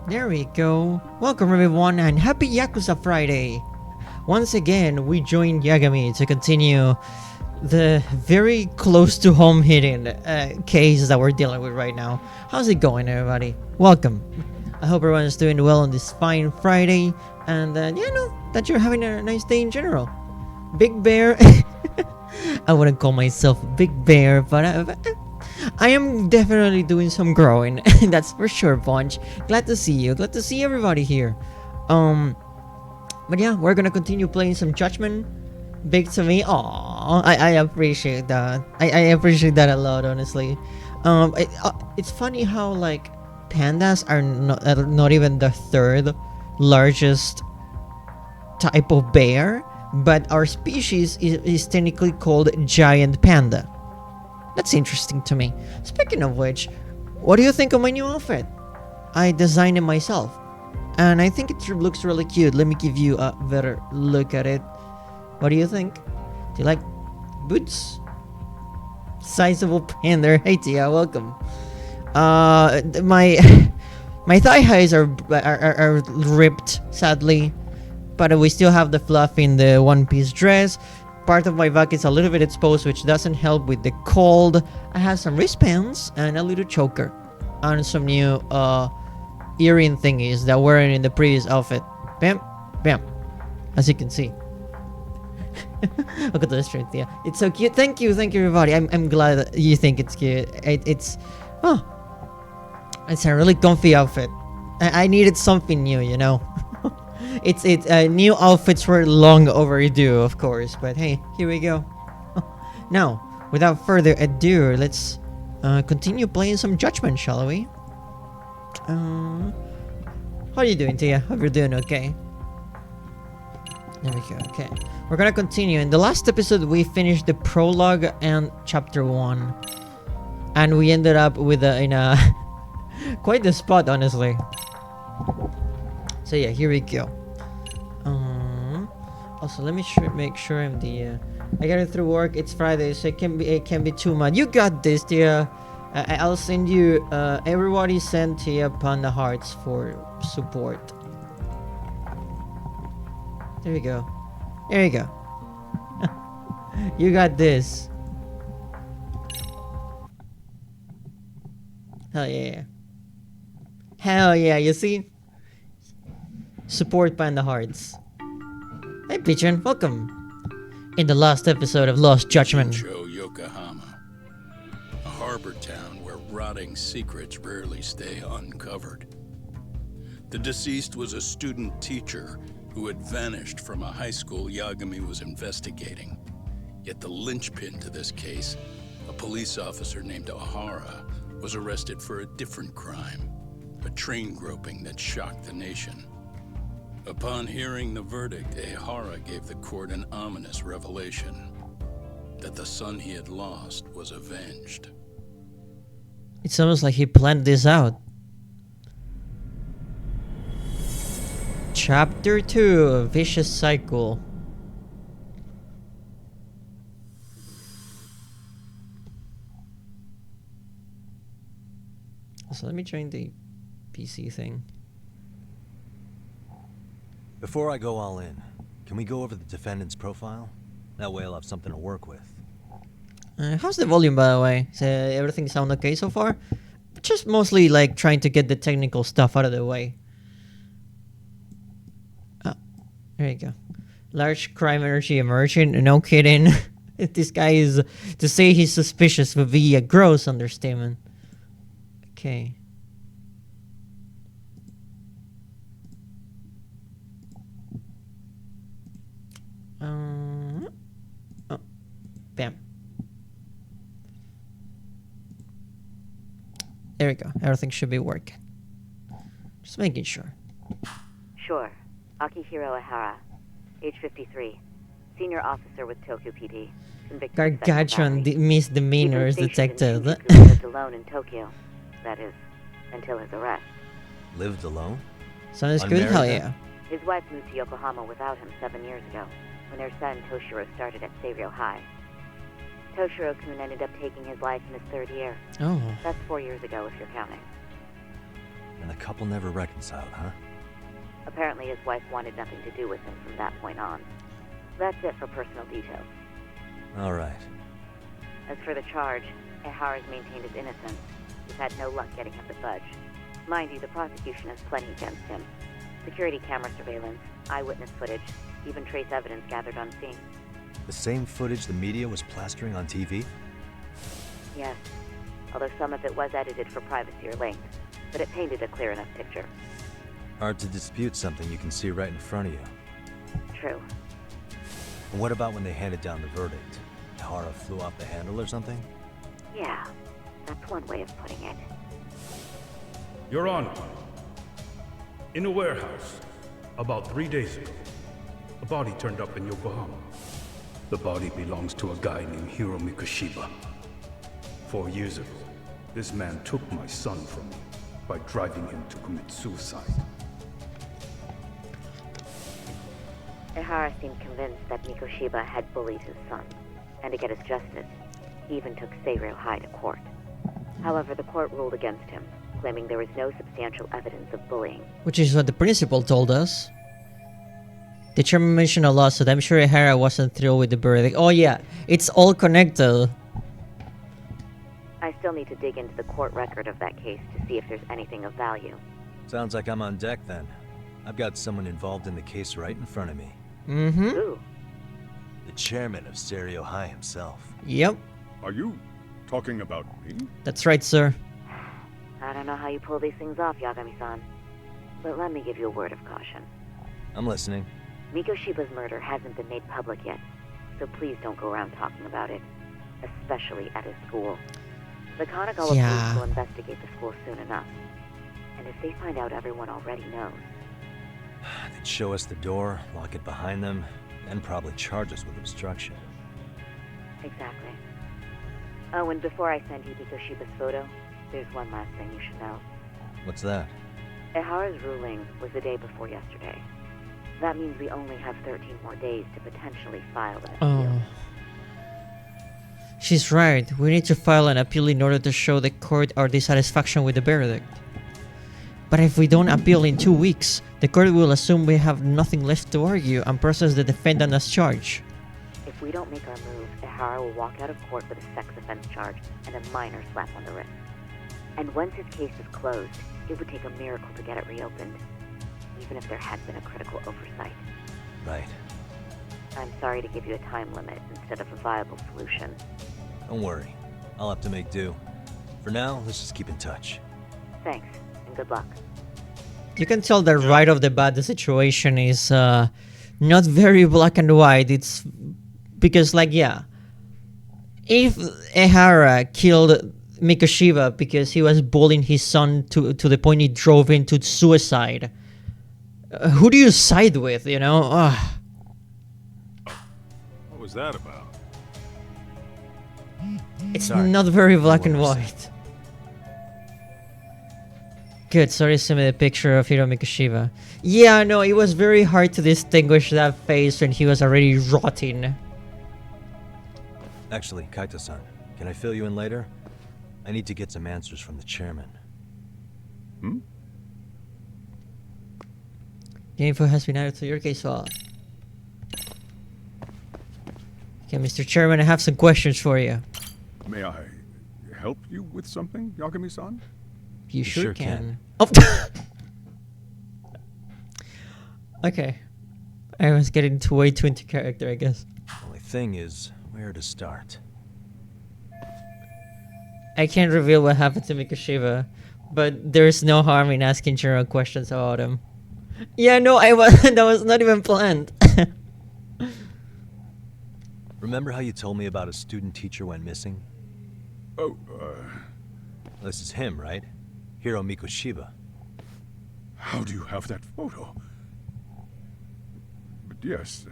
There we go. Welcome everyone and happy Yakuza Friday! Once again, we joined Yagami to continue the very close to home hitting case that we're dealing with right now. How's it going, everybody? Welcome. I hope everyone is doing well on this fine Friday, and that you're having a nice day in general. Big Bear. I wouldn't call myself Big Bear, but I am definitely doing some growing. That's for sure, Bunch. Glad to see you. Glad to see everybody here. But yeah, we're gonna continue playing some Judgment. Big to me. Aww, I appreciate that. I appreciate that a lot, honestly. It's funny how like pandas are not even the third largest type of bear, but our species is technically called giant panda. That's interesting to me. Speaking of which, what do you think of my new outfit? I designed it myself, and I think it looks really cute. Let me give you a better look at it. What do you think? Do you like boots? Sizable panda. Hey Tia, welcome. My my thigh highs are ripped, sadly, but we still have the fluff in the one-piece dress. Part of my back is a little bit exposed, which doesn't help with the cold. I have some wristbands and a little choker, and some new earring thingies that weren't in the previous outfit. Bam, bam. As you can see. Look at the strength, yeah. It's so cute. Thank you, everybody. I'm glad that you think it's cute. It's a really comfy outfit. I needed something new, you know. It's new outfits were long overdue, of course, but hey, here we go. Now, without further ado, let's continue playing some Judgment, shall we? How are you doing, Tia? Hope you're doing okay. There we go. Okay, we're gonna continue. In the last episode, we finished the prologue and chapter 1, and we ended up with in a quite the spot, honestly. So yeah, here we go. Also, let me make sure I'm the. I got it through work. It's Friday, so it can be too much. You got this, Tia. I'll send you. Everybody send Tia Panda hearts for support. There you go. There you go. You got this. Hell yeah. Hell yeah, you see? Support Panda hearts. Hey Pigeon, welcome. In the last episode of Lost Judgment. Yokohama. A harbor town where rotting secrets rarely stay uncovered. The deceased was a student teacher who had vanished from a high school Yagami was investigating. Yet the linchpin to this case, a police officer named Ohara, was arrested for a different crime, a train groping that shocked the nation. Upon hearing the verdict, Ohara gave the court an ominous revelation, that the son he had lost was avenged. It's almost like he planned this out. Chapter 2, Vicious Cycle. So let me join the PC thing. Before I go all in, can we go over the defendant's profile? That way I'll have something to work with. How's the volume, by the way? Everything sound okay so far? Just mostly like trying to get the technical stuff out of the way. There you go. Large crime energy emerging. No kidding. This guy is... To say he's suspicious would be a gross understatement. Okay. Oh. Bam. There we go. Everything should be working. Just making sure. Sure. Akihiro Ohara, age 53, senior officer with Tokyo PD, convicted Gargantuan misdemeanors detective. Lived alone in Tokyo. That is, until his arrest. Lived alone? Sounds good, hell yeah. His wife moved to Yokohama without him 7 years ago, when their son Toshiro started at Seiryō High. Toshiro-kun ended up taking his life in his third year. Oh. That's 4 years ago, if you're counting. And the couple never reconciled, huh? Apparently his wife wanted nothing to do with him from that point on. That's it for personal details. Alright. As for the charge, Ehara's maintained his innocence. We've had no luck getting him to budge. Mind you, the prosecution has plenty against him. Security camera surveillance, eyewitness footage, even trace evidence gathered on scene. The same footage the media was plastering on TV? Yes, although some of it was edited for privacy or length, but it painted a clear enough picture. Hard to dispute something you can see right in front of you. True. And what about when they handed down the verdict? Ehara flew off the handle or something? Yeah, that's one way of putting it. Your Honor, in a warehouse, about 3 days ago, a body turned up in Yokohama. The body belongs to a guy named Hiro Mikoshiba. 4 years ago, this man took my son from me by driving him to commit suicide. Ehara seemed convinced that Mikoshiba had bullied his son, and to get his justice, he even took Seiryō High to court. However, the court ruled against him, claiming there was no substantial evidence of bullying. Which is what the principal told us. Determination of loss, so I'm sure Ehara wasn't thrilled with the verdict. Oh yeah, it's all connected. I still need to dig into the court record of that case to see if there's anything of value. Sounds like I'm on deck then. I've got someone involved in the case right in front of me. Mm-hmm. Ooh, The chairman of Seiryō High himself. Yep, Are you talking about me? that's right, sir. I don't know how you pull these things off, Yagami-san, but let me give you a word of caution. I'm listening. Mikoshiba's murder hasn't been made public yet, so please don't go around talking about it, especially at his school. The Kanagawa Yeah. police will investigate the school soon enough, and if they find out everyone already knows, They'd show us the door, lock it behind them, and probably charge us with obstruction. exactly. Oh, and before I send you Mikoshiba's photo, there's one last thing you should know. What's that? Ehara's ruling was the day before yesterday. That means we only have 13 more days to potentially file an appeal. Oh. She's right. We need to file an appeal in order to show the court our dissatisfaction with the verdict. But if we don't appeal in 2 weeks, the court will assume we have nothing left to argue and process the defendant as charged. If we don't make our move, Ehara will walk out of court with a sex offense charge and a minor slap on the wrist. And once his case is closed, it would take a miracle to get it reopened, even if there had been a critical oversight. Right. I'm sorry to give you a time limit instead of a viable solution. Don't worry. I'll have to make do. For now, let's just keep in touch. Thanks, and good luck. You can tell that right off the bat the situation is not very black and white. It's because, like, yeah, if Ehara killed Mikoshiba because he was bullying his son to the point he drove him to suicide, who do you side with, you know? Ugh. What was that about? It's Sorry. not very black and What was white. Good, sorry, send me the picture of Hiro Mikoshiba. Yeah, no, it was very hard to distinguish that face when he was already rotting. Actually, Kaito-san, can I fill you in later? I need to get some answers from the chairman. Hmm? The info has been added to your case file. Okay, Mr. Chairman, I have some questions for you. May I help you with something, Yagami-san? You sure sure can. can. Oh. Okay. I was getting way too into character, I guess. Only thing is, where to start? I can't reveal what happened to Mikoshiba, but there's no harm in asking general questions about him. Yeah, no, I was that was not even planned. Remember how you told me about a student teacher went missing? Oh, This is him, right? Hiro Mikoshiba. how do you have that photo? But yes,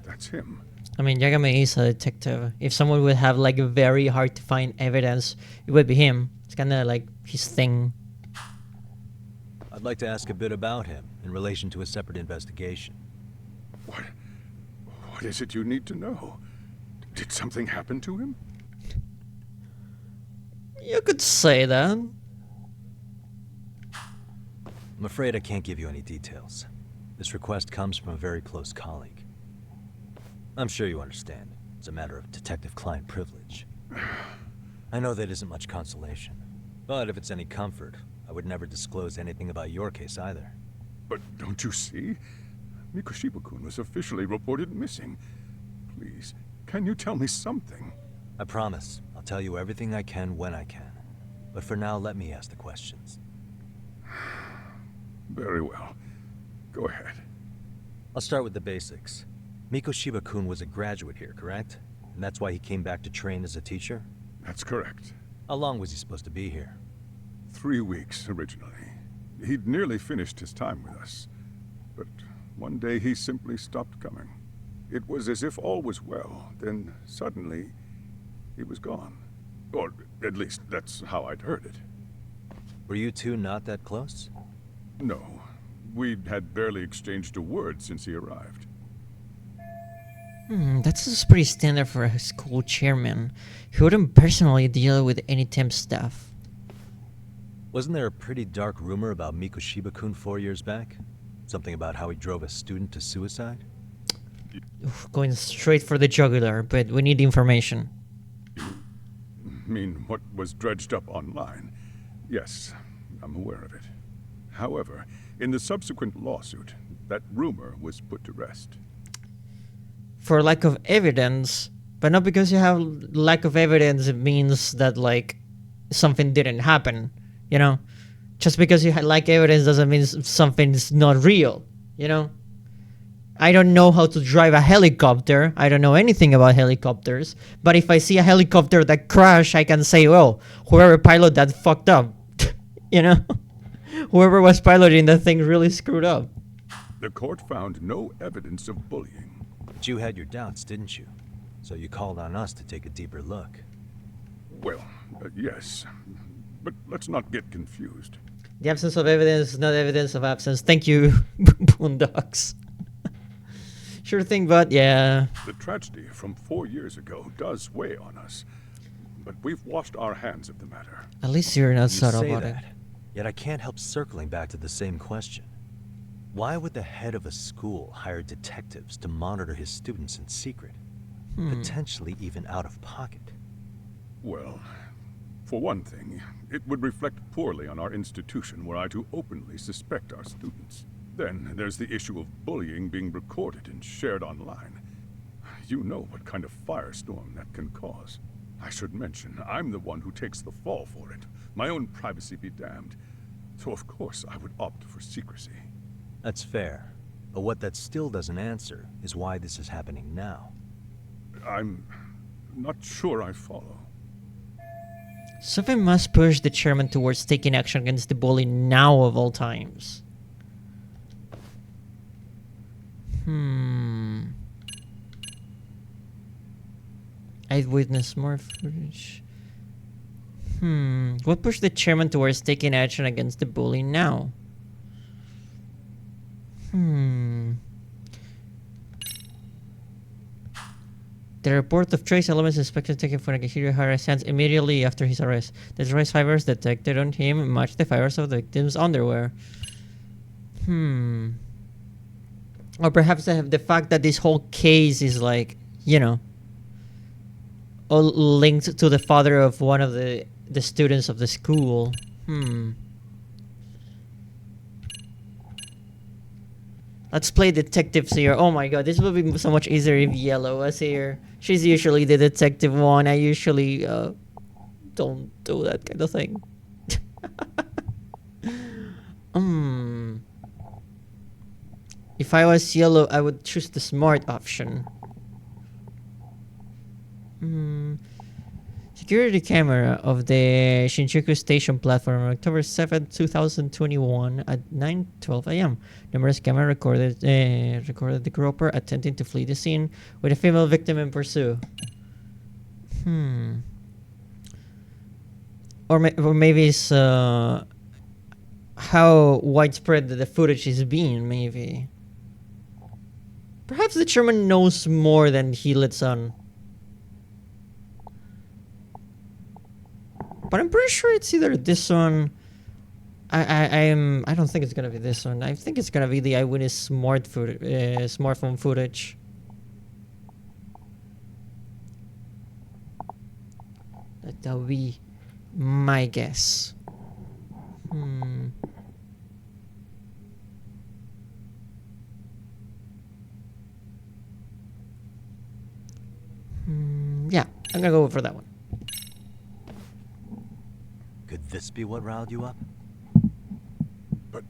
that's him. I mean, Yagami is a detective. If someone would have like very hard to find evidence, it would be him. It's kind of like his thing. I'd like to ask a bit about him in relation to a separate investigation. What is it you need to know? Did something happen to him? You could say that. I'm afraid I can't give you any details. This request comes from a very close colleague. I'm sure you understand. It's a matter of detective-client privilege. I know that isn't much consolation. But if it's any comfort, I would never disclose anything about your case either. But don't you see? Mikoshiba-kun was officially reported missing. Please, can you tell me something? I promise. I'll tell you everything I can when I can. But for now, let me ask the questions. Very well. Go ahead. I'll start with the basics. Mikoshiba-kun was a graduate here, correct? And that's why he came back to train as a teacher? That's correct. How long was he supposed to be here? 3 weeks, originally. He'd nearly finished his time with us. But one day he simply stopped coming. It was as if all was well, then suddenly he was gone. Or at least that's how I'd heard it. Were you two not that close? No. We'd had barely exchanged a word since he arrived. That's just pretty standard for a school chairman. He wouldn't personally deal with any temp staff. Wasn't there a pretty dark rumor about Mikoshiba-kun 4 years back? Something about how he drove a student to suicide? Oof, going straight for the jugular, but we need information. Mean what was dredged up online? Yes, I'm aware of it. However, in the subsequent lawsuit, that rumor was put to rest. For lack of evidence, but not because you have lack of evidence, it means that, like, something didn't happen, you know? Just because you lack evidence doesn't mean something's not real, you know? I don't know how to drive a helicopter. I don't know anything about helicopters. But if I see a helicopter that crashed, I can say, well, whoever piloted that fucked up. You know? Whoever was piloting that thing really screwed up. The court found no evidence of bullying. But you had your doubts, didn't you? So you called on us to take a deeper look. Well, yes. But let's not get confused. The absence of evidence is not evidence of absence. Thank you, Boondocks. Sure thing, but yeah. The tragedy from 4 years ago does weigh on us. But we've washed our hands of the matter. At least you're not You subtle say about it. that, yet I can't help circling back to the same question. Why would the head of a school hire detectives to monitor his students in secret? Potentially even out of pocket. Well, for one thing, it would reflect poorly on our institution were I to openly suspect our students. Then there's the issue of bullying being recorded and shared online. You know what kind of firestorm that can cause. I should mention, I'm the one who takes the fall for it. My own privacy be damned. So of course I would opt for secrecy. That's fair. But what that still doesn't answer is why this is happening now. I'm not sure I follow. Something must push the chairman towards taking action against the bully now of all times. Eyewitness, more footage. What pushed the chairman towards taking action against the bully now? The report of trace elements inspected taken for Nagashiro hands immediately after his arrest. The trace fibers detected on him matched the fibers of the victim's underwear. Or perhaps the fact that this whole case is, like, you know, all linked to the father of one of the students of the school. Let's play detectives here. Oh my god, this will be so much easier if Yellow was here. She's usually the detective one. I usually don't do that kind of thing. If I was Yellow, I would choose the smart option. Security camera of the Shinjuku Station platform on October 7, 2021 at 9:12 a.m. Numerous camera recorded the gropper attempting to flee the scene with a female victim in pursuit. Or maybe it's how widespread the footage is being, maybe. Perhaps the chairman knows more than he lets on. But I'm pretty sure it's either this one I don't think it's gonna be this one. I think it's gonna be the eyewitness smartphone footage. That would be my guess. Yeah, I'm gonna go for that one. Could this be what riled you up? But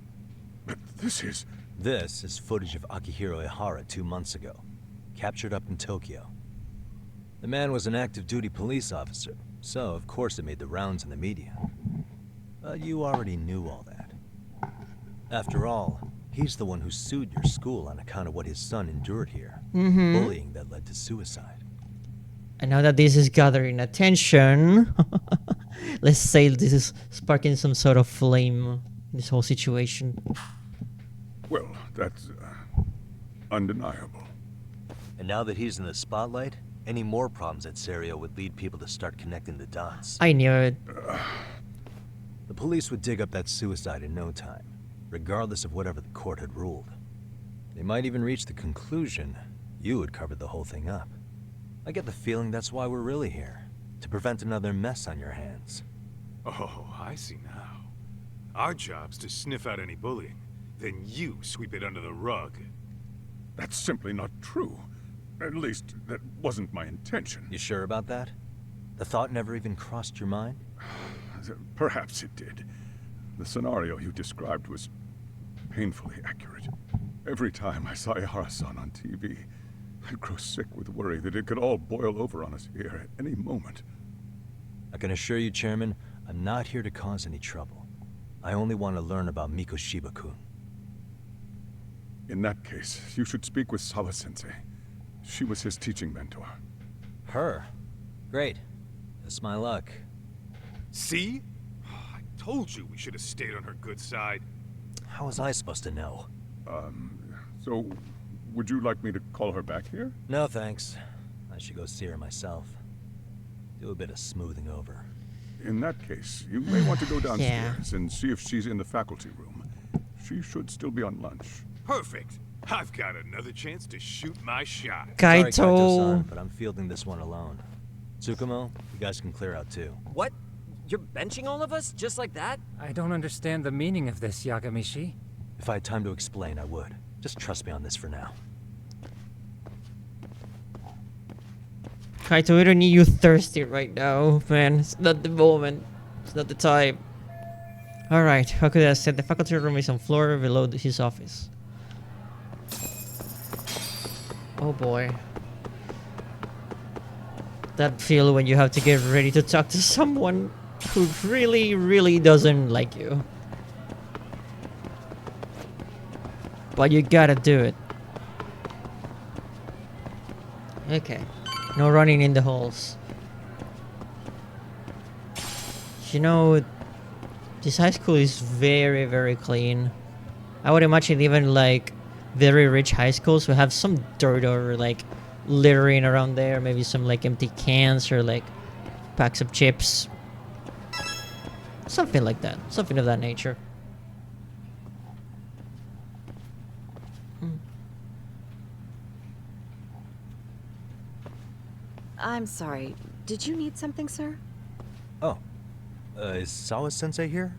this is... This is footage of Akihiro Ihara 2 months ago, captured up in Tokyo. The man was an active duty police officer, so of course it made the rounds in the media. But you already knew all that. After all, he's the one who sued your school on account of what his son endured here. Bullying that led to suicide. And now that this is gathering attention, let's say this is sparking some sort of flame in this whole situation. Well, that's undeniable. And now that he's in the spotlight, any more problems at Serio would lead people to start connecting the dots. I knew it. The police would dig up that suicide in no time, regardless of whatever the court had ruled. They might even reach the conclusion you had covered the whole thing up. I get the feeling that's why we're really here, to prevent another mess on your hands. Oh, I see now. Our job's to sniff out any bullying, then you sweep it under the rug. That's simply not true. At least, that wasn't my intention. You sure about that? The thought never even crossed your mind? Perhaps it did. The scenario you described was painfully accurate. Every time I saw Ihara-san on TV, I'd grow sick with worry that it could all boil over on us here at any moment. I can assure you, Chairman, I'm not here to cause any trouble. I only want to learn about Mikoshiba-kun. In that case, you should speak with Sawa-sensei. She was his teaching mentor. Her? Great. That's my luck. See? I told you we should have stayed on her good side. How was I supposed to know? So, would you like me to call her back here? No, thanks. I should go see her myself. Do a bit of smoothing over. In that case, you may want to go downstairs and see if she's in the faculty room. She should still be on lunch. Perfect. I've got another chance to shoot my shot. Sorry, Kaito. Kaito-san, but I'm fielding this one alone. Tsukumo, you guys can clear out too. What? You're benching all of us just like that? I don't understand the meaning of this, Yagamishi. If I had time to explain, I would. Just trust me on this for now. Kaito, we don't need you thirsty right now, man. It's not the moment. It's not the time. Alright, Hakuda said the faculty room is on floor below his office. Oh boy. That feel when you have to get ready to talk to someone who really doesn't like you. But you gotta do it. Okay. No running in the halls. You know, this high school is very clean. I would imagine even like very rich high schools will have some dirt or like littering around there. Maybe some like empty cans or like packs of chips. Something like that. Something of that nature. I'm sorry. Did you need something, sir? Oh, is Sawa-sensei here?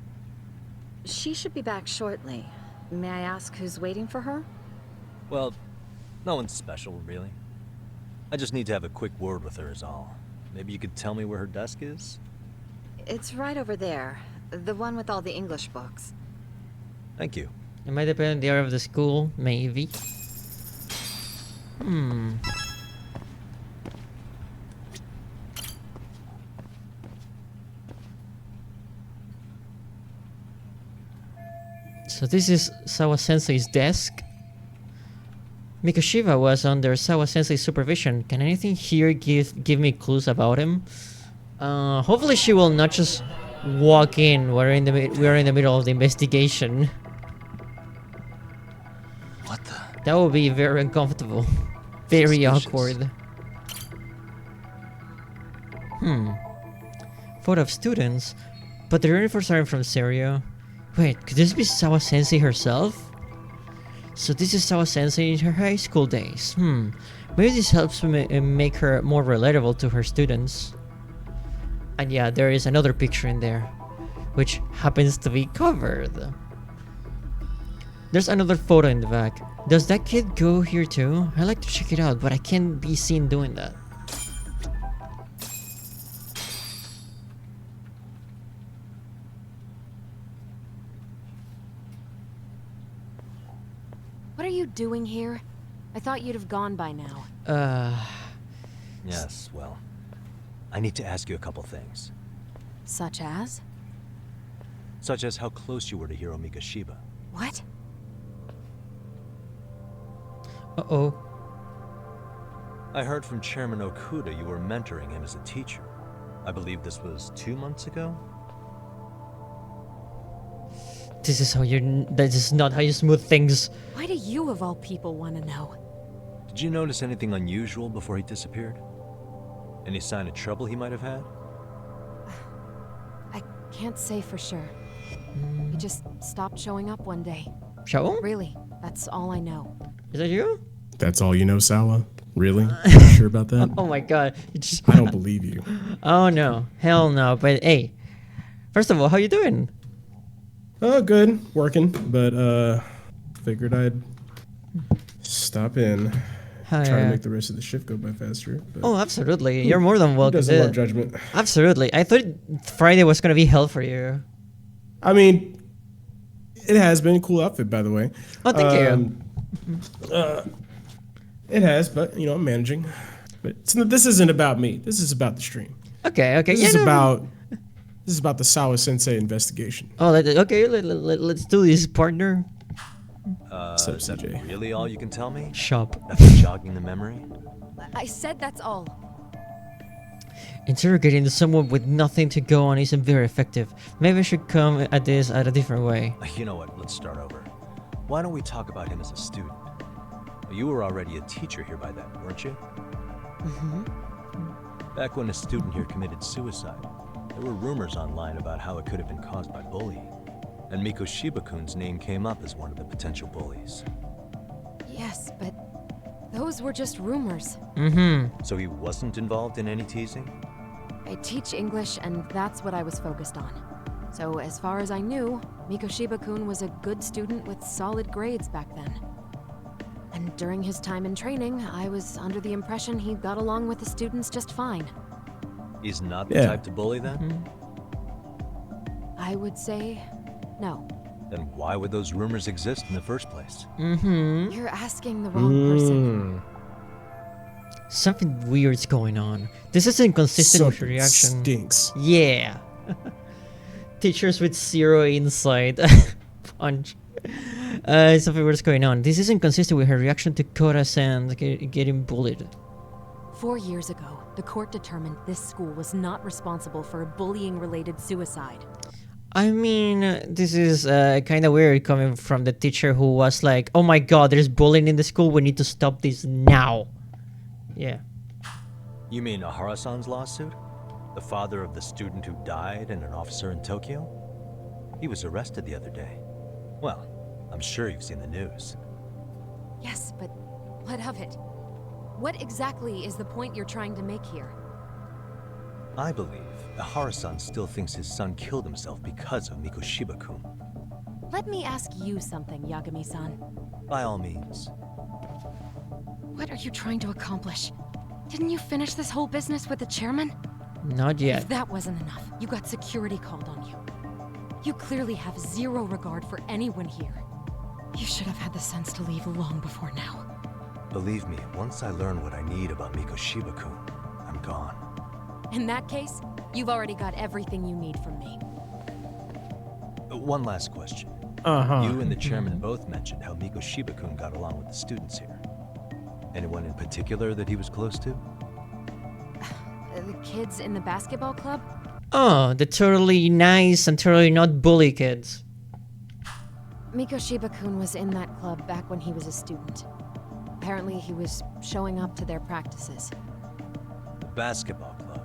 She should be back shortly. May I ask who's waiting for her? Well, no one's special, really. I just need to have a quick word with her is all. Maybe you could tell me where her desk is? It's right over there. The one with all the English books. Thank you. It might depend on the area of the school, maybe. So this is Sawa-sensei's desk. Mikoshiba was under Sawa-sensei's supervision. Can anything here give me clues about him? Hopefully she will not just walk in. We're in the middle of the investigation. What the? That would be very uncomfortable. Very Suspicious. awkward. Photo of students, but the uniforms aren't from Serio. Wait, could this be Sawa Sensei herself? So this is Sawa Sensei in her high school days. Maybe this helps make her more relatable to her students. And yeah, there is another picture in there, which happens to be covered. There's another photo in the back. Does that kid go here too? I like to check it out, but I can't be seen doing that. What are you doing here? I thought you'd have gone by now. Yes, well, I need to ask you a couple things. Such as? Such as how close you were to Hiro Mikoshiba. What? Uh-oh. I heard from Chairman Okuda you were mentoring him as a teacher. I believe this was 2 months ago? This is not how you smooth things. Why do you of all people want to know? Did you notice anything unusual before he disappeared? Any sign of trouble he might have had? I can't say for sure. He just stopped showing up one day. Show? Really, that's all I know. Is that you? That's all you know, Sawa? Really? You sure about that? Oh my god. I don't believe you. Oh no. Hell no. But hey. First of all, how you doing? Oh, good. Working. But, figured I'd stop in. Try to make the rest of the shift go by faster. But oh, absolutely. You're more than welcome. doesn't love judgment. Absolutely. I thought Friday was going to be hell for you. I mean, it has been a cool outfit, by the way. Oh, thank you. It has, but, you know, I'm managing. But this isn't about me. This is about the stream. Okay. This is about the Sawa Sensei investigation. Oh, okay. Let's do this, partner. Is that really all you can tell me? Shop. Nothing jogging the memory? I said that's all. Interrogating someone with nothing to go on isn't very effective. Maybe I should come at this a different way. You know what? Let's start over. Why don't we talk about him as a student? You were already a teacher here by then, weren't you? Back when a student here committed suicide, there were rumors online about how it could have been caused by bullying. And Mikoshiba-kun's name came up as one of the potential bullies. Yes, but those were just rumors. So he wasn't involved in any teasing? I teach English, and that's what I was focused on. So as far as I knew, Mikoshiba-kun was a good student with solid grades back then. And during his time in training, I was under the impression he got along with the students just fine. He's not the type to bully then? I would say no. Then why would those rumors exist in the first place? You're asking the wrong person. Something weird's going on. This is inconsistent with your reaction. Stinks. Yeah. Teachers with zero insight. Punch. Something weird's going on. This is inconsistent with her reaction to Koda-san getting bullied. 4 years ago, the court determined this school was not responsible for a bullying-related suicide. I mean, this is kind of weird coming from the teacher who was like, oh my god, there's bullying in the school, we need to stop this now. Yeah. You mean Ahara-san's lawsuit? The father of the student who died and an officer in Tokyo? He was arrested the other day. Well, I'm sure you've seen the news. Yes, but what of it? What exactly is the point you're trying to make here? I believe Ahara-san still thinks his son killed himself because of Mikoshiba-kun. Let me ask you something, Yagami-san. By all means. What are you trying to accomplish? Didn't you finish this whole business with the chairman? Not yet. If that wasn't enough, you got security called on you. You clearly have zero regard for anyone here. You should have had the sense to leave long before now. Believe me, once I learn what I need about Mikoshiba-kun, I'm gone. In that case, you've already got everything you need from me. One last question. You and the chairman both mentioned how Mikoshiba-kun got along with the students here. Anyone in particular that he was close to? The kids in the basketball club? Oh, the totally nice and totally not bully kids. Mikoshiba-kun was in that club back when he was a student. Apparently, he was showing up to their practices. The basketball club.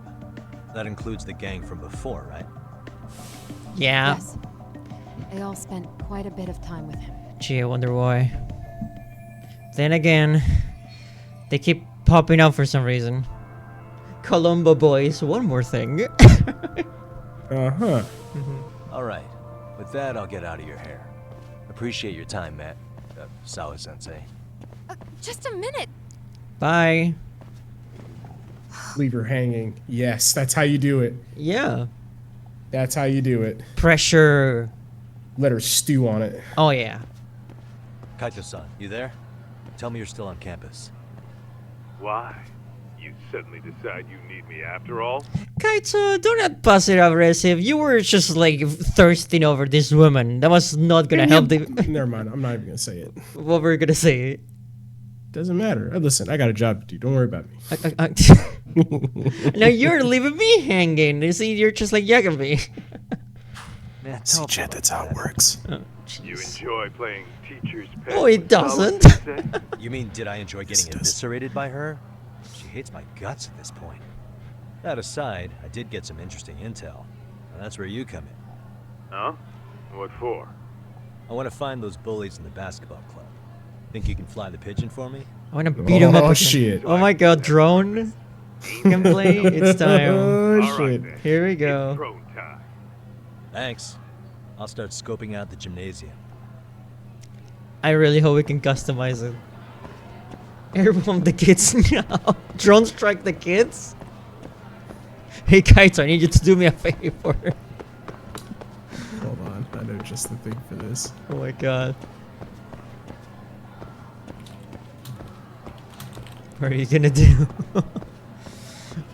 That includes the gang from before, right? Yeah. Yes. They all spent quite a bit of time with him. Gee, I wonder why. Then again, they keep popping up for some reason. Columbo boys, one more thing. Uh-huh. All right. With that, I'll get out of your hair. Appreciate your time, Matt. Sawa-sensei. Just a minute. Bye. Leave her hanging. Yes, that's how you do it. Yeah. That's how you do it. Pressure. Let her stew on it. Oh, yeah. Kaito-san, you there? Tell me you're still on campus. Why? You suddenly decide you need me after all? Kaito, don't get passive aggressive. You were just like thirsting over this woman. That was not gonna help the. Never mind. I'm not even gonna say it. What were you gonna say? Doesn't matter. Listen, I got a job to do. Don't worry about me. Now you're leaving me hanging. You see, you're just like Yagami. Man, See, Chad, that's how it works. Oh, You enjoy playing teacher's pet? Oh, it with doesn't. Solid, you say? You mean, did I enjoy getting Yes, eviscerated by her? She hates my guts at this point. That aside, I did get some interesting intel. And that's where you come in. Huh? What for? I want to find those bullies in the basketball club. Think you can fly the pigeon for me? I wanna beat him up. Oh, again. shit. Oh my god, drone. Gameplay. It's time. Oh, All shit. right, then. Here we It's go. drone time. Thanks. I'll start scoping out the gymnasium. I really hope we can customize it. Airbomb the kids now. Drone strike the kids. Hey Kaito, I need you to do me a favor. Hold on. I know just the thing for this. Oh my god. What are you gonna do?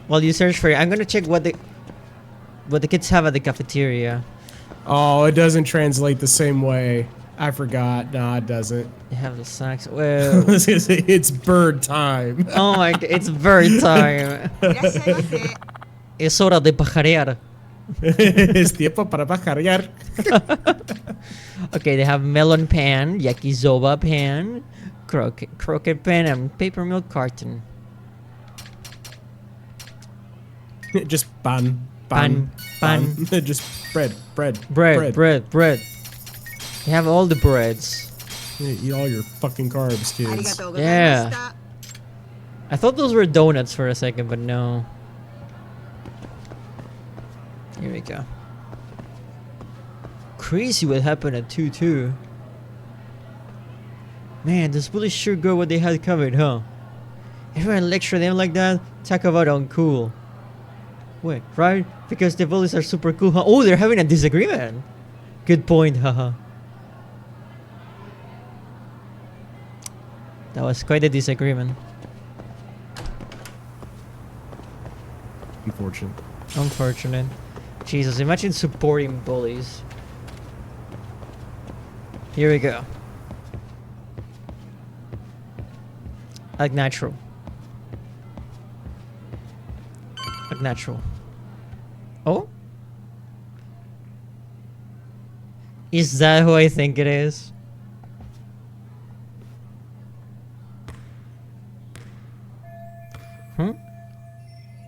While you search for it, I'm gonna check what the kids have at the cafeteria. Oh, it doesn't translate the same way. I forgot. Nah, it doesn't. They have the snacks. Well, It's bird time. oh my god, it's bird time. Es hora de pajarear. Es tiempo para pajarear. Okay, they have melon pan, yakisoba pan, croquette pan, and paper milk carton. Just pan. Just bread. Bread. They have all the breads. Yeah, eat all your fucking carbs, kids. Yeah. I thought those were donuts for a second, but no. Here we go. Crazy what happened at 2-2. Man, those bullies sure got what they had covered, huh? Everyone lecture them like that? Talk about uncool. Wait, right? Because the bullies are super cool, huh? Oh, they're having a disagreement. Good point, haha. That was quite a disagreement. Unfortunate. Jesus, imagine supporting bullies. Here we go. Like natural. Like natural. Oh? Is that who I think it is?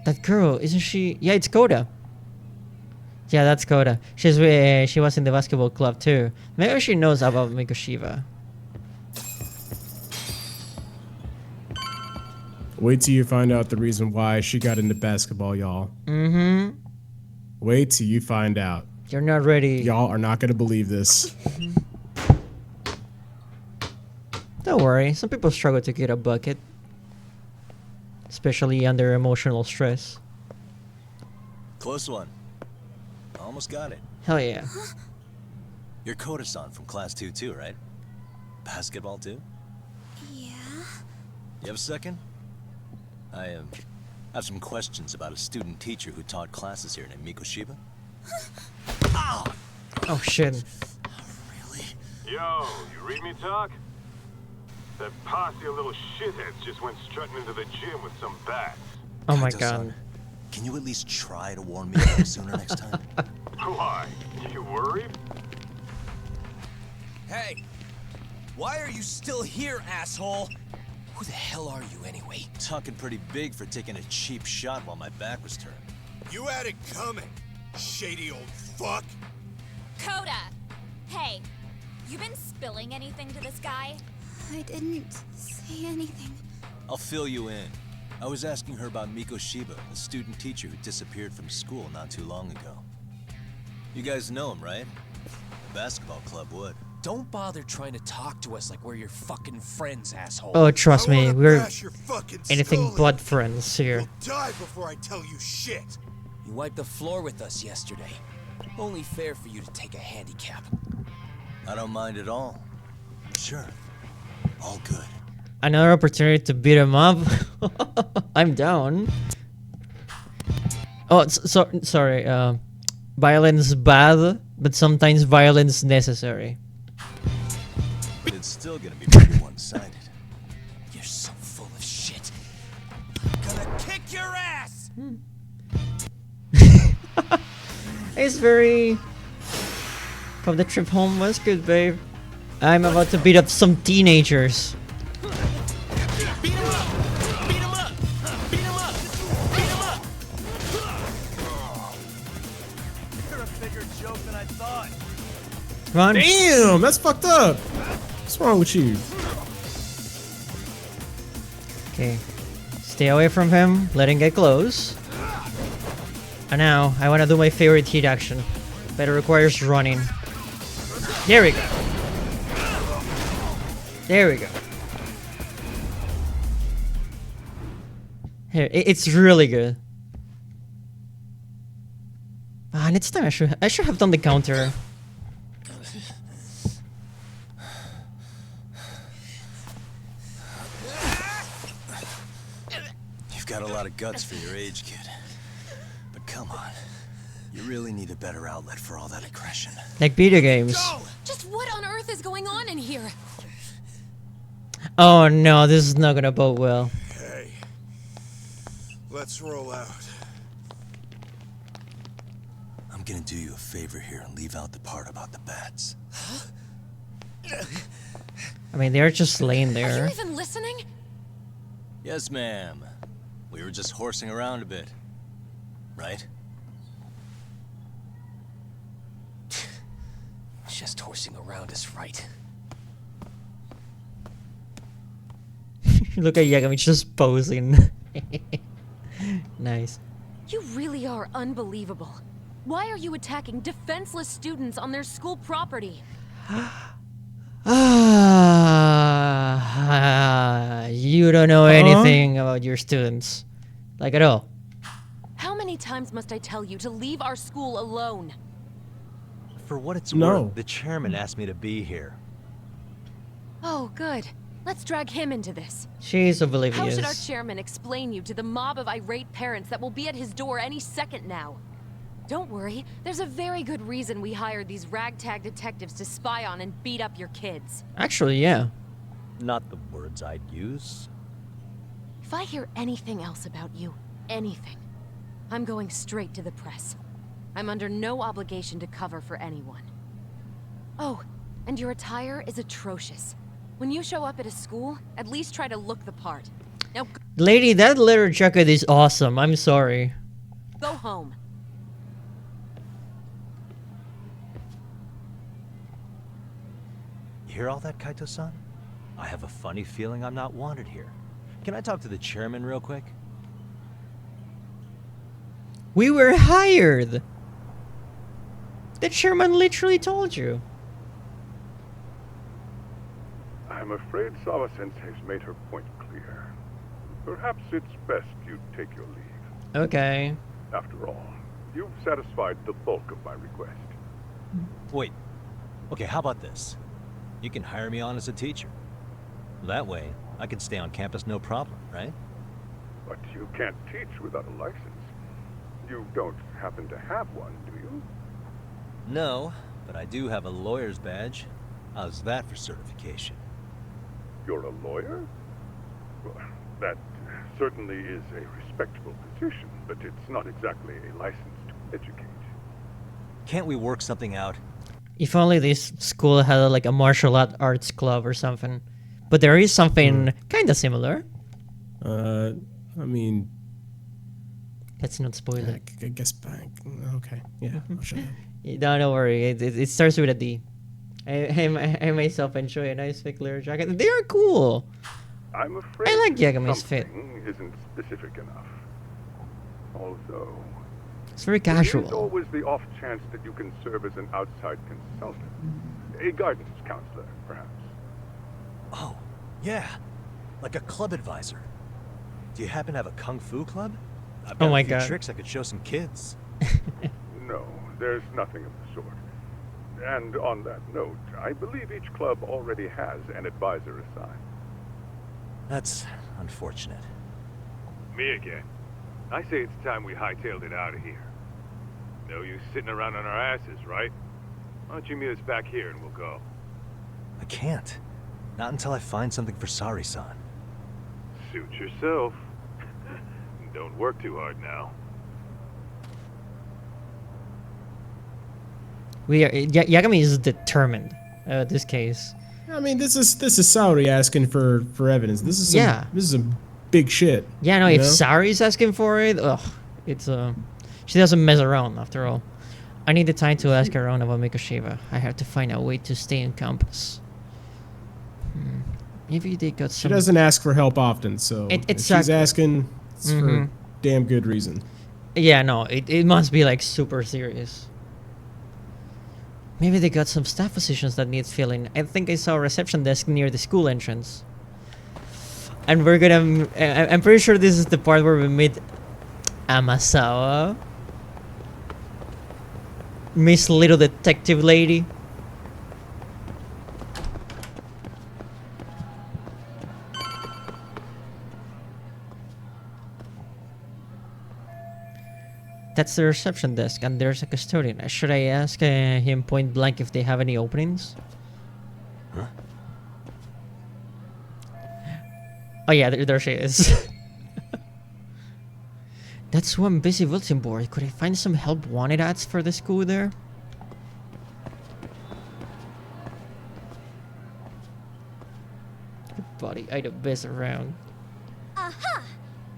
That girl, isn't she? Yeah, it's Koda. Yeah, that's Koda. She was in the basketball club too. Maybe she knows about Mikoshiba. Wait till you find out the reason why she got into basketball, y'all. Mm-hmm. Wait till you find out. You're not ready. Y'all are not gonna believe this. Don't worry. Some people struggle to get a bucket. Especially under emotional stress. Close one. Almost got it. Hell yeah. You're Koda-san from Class 2 too, right? Basketball too? Yeah. You have a second? I have some questions about a student teacher who taught classes here named Mikoshiba. Oh shit. Really? Yo, you read me talk? That posse of little shitheads just went strutting into the gym with some bats. Oh my Kaito-san, god. Can you at least try to warn me a little sooner next time? Why? You worried? Hey! Why are you still here, asshole? Who the hell are you anyway? Talking pretty big for taking a cheap shot while my back was turned. You had it coming, shady old fuck. Coda! Hey, you been spilling anything to this guy? I didn't say anything. I'll fill you in. I was asking her about Miko Shiba, a student teacher who disappeared from school not too long ago. You guys know him, right? The basketball club would. Don't bother trying to talk to us like we're your fucking friends, asshole. Oh, trust me, we're anything skull but friends here. Die before I tell you shit. You wiped the floor with us yesterday. Only fair for you to take a handicap. I don't mind at all. Sure. All good. Another opportunity to beat him up. I'm down. Oh, sorry. Violence bad, but sometimes violence necessary. It's still gonna be pretty one-sided. You're so full of shit. I'm gonna kick your ass. It's very. From the trip home was good, babe. I'm about to beat up some teenagers. Beat him up! Beat him up! Beat him up! Beat him up! You're a bigger joke than I thought. Come on. Damn, that's fucked up. What's wrong with you? Okay. Stay away from him. Let him get close. And now, I want to do my favorite heat action. But it requires running. There we go. There we go. Here, it's really good. Man, it's time I should have done the counter. You've got a lot of guts for your age, kid. But come on. You really need a better outlet for all that aggression. Like video games. Just what on earth is going on in here? Oh no, this is not gonna bode well. Hey, let's roll out. I'm gonna do you a favor here and leave out the part about the bats. I mean, they're just laying Are there. you even listening? Yes, ma'am. We were just horsing around a bit. Right? Just horsing around is right. Look at Yagami just posing. Nice. You really are unbelievable. Why are you attacking defenseless students on their school property? You don't know anything about your students. Like at all. How many times must I tell you to leave our school alone? For what it's No. worth, the chairman asked me to be here. Oh, good. Let's drag him into this. She's How should our oblivious. chairman explain you to the mob of irate parents that will be at his door any second now? Don't worry, there's a very good reason we hired these ragtag detectives to spy on and beat up your kids. Actually, yeah. Not the words I'd use. If I hear anything else about you, anything, I'm going straight to the press. I'm under no obligation to cover for anyone. Oh, and your attire is atrocious. When you show up at a school, at least try to look the part. Now Lady, that leather jacket is awesome. I'm sorry. go home. You hear all that, Kaito-san? I have a funny feeling I'm not wanted here. Can I talk to the chairman real quick? We were hired. The chairman literally told you. I'm afraid Sawa-sensei's made her point clear. Perhaps it's best you take your leave. Okay. After all, you've satisfied the bulk of my request. Wait. Okay, how about this? You can hire me on as a teacher. That way, I can stay on campus no problem, right? But you can't teach without a license. You don't happen to have one, do you? No, but I do have a lawyer's badge. How's that for certification? You're a lawyer? Well, that certainly is a respectable position, but it's not exactly a license to educate. Can't we work something out? If only this school had like a martial arts club or something. But there is something kind of similar. I mean, let's not spoil it. I guess back. Okay, yeah, I'll shut up. Don't worry. It starts with a D. I myself enjoy a nice thick leather jacket. They are cool. I'm afraid I like Yagami's fit. something isn't specific enough. Although, It's very there's casual. always the off chance that you can serve as an outside consultant. A guidance counselor, perhaps. Oh, yeah. Like a club advisor. Do you happen to have a kung fu club? I've got Oh my a few God. tricks I could show some kids. No, there's nothing of the sort. And on that note, I believe each club already has an advisor assigned. That's unfortunate. Me again. I say it's time we hightailed it out of here. No use sitting around on our asses, right? Why don't you meet us back here and we'll go? I can't. Not until I find something for Sari-san. Suit yourself. Don't work too hard now. Yagami is determined. This case. I mean, this is Saori asking for evidence. This is some big shit. Yeah, no. you If know? Sari's asking for it, it's she doesn't mess around. After all, I need the time to ask around about Mikoshiba. I have to find a way to stay in campus. Maybe they got She some. doesn't ask for help often, so if she's asking, it's for a damn good reason. Yeah, no. It must be like super serious. Maybe they got some staff positions that need filling. I think I saw a reception desk near the school entrance. And we're gonna... I'm pretty sure this is the part where we meet Amasawa. Miss Little Detective Lady. That's the reception desk, and there's a custodian. Should I ask him point blank if they have any openings? Huh? Oh yeah, there she is. That's one busy bulletin board. Could I find some help wanted ads for the school there? Buddy, I don't mess around. Aha!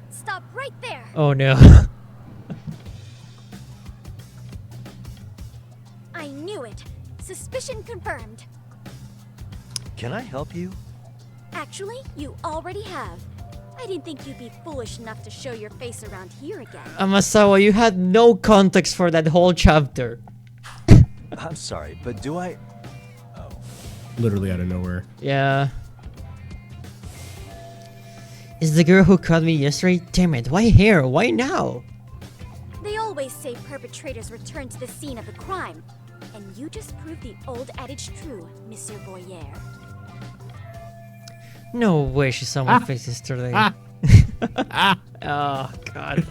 Stop right there. Oh no. I knew it. Suspicion confirmed. Can I help you? Actually, you already have. I didn't think you'd be foolish enough to show your face around here again. Amasawa, you had no context for that whole chapter. I'm sorry, but do I... Oh. Literally out of nowhere. Yeah. Is the girl who caught me yesterday? Damn it, why here? Why now? They always say perpetrators return to the scene of the crime. And you just proved the old adage true, Monsieur Boyer. No way she saw my face yesterday. Oh, God.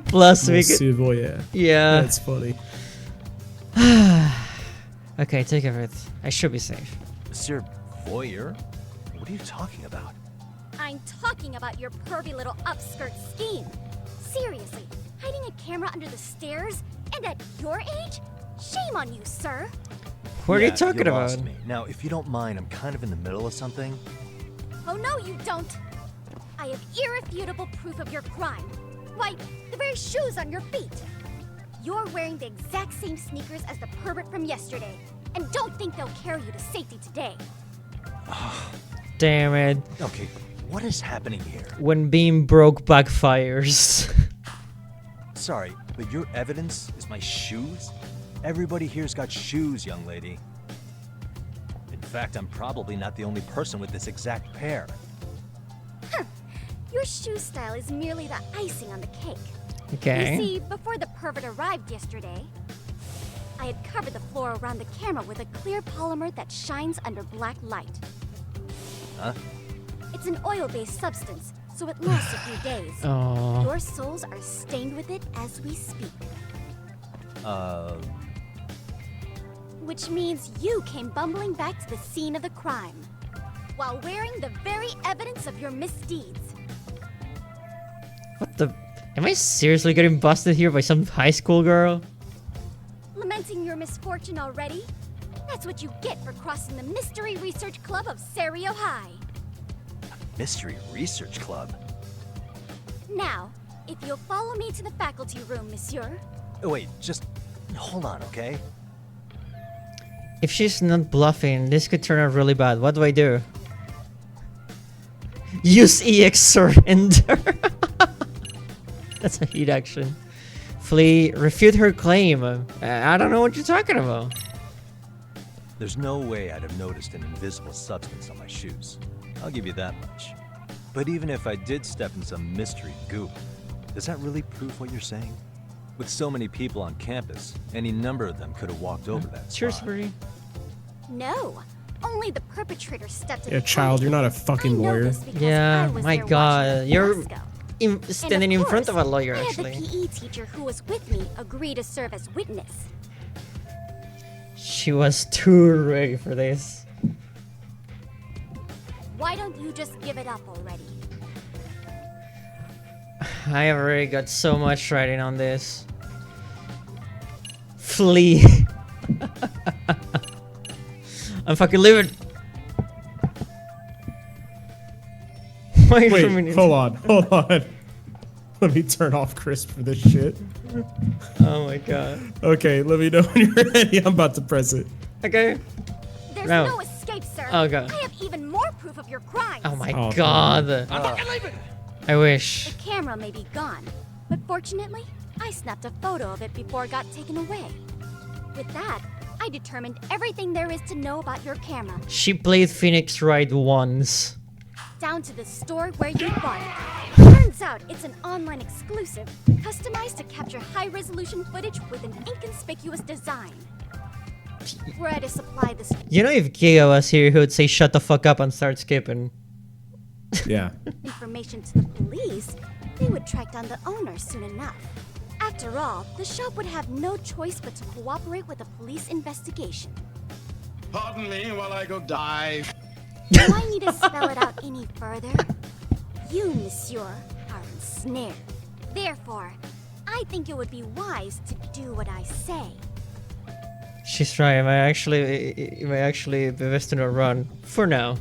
Plus, we Monsieur could... Boyer. Yeah. That's funny. Okay, take care of it. I should be safe. Monsieur Voyeur? What are you talking about? I'm talking about your pervy little upskirt scheme. Seriously, hiding a camera under the stairs? And at your age? Shame on you, sir. What are you talking you about? lost me. Now, if you don't mind, I'm kind of in the middle of something. Oh, no, you don't. I have irrefutable proof of your crime. Why, the very shoes on your feet. You're wearing the exact same sneakers as the pervert from yesterday. And don't think they'll carry you to safety today. Damn it. Okay, what is happening here? When being broke backfires. Sorry, but your evidence is my shoes? Everybody here's got shoes, young lady. In fact, I'm probably not the only person with this exact pair. Huh. Your shoe style is merely the icing on the cake. Okay. You see, before the pervert arrived yesterday, I had covered the floor around the camera with a clear polymer that shines under black light. Huh? It's an oil-based substance, so it lasts a few days. Oh. Your soles are stained with it as we speak. Which means you came bumbling back to the scene of the crime, while wearing the very evidence of your misdeeds. What the... Am I seriously getting busted here by some high school girl? Lamenting your misfortune already? That's what you get for crossing the Mystery Research Club of Serio High. Mystery Research Club? Now, if you'll follow me to the faculty room, monsieur. Oh, wait, just hold on, okay? If she's not bluffing, this could turn out really bad. What do I do? Use EX surrender. That's a heat action. Flee, refute her claim. I don't know what you're talking about. There's no way I'd have noticed an invisible substance on my shoes. I'll give you that much. But even if I did step in some mystery goop, does that really prove what you're saying? With so many people on campus, any number of them could have walked over that Cheers, spot. Marie. No, only the perpetrator stepped in. Yeah, child, you're not a fucking lawyer. Yeah, my god. You're standing in front of a lawyer, I had actually. the PE teacher who was with me agree to serve as witness. She was too ready for this. Why don't you just give it up already? I have already got so much writing on this. Flee. I'm fucking leaving. Wait, hold on. Let me turn off Crisp for this shit. Oh my god. Okay, let me know when you're ready. I'm about to press it. Okay. There's no escape, sir. Oh god. I have even more proof of your crimes. Oh my god. I'm fucking leaving. I wish. The camera may be gone, but fortunately, I snapped a photo of it before it got taken away. With that, I determined everything there is to know about your camera. She played Phoenix Wright once. Down to the store where you bought it. Turns out it's an online exclusive, customized to capture high-resolution footage with an inconspicuous design. Were I to supply this... You know, if Giga was here, he would say shut the fuck up and start skipping. Yeah. Information to the police, they would track down the owner soon enough. After all, the shop would have no choice but to cooperate with the police investigation. Pardon me while I go dive. Do I need to spell it out any further? You, monsieur, are ensnared. Therefore, I think it would be wise to do what I say. She's right. It might actually be best to run for now.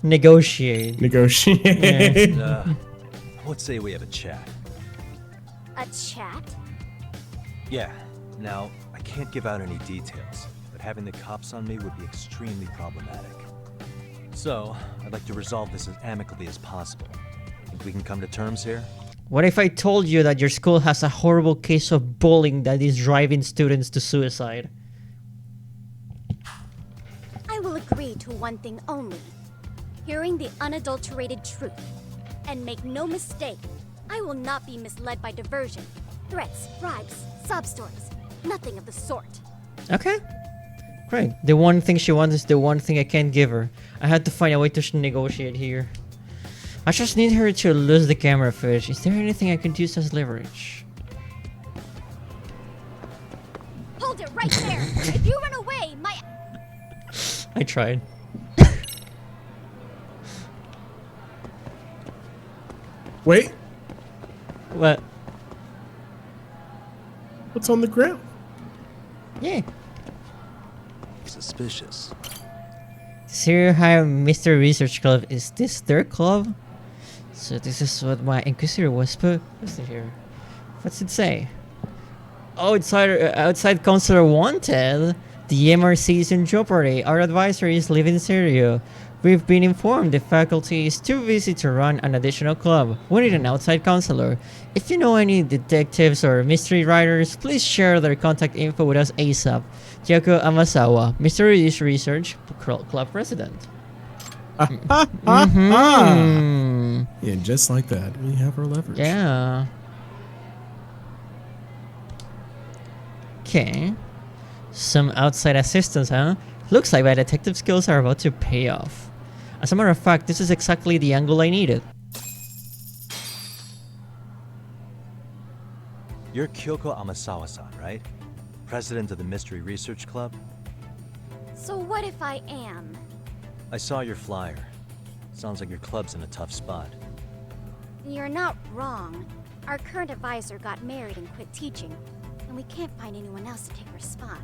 Negotiate. Yeah. Let's say we have a chat. A chat? Yeah. Now, I can't give out any details, but having the cops on me would be extremely problematic. So, I'd like to resolve this as amicably as possible. Think we can come to terms here? What if I told you that your school has a horrible case of bullying that is driving students to suicide? I will agree to one thing only. Hearing the unadulterated truth. And make no mistake, I will not be misled by diversion, threats, bribes, sob stories. Nothing of the sort. Okay. Great. The one thing she wants is the one thing I can't give her. I had to find a way to negotiate here. I just need her to lose the camera footage. Is there anything I could use as leverage? Hold it right there! If you run away, my... I tried. Wait. What? What's on the ground? Yeah. Suspicious. Serial High Mystery Research Club. Is this their club? So this is what my Inquisitor was posted here. What's it say? Oh, it's outside Counselor wanted. The MRC is in jeopardy. Our advisor is leaving Syria. We've been informed the faculty is too busy to run an additional club. We need an outside counselor. If you know any detectives or mystery writers, please share their contact info with us ASAP. Kyoko Amasawa, Mystery Research Club President. Yeah, just like that, we have our leverage. Yeah. Okay. Some outside assistance, huh? Looks like my detective skills are about to pay off. As a matter of fact, this is exactly the angle I needed. You're Kyoko Amasawa-san, right? President of the Mystery Research Club? So what if I am? I saw your flyer. Sounds like your club's in a tough spot. You're not wrong. Our current advisor got married and quit teaching, and we can't find anyone else to take her spot.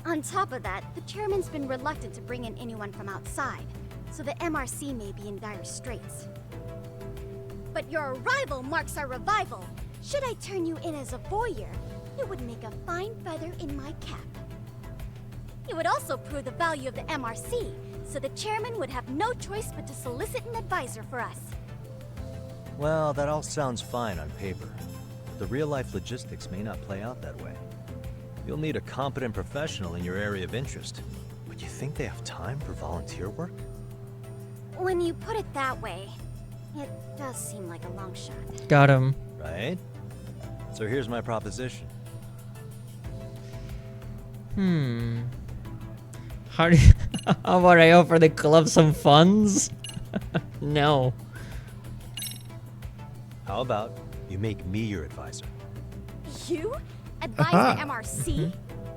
On top of that, the chairman's been reluctant to bring in anyone from outside, so the MRC may be in dire straits. But your arrival marks our revival. Should I turn you in as a voyeur, it would make a fine feather in my cap. It would also prove the value of the MRC, so the chairman would have no choice but to solicit an advisor for us. Well, that all sounds fine on paper. The real-life logistics may not play out that way. You'll need a competent professional in your area of interest. But you think they have time for volunteer work? When you put it that way, it does seem like a long shot. Got him. Right? So here's my proposition. How about I offer the club some funds? No. How about you make me your advisor? You? Advise the MRC?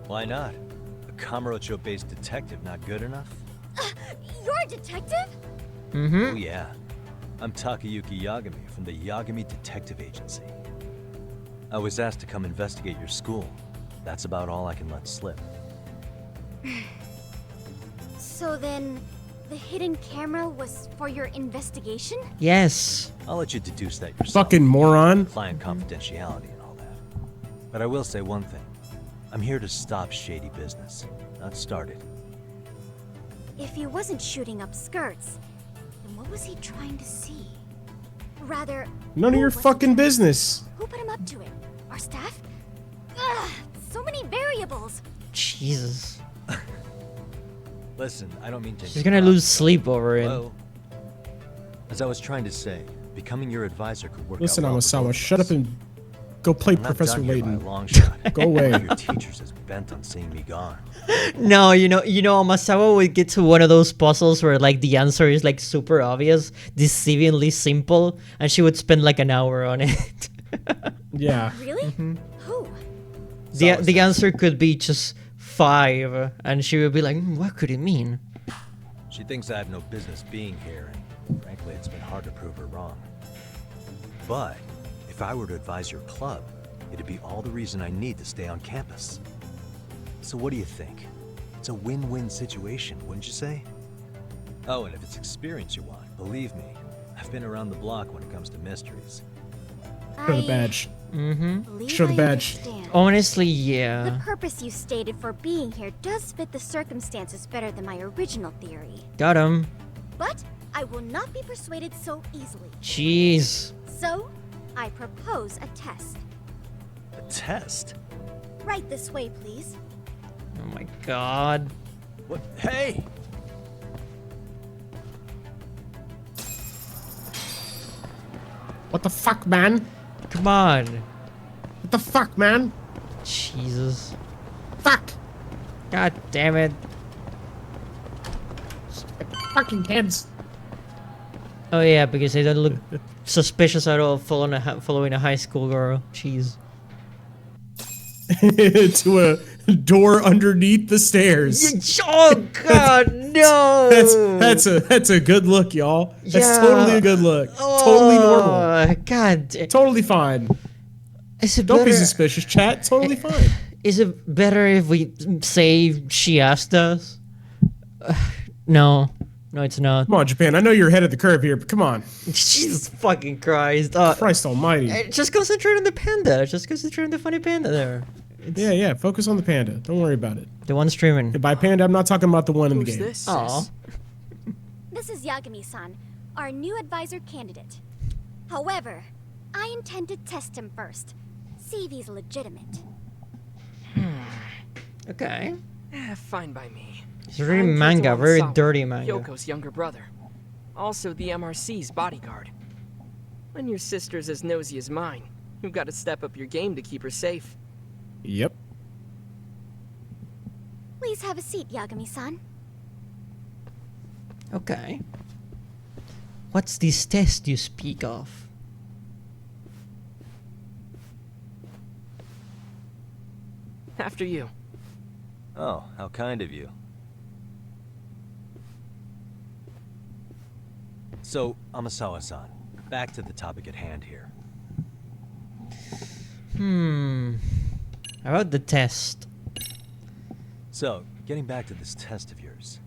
Why not? A Kamurocho-based detective not good enough? You're a detective? Oh yeah. I'm Takayuki Yagami from the Yagami Detective Agency. I was asked to come investigate your school. That's about all I can let slip. So then, the hidden camera was for your investigation? Yes. I'll let you deduce that yourself. Fucking moron. Client confidentiality and all that. But I will say one thing. I'm here to stop shady business, not start it. If he wasn't shooting up skirts, then what was he trying to see? Rather, None of your fucking business. who put him up to it? Our staff? Ugh, so many variables. Jesus. Listen, I don't mean to... She's gonna lose sleep over it. Hello? As I was trying to say, becoming your advisor could work Listen, out well for both Amasawa, of shut us. up and go play I'm not Professor done here by a Layton. long shot. Go away. One of your teachers is bent on seeing me gone. No, you know, Masawa would get to one of those puzzles where like the answer is like super obvious, deceivingly simple, and she would spend like an hour on it. Yeah. Really? Who? The answer could be just 5, and she would be like, what could it mean? She thinks I have no business being here, and frankly, it's been hard to prove her wrong. But if I were to advise your club, it'd be all the reason I need to stay on campus. So what do you think? It's a win-win situation, wouldn't you say? Oh, and if it's experience you want, believe me, I've been around the block when it comes to mysteries. Show the badge. Believe Show the I badge. understand. Honestly, The yeah. purpose you stated for being here does fit the circumstances better than my original theory. Got him. But I will not be persuaded so easily. Jeez. So, I propose a test. A test? Right this way, please. Oh my god. What? Hey! What the fuck, man? Come on. What the fuck, man? Jesus. Fuck! God damn it. Fucking kids. Oh yeah, because they don't look suspicious at all following a high school girl. Jeez. To a door underneath the stairs. Oh god, no! That's a good look, y'all. That's Yeah. totally a good look. Totally normal. Oh, God. Totally fine. Is it Don't be better- suspicious, chat. Totally fine. Is it better if we say she asked us? No. No, it's not. Come on, Japan. I know you're ahead of the curve here, but come on. Jesus fucking Christ. Christ almighty. Just concentrate on the panda. Just concentrate on the funny panda there. Yeah. Focus on the panda. Don't worry about it. The one streaming. And by panda, I'm not talking about the one in the Who's game. this? Aw. This is Yagami-san, our new advisor candidate. However, I intend to test him first. See if he's legitimate. Okay. Fine by me. It's really I'm manga, Kento very Omisawa, dirty manga. Yoko's younger brother. Also the MRC's bodyguard. When your sister's as nosy as mine, you've got to step up your game to keep her safe. Yep. Please have a seat, Yagami-san. Okay. What's this test you speak of? After you. Oh, how kind of you. So, Amasawa-san, back to the topic at hand here. How about the test? So, getting back to this test of yours.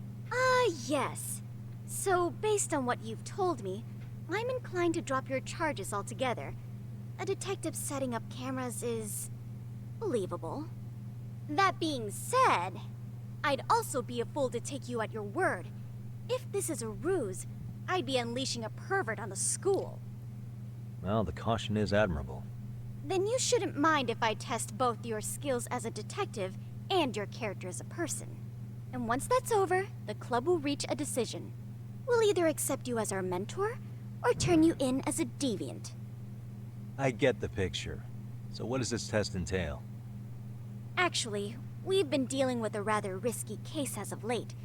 Yes. So, based on what you've told me, I'm inclined to drop your charges altogether. A detective setting up cameras is believable. That being said, I'd also be a fool to take you at your word. If this is a ruse, I'd be unleashing a pervert on the school. Well, the caution is admirable. Then you shouldn't mind if I test both your skills as a detective and your character as a person. And once that's over, the club will reach a decision. We'll either accept you as our mentor, or turn you in as a deviant. I get the picture. So what does this test entail? Actually, we've been dealing with a rather risky case as of late,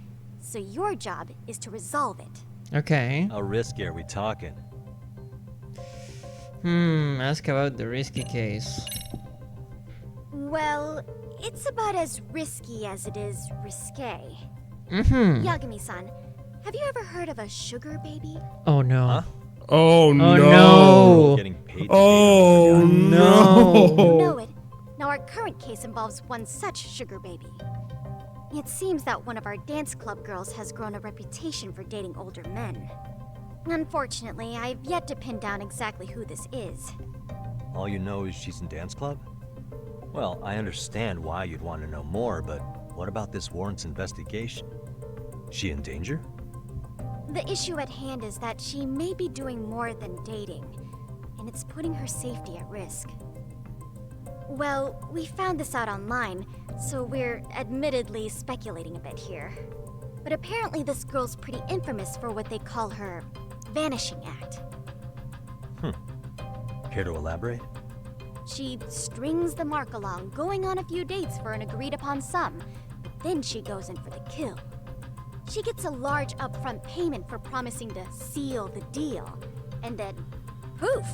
so your job is to resolve it. Okay. How risky are we talking? Ask about the risky case. Well, it's about as risky as it is risque. Yagami-san, have you ever heard of a sugar baby? Oh no. Huh? Oh no. No. Getting paid to Oh no. You know it. Now our current case involves one such sugar baby. It seems that one of our dance club girls has grown a reputation for dating older men. Unfortunately, I've yet to pin down exactly who this is. All you know is she's in dance club? Well, I understand why you'd want to know more, but what about this warrants investigation? Is she in danger? The issue at hand is that she may be doing more than dating, and it's putting her safety at risk. Well, we found this out online, so we're admittedly speculating a bit here. But apparently this girl's pretty infamous for what they call her vanishing act. Care to elaborate? She strings the mark along, going on a few dates for an agreed upon sum, but then she goes in for the kill. She gets a large upfront payment for promising to seal the deal, and then poof,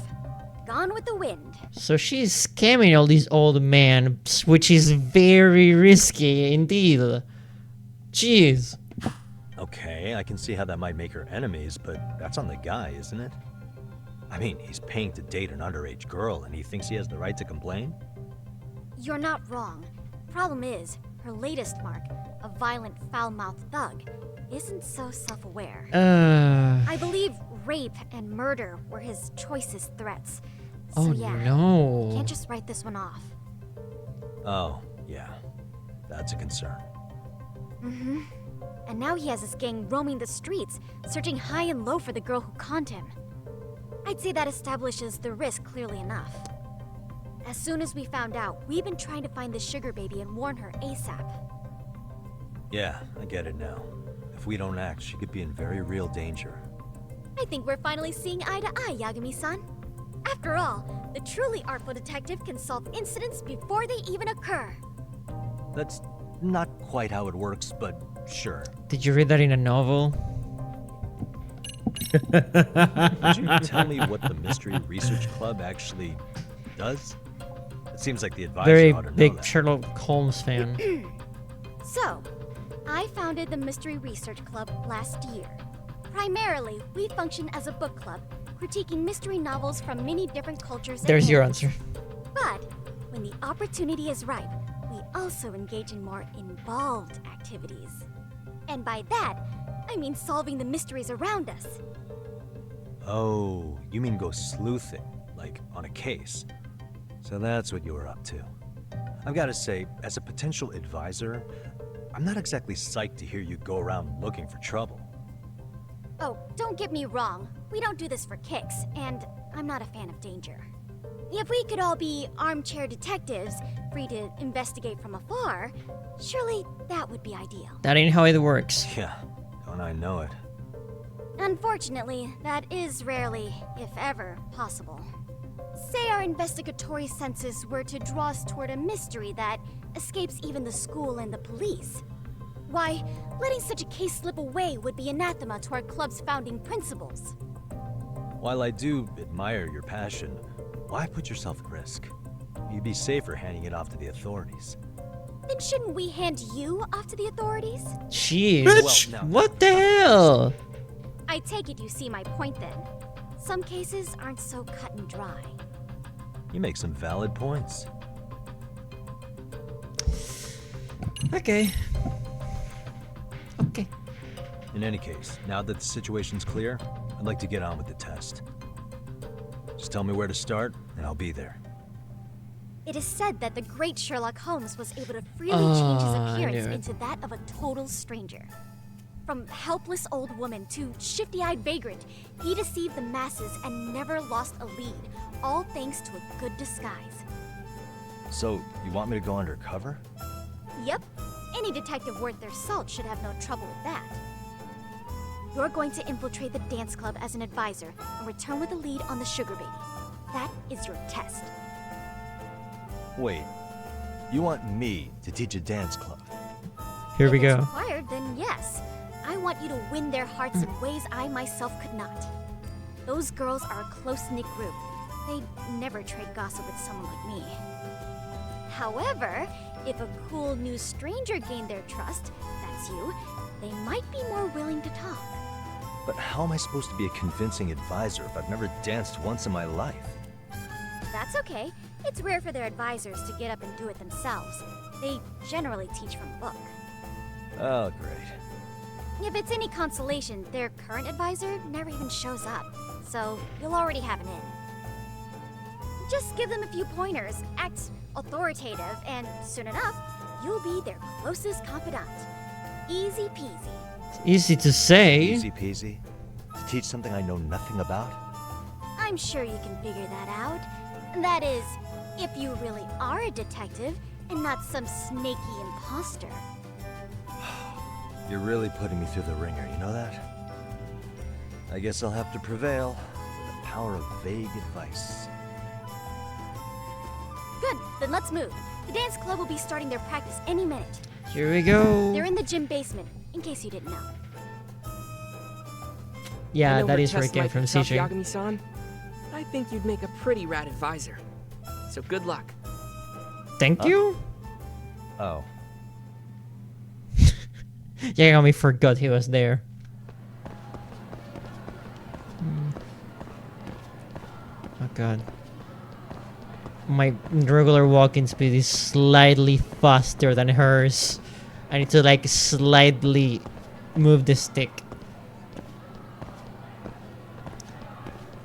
gone with the wind. So she's scamming all these old men, which is very risky indeed. Jeez. Okay, I can see how that might make her enemies, but that's on the guy, isn't it? I mean, he's paying to date an underage girl, and he thinks he has the right to complain? You're not wrong. Problem is, her latest mark, a violent, foul-mouthed thug, isn't so self-aware. I believe rape and murder were his choicest threats. So Oh, yeah, no. can't just write this one off. Oh, yeah. That's a concern. Mm-hmm. And now he has his gang roaming the streets, searching high and low for the girl who conned him. I'd say that establishes the risk clearly enough. As soon as we found out, we've been trying to find the sugar baby and warn her ASAP. Yeah, I get it now. If we don't act, she could be in very real danger. I think we're finally seeing eye to eye, Yagami-san. After all, the truly artful detective can solve incidents before they even occur. That's not quite how it works, but sure. Did you read that in a novel? Could you tell me what the Mystery Research Club actually does? It seems like the advisor Very ought to know big that. Sherlock Holmes fan. So, I founded the Mystery Research Club last year. Primarily, we function as a book club, critiquing mystery novels from many different cultures and There's your eras. answer. But, when the opportunity is ripe, we also engage in more involved activities. And by that, I mean solving the mysteries around us. Oh, you mean go sleuthing, like on a case. So that's what you were up to. I've got to say, as a potential advisor, I'm not exactly psyched to hear you go around looking for trouble. Oh, don't get me wrong. We don't do this for kicks, and I'm not a fan of danger. If we could all be armchair detectives, free to investigate from afar, surely that would be ideal. That ain't how it works. Yeah, don't I know it. Unfortunately, that is rarely, if ever, possible. Say our investigatory senses were to draw us toward a mystery that escapes even the school and the police. Why, letting such a case slip away would be anathema to our club's founding principles. While I do admire your passion, why put yourself at risk? You'd be safer handing it off to the authorities. Then shouldn't we hand you off to the authorities? Jeez. Bitch! Well, no. What the hell? I take it you see my point then. Some cases aren't so cut and dry. You make some valid points. Okay. Okay. In any case, now that the situation's clear, I'd like to get on with the test. Just tell me where to start, and I'll be there. It is said that the great Sherlock Holmes was able to freely change his appearance into that of a total stranger. From helpless old woman to shifty-eyed vagrant, he deceived the masses and never lost a lead, all thanks to a good disguise. So, you want me to go undercover? Yep. Any detective worth their salt should have no trouble with that. You're going to infiltrate the dance club as an advisor and return with a lead on the sugar baby. That is your test. Wait, you want me to teach a dance club? Here we If it's go. required, then yes. I want you to win their hearts in ways I myself could not. Those girls are a close-knit group. They'd never trade gossip with someone like me. However, if a cool new stranger gained their trust, that's you, they might be more willing to talk. But how am I supposed to be a convincing advisor if I've never danced once in my life? That's okay. It's rare for their advisors to get up and do it themselves. They generally teach from a book. Oh, great. If it's any consolation, their current advisor never even shows up, so you'll already have an in. Just give them a few pointers, act authoritative, and soon enough, you'll be their closest confidant. Easy peasy. It's easy to say. Easy peasy? To teach something I know nothing about? I'm sure you can figure that out. That is, if you really are a detective and not some snaky imposter. You're really putting me through the ringer, you know that? I guess I'll have to prevail with the power of vague advice. Good, then let's move. The dance club will be starting their practice any minute. Here we go. They're in the gym basement, in case you didn't know. Yeah, that her is where it test came might from, be tough, CJ. Yagami-san. I think you'd make a pretty rad advisor. So good luck. Thank you? Oh. Yagami forgot he was there. Oh god. My regular walking speed is slightly faster than hers. I need to like slightly move the stick.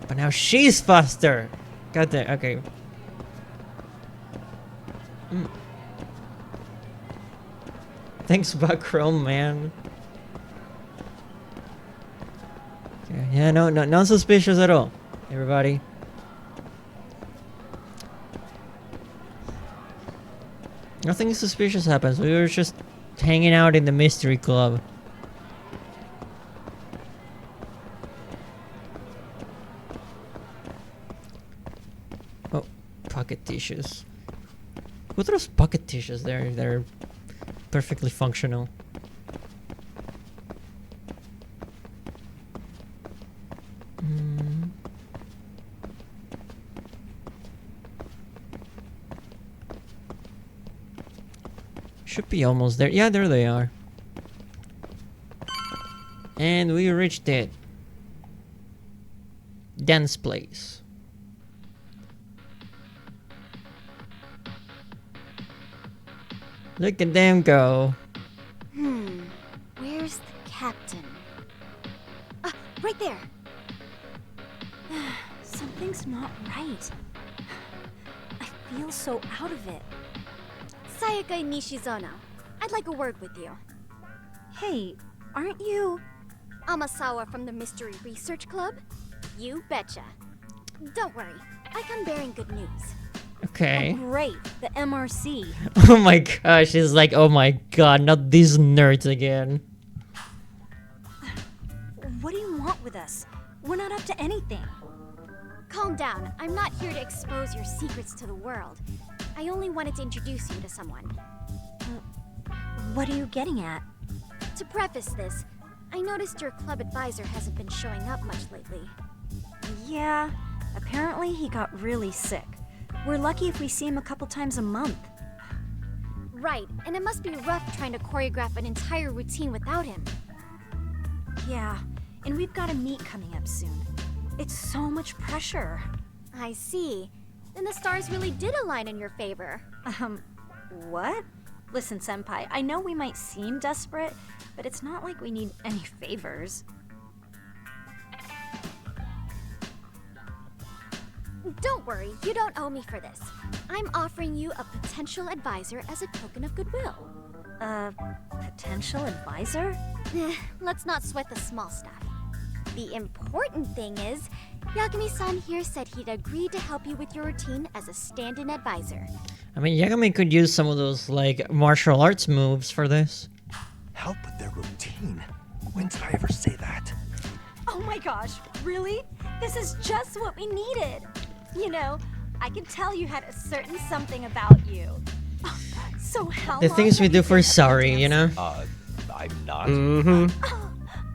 But now she's faster. Got that? Okay. Thanks, Buckchrome, man. Okay, yeah, no suspicious at all, everybody. Nothing suspicious happens. We were just hanging out in the mystery club. Oh, pocket tissues. Who throws pocket tissues? They're perfectly functional. Should be almost there. Yeah, there they are. And we reached it. Dance place. Look at them go. Where's the captain? Ah, right there. Something's not right. I feel so out of it. Sayaka Nishizono, I'd like a word with you. Hey, aren't you... Amasawa from the Mystery Research Club? You betcha. Don't worry, I come bearing good news. Okay. Oh, great, the MRC. Oh my gosh, it's like, oh my god, not these nerds again. What do you want with us? We're not up to anything. Calm down. I'm not here to expose your secrets to the world. I only wanted to introduce you to someone. What are you getting at? To preface this, I noticed your club advisor hasn't been showing up much lately. Yeah, apparently he got really sick. We're lucky if we see him a couple times a month. Right, and it must be rough trying to choreograph an entire routine without him. Yeah, and we've got a meet coming up soon. It's so much pressure. I see. Then the stars really did align in your favor. What? Listen, Senpai, I know we might seem desperate, but it's not like we need any favors. Don't worry, you don't owe me for this. I'm offering you a potential advisor as a token of goodwill. Potential advisor? Let's not sweat the small stuff. The important thing is, Yagami-san here said he'd agree to help you with your routine as a stand-in advisor. I mean, Yagami could use some of those, like, martial arts moves for this. Help with their routine? When did I ever say that? Oh my gosh, really? This is just what we needed. You know, I could tell you had a certain something about you. So how The long things we have do you for been Saori, you know? I'm not.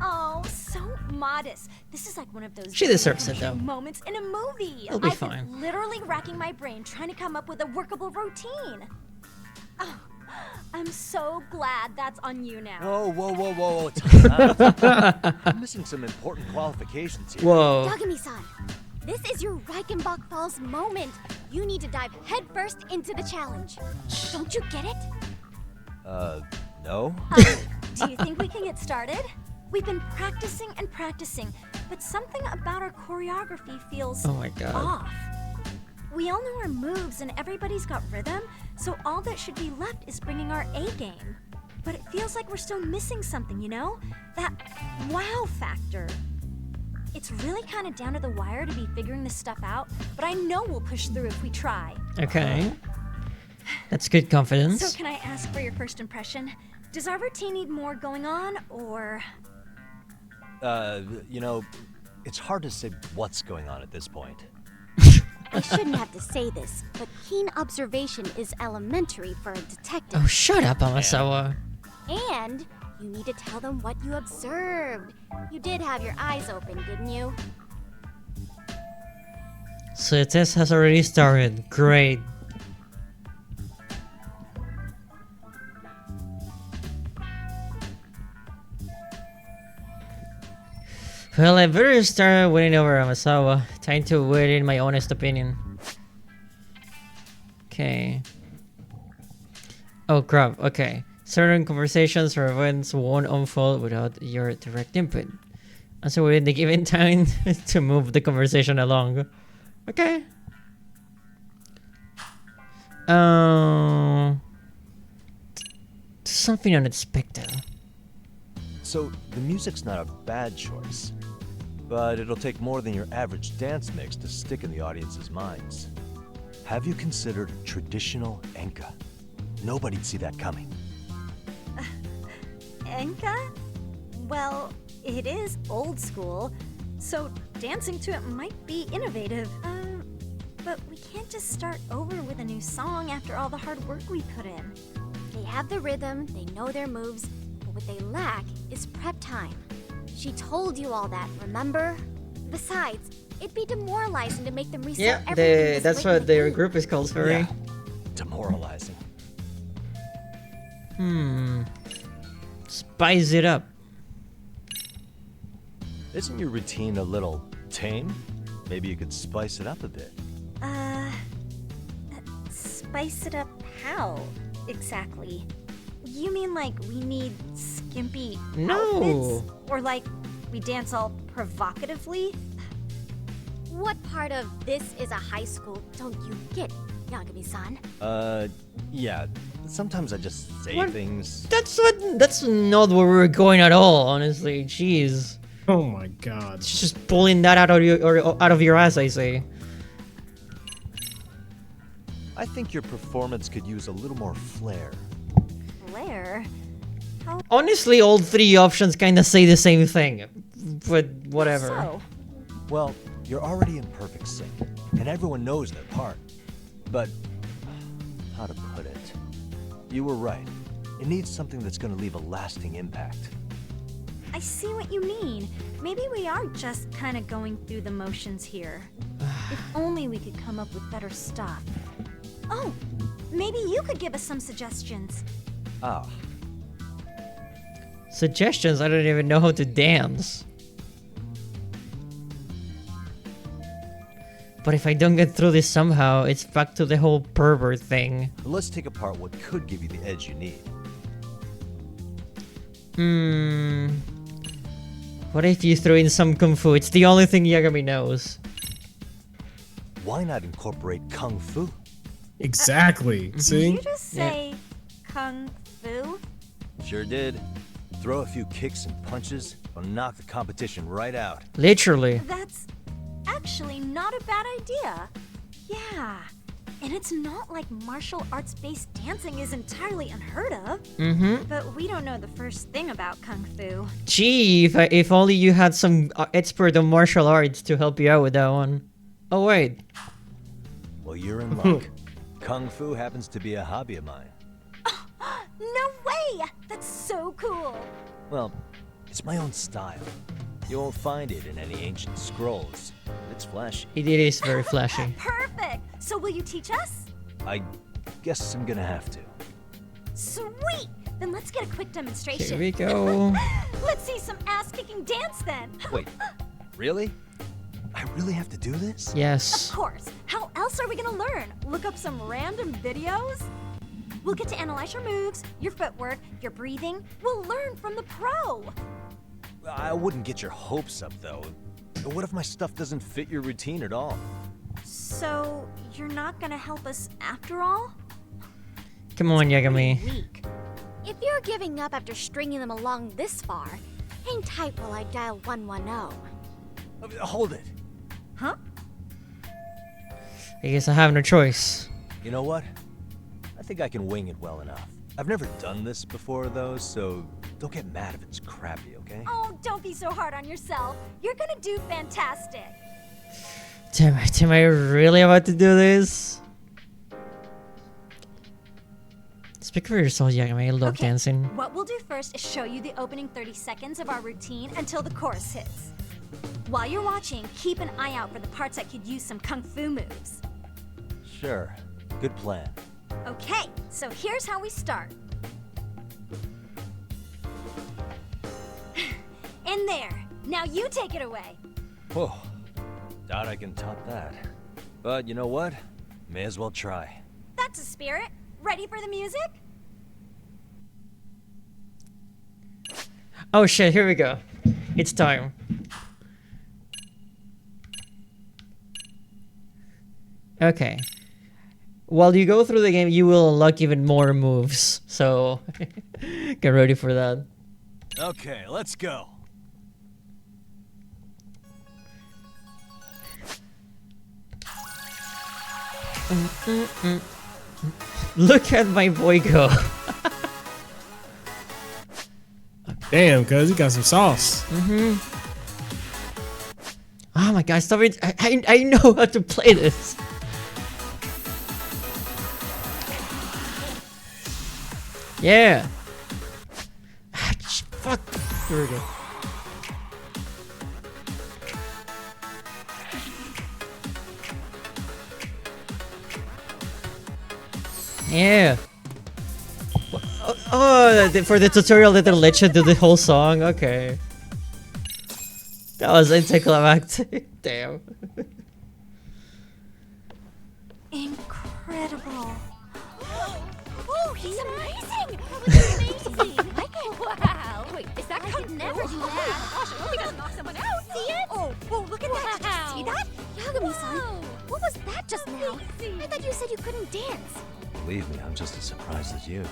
Oh, so modest. This is like one of those She deserves it, though. moments in a movie. It'll be I've fine. been literally racking my brain trying to come up with a workable routine. Oh, I'm so glad that's on you now. Whoa. I'm missing some important qualifications here. Whoa. Yagami-san, this is your Reichenbach Falls moment. You need to dive headfirst into the challenge. Don't you get it? No? Do you think we can get started? We've been practicing and practicing, but something about our choreography feels Oh my God. off. We all know our moves and everybody's got rhythm, so all that should be left is bringing our A game. But it feels like we're still missing something, you know? That wow factor. It's really kind of down to the wire to be figuring this stuff out, but I know we'll push through if we try. Okay. That's good confidence. So can I ask for your first impression? Does our routine need more going on, or...? You know, it's hard to say what's going on at this point. I shouldn't have to say this, but keen observation is elementary for a detective. Oh, shut up, Amasawa. And you need to tell them what you observed. You did have your eyes open, didn't you? So the test has already started. Great. Well, I better start winning over Amasawa. Time to win in my honest opinion. Okay. Oh crap, okay. Certain conversations or events won't unfold without your direct input. And so within the given time to move the conversation along. Okay. Something unexpected. So, the music's not a bad choice. But it'll take more than your average dance mix to stick in the audience's minds. Have you considered traditional enka? Nobody'd see that coming. Enka? Well, it is old school, so dancing to it might be innovative. But we can't just start over with a new song after all the hard work we put in. They have the rhythm, they know their moves, but what they lack is prep time. She told you all that, remember? Besides, it'd be demoralizing to make them reset everything. That's what their group is called, sorry. Yeah. Demoralizing. Spice it up. Isn't your routine a little tame? Maybe you could spice it up a bit. Spice it up how, exactly? You mean like we need skimpy outfits? Or like we dance all provocatively? What part of this is a high school don't you get, Yagami-san? Yeah. Sometimes I just say things. That's not where we're going at all, honestly. Jeez. Oh my God. It's just pulling that out of your ass, I say. I think your performance could use a little more flair. Flair? Honestly, all three options kind of say the same thing, but whatever. So? Well, you're already in perfect sync, and everyone knows their part. But, how to put it? You were right. It needs something that's going to leave a lasting impact. I see what you mean. Maybe we are just kind of going through the motions here. If only we could come up with better stuff. Oh, maybe you could give us some suggestions. Ah. Suggestions? I don't even know how to dance. But if I don't get through this somehow, it's back to the whole pervert thing. Let's take apart what could give you the edge you need. What if you threw in some kung fu? It's the only thing Yagami knows. why not incorporate Kung Fu? Exactly. See? Did you just say Kung Fu? Sure did. Throw a few kicks and punches, will knock the competition right out. Literally. That's actually not a bad idea. Yeah. And it's not like martial arts-based dancing is entirely unheard of. But we don't know the first thing about Kung Fu. Gee, if only you had some expert on martial arts to help you out with that one. Oh, wait. Well, you're in luck. Kung Fu happens to be a hobby of mine. No way! That's so cool. Well, it's my own style. You won't find it in any ancient scrolls. It's flashy. It is very flashy. Perfect! So will you teach us? I guess I'm gonna have to. Sweet! Then let's get a quick demonstration. Here we go. Let's see some ass-kicking dance then. Wait, really? I really have to do this? Yes. Of course. How else are we gonna learn? Look up some random videos? We'll get to analyze your moves, your footwork, your breathing. We'll learn from the pro. I wouldn't get your hopes up, though. What if my stuff doesn't fit your routine at all? So, you're not gonna help us after all? Come on, Yagami. Weak. If you're giving up after stringing them along this far, hang tight while I dial 110. Hold it. Huh? I guess I have no choice. You know what? I think I can wing it well enough. I've never done this before, though, so don't get mad if it's crappy, okay? Oh, don't be so hard on yourself. You're gonna do fantastic. Am I really about to do this? Speak for yourself, Yagami. I love dancing. What we'll do first is show you the opening 30 seconds of our routine until the chorus hits. While you're watching, keep an eye out for the parts that could use some kung fu moves. Sure. Good plan. Okay, so here's how we start. In there. Now you take it away. Whoa. Doubt I can top that. But you know what? May as well try. That's a spirit. Ready for the music? Oh shit, here we go. It's time. Okay. While you go through the game, you will unlock even more moves. So, get ready for that. Okay, let's go. Look at my boy go. Damn, cuz he got some sauce. Oh my god, stop it. I know how to play this. Yeah. Fuck. Here we go. Yeah. Oh, for the tutorial that they let you do the whole song? Okay. That was anticlimactic. Damn. Incredible. Oh, he's amazing! Amazing! Wow! Wait, is that I could never do that. Gosh, I hope he doesn't knock someone out. See it? Oh, look at that. Did you see that? Yagami-san, what was that just now? I thought you said you couldn't dance. Believe me, I'm just as surprised as you.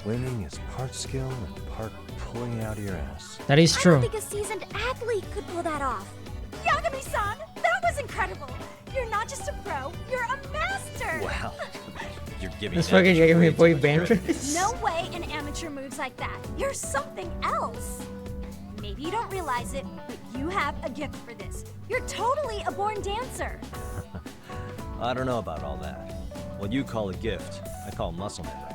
Winning is part skill and part pulling out of your ass. That is I true. don't think a seasoned athlete could pull that off. Yagami-san, that was incredible. You're not just a pro, you're a master. Wow. You're giving This fucking Yagami boy band. No way an amateur moves like that. You're something else. Maybe you don't realize it, but you have a gift for this. You're totally a born dancer. I don't know about all that. What you call a gift, I call muscle memory.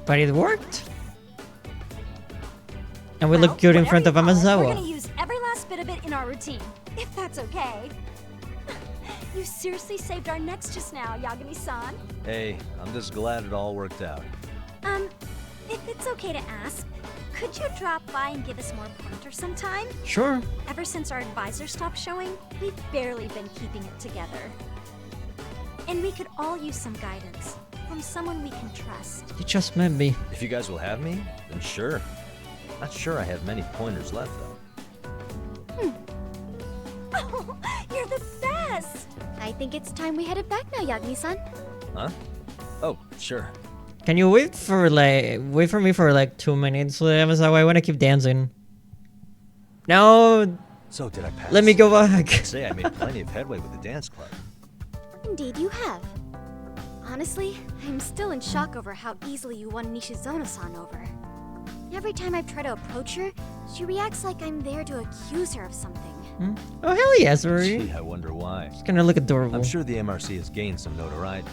But it worked. And we look good in front of We're Amazawa. gonna use every last bit of it in our routine, if that's okay. You seriously saved our necks just now, Yagami-san. Hey, I'm just glad it all worked out. If it's okay to ask, could you drop by and give us more pointers sometime? Sure. Ever since our advisor stopped showing, we've barely been keeping it together. And we could all use some guidance from someone we can trust. You just met me. If you guys will have me, then sure. Not sure I have many pointers left, though. Oh, you're the best! I think it's time we headed back now, Yagami-san. Huh? Oh, sure. Can you wait for me for like 2 minutes? I want to keep dancing. No. So did I pass? Let me go back. I'd say I made plenty of headway with the dance club. Indeed you have. Honestly, I'm still in shock over how easily you won Nishizono-san over. Every time I try to approach her, she reacts like I'm there to accuse her of something. Hmm? Oh, hell yes, Rory. Gee, I wonder why. It's gonna look adorable. I'm sure the MRC has gained some notoriety.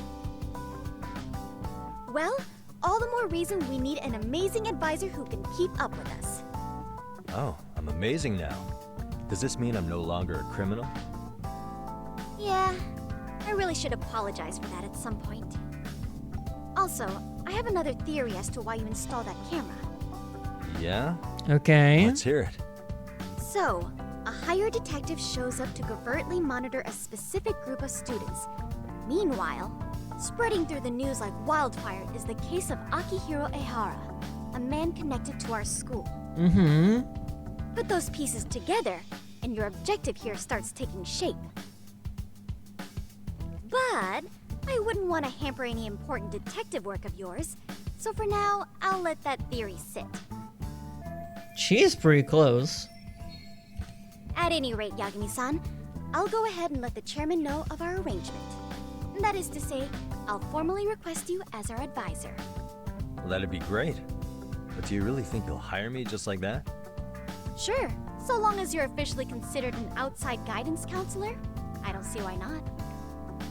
Well, all the more reason we need an amazing advisor who can keep up with us. Oh, I'm amazing now. Does this mean I'm no longer a criminal? Yeah, I really should apologize for that at some point. Also, I have another theory as to why you installed that camera. Yeah? Okay. Let's hear it. So, a hired detective shows up to covertly monitor a specific group of students. Meanwhile, spreading through the news like wildfire is the case of Akihiro Ehara, a man connected to our school. Mm-hmm. Put those pieces together, and your objective here starts taking shape. But I wouldn't want to hamper any important detective work of yours, so for now, I'll let that theory sit. She's pretty close. At any rate, Yagami-san, I'll go ahead and let the chairman know of our arrangement. That is to say, I'll formally request you as our advisor. Well, that'd be great. But do you really think you'll hire me just like that? Sure, so long as you're officially considered an outside guidance counselor. I don't see why not.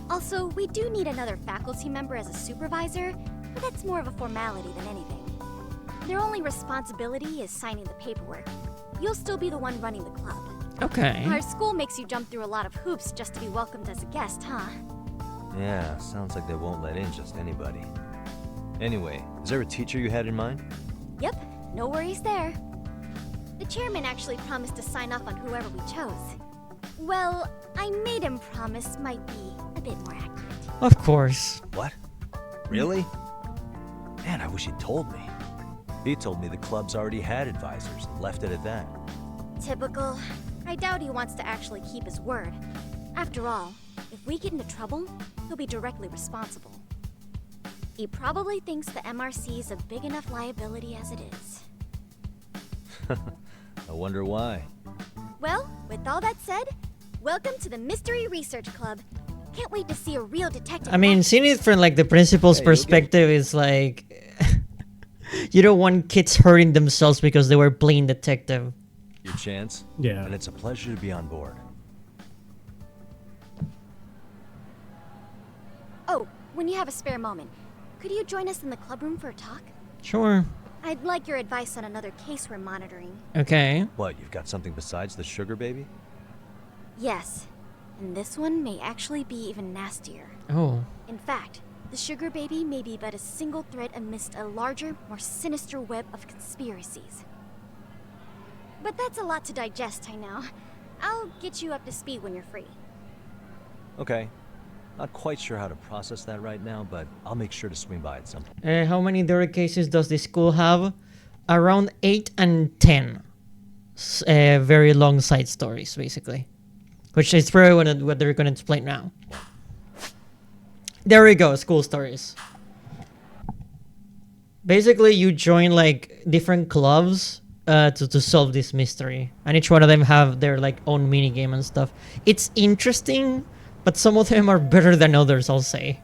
Also, we do need another faculty member as a supervisor, but that's more of a formality than anything. Their only responsibility is signing the paperwork. You'll still be the one running the club. Okay. Our school makes you jump through a lot of hoops just to be welcomed as a guest, huh? Yeah, sounds like they won't let in just anybody. Anyway, is there a teacher you had in mind? Yep, no worries there. The chairman actually promised to sign off on whoever we chose. Well, I made him promise might be a bit more accurate. Of course. What? Really? Man, I wish he'd told me. He told me the club's already had advisors and left it at that. Typical. I doubt he wants to actually keep his word. After all, if we get into trouble, he'll be directly responsible. He probably thinks the MRC is a big enough liability as it is. I wonder why. Well, with all that said, welcome to the Mystery Research Club. Can't wait to see a real detective. I mean, seeing it from like the principal's perspective is like you don't want kids hurting themselves because they were playing detective. Your chance? Yeah. And it's a pleasure to be on board. Oh, when you have a spare moment, could you join us in the club room for a talk? Sure. I'd like your advice on another case we're monitoring. Okay. What, you've got something besides the sugar baby? Yes, and this one may actually be even nastier. Oh. In fact, the sugar baby may be but a single thread amidst a larger, more sinister web of conspiracies. But that's a lot to digest, I know. I'll get you up to speed when you're free. Okay. Not quite sure how to process that right now, but I'll make sure to swing by at some point. How many dirty cases does this school have? Around 8 and 10. Very long side stories, basically. Which is probably what they're going to explain now. There we go, school stories. Basically, you join like different clubs to solve this mystery. And each one of them have their like own minigame and stuff. It's interesting, but some of them are better than others, I'll say.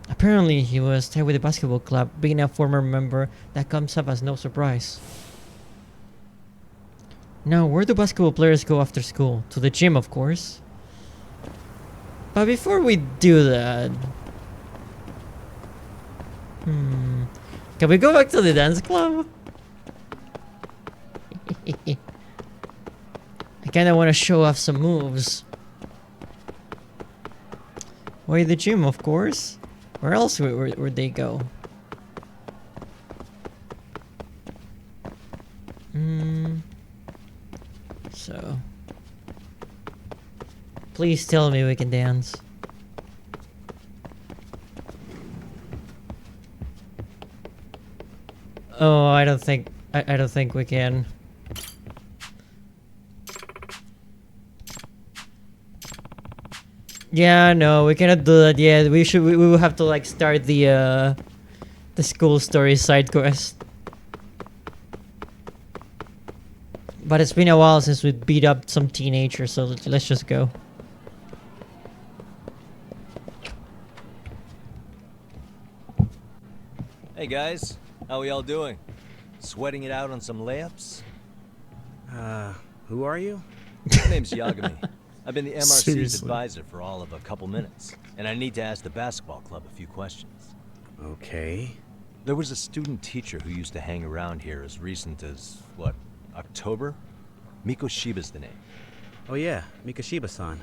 Apparently, he was tied with the basketball club, being a former member. That comes up as no surprise. Now, where do basketball players go after school? To the gym, of course. But before we do that... Can we go back to the dance club? I kinda wanna show off some moves. Why the gym, of course. Where else would they go? So... Please tell me we can dance. Oh, I don't think we can. Yeah, no, we cannot do that yet. We will have to like start the school story side quest. But it's been a while since we beat up some teenagers, so let's just go. Hey guys, how we all doing? Sweating it out on some layups? Who are you? My name's Yagami. I've been the MRC's Seriously. advisor for all of a couple minutes, and I need to ask the basketball club a few questions. Okay. There was a student teacher who used to hang around here as recent as, what, October? Mikoshiba's the name. Oh yeah, Mikoshiba-san.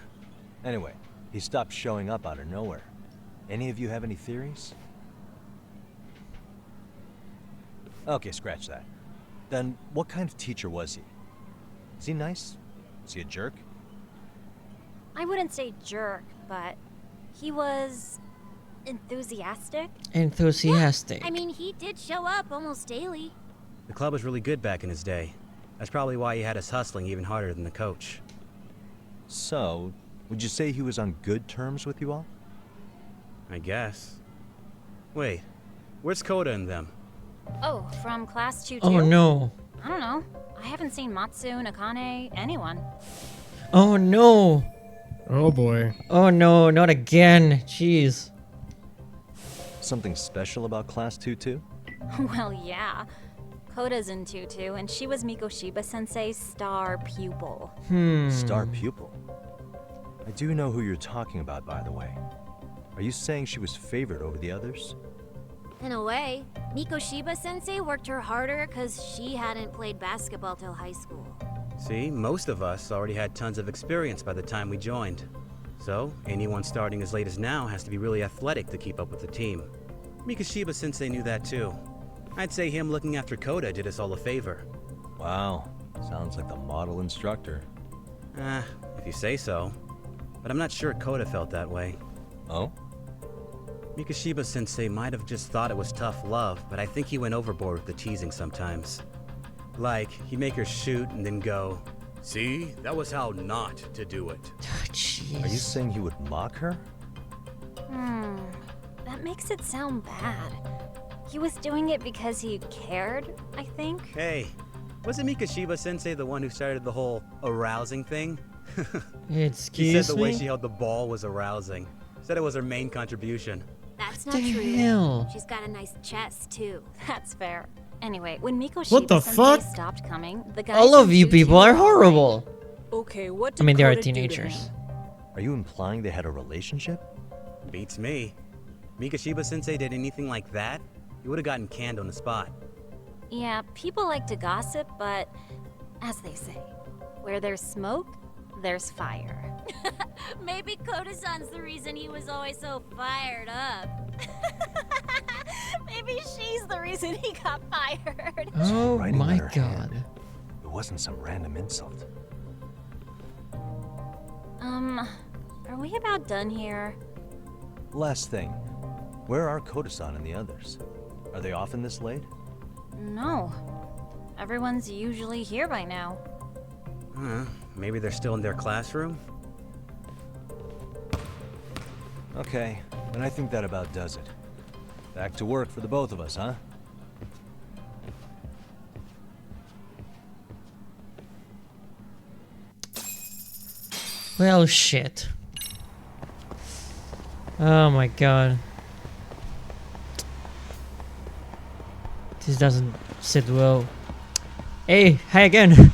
Anyway, he stopped showing up out of nowhere. Any of you have any theories? Okay, scratch that. Then, what kind of teacher was he? Is he nice? Is he a jerk? I wouldn't say jerk, but he was enthusiastic. Enthusiastic. I mean, he did show up almost daily. The club was really good back in his day. That's probably why he had us hustling even harder than the coach. So, would you say he was on good terms with you all? I guess. Wait, where's Koda and them? Oh, from class 2 Oh no. I don't know. I haven't seen Matsu, Nakane, anyone. Oh no. Oh boy. Oh no, not again. Jeez. Something special about class 2 too? Well, yeah. Koda's in tutu, and she was Mikoshiba-sensei's star pupil. Star pupil? I do know who you're talking about, by the way. Are you saying she was favored over the others? In a way, Mikoshiba-sensei worked her harder because she hadn't played basketball till high school. See, most of us already had tons of experience by the time we joined. So, anyone starting as late as now has to be really athletic to keep up with the team. Mikoshiba-sensei knew that too. I'd say him looking after Koda did us all a favor. Wow, sounds like the model instructor. If you say so. But I'm not sure Koda felt that way. Oh? Mikoshiba-sensei might have just thought it was tough love, but I think he went overboard with the teasing sometimes. Like, he'd make her shoot and then go, "See, that was how not to do it." Jeez. Are you saying he would mock her? That makes it sound bad. He was doing it because he cared, I think. Hey, wasn't Mikoshiba-sensei the one who started the whole arousing thing? Excuse He said the way me? she held the ball was arousing. Said it was her main contribution. That's What not the true. hell? She's got a nice chest, too. That's fair. Anyway, when What the Mikoshiba-sensei fuck? stopped coming, the guys All of from you tutu people are were all like, horrible. Okay, what I did mean, they are Koda do to teenagers. him? Are you implying they had a relationship? Beats me. Mikoshiba-sensei did anything like that, he would have gotten canned on the spot. Yeah, people like to gossip, but as they say, where there's smoke, there's fire. Maybe Koda-san's the reason he was always so fired up. Maybe she's the reason he got fired. Oh Writing my on her god. hand. It wasn't some random insult. Are we about done here? Last thing. Where are Koda-san and the others? Are they often this late? No. Everyone's usually here by now. Maybe they're still in their classroom? Okay, then I think that about does it. Back to work for the both of us, huh? Well, shit. Oh my god. This doesn't sit well. Hey, hi again.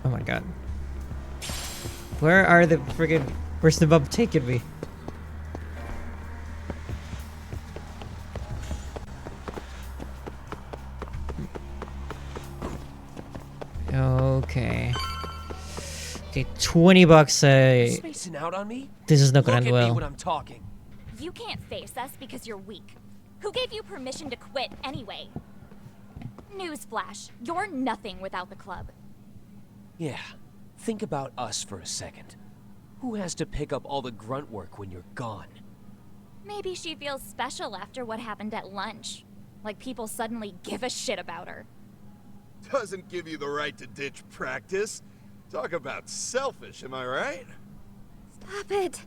Oh my god. Where are the friggin'... Where's the bub taking me? Okay. Okay, $20 a... Spacing out on me? This is not gonna Look end at me well. when I'm talking. You can't face us because you're weak. Who gave you permission to quit anyway? Newsflash, you're nothing without the club. Yeah, think about us for a second. Who has to pick up all the grunt work when you're gone? Maybe she feels special after what happened at lunch. Like people suddenly give a shit about her. Doesn't give you the right to ditch practice. Talk about selfish, am I right? Stop it.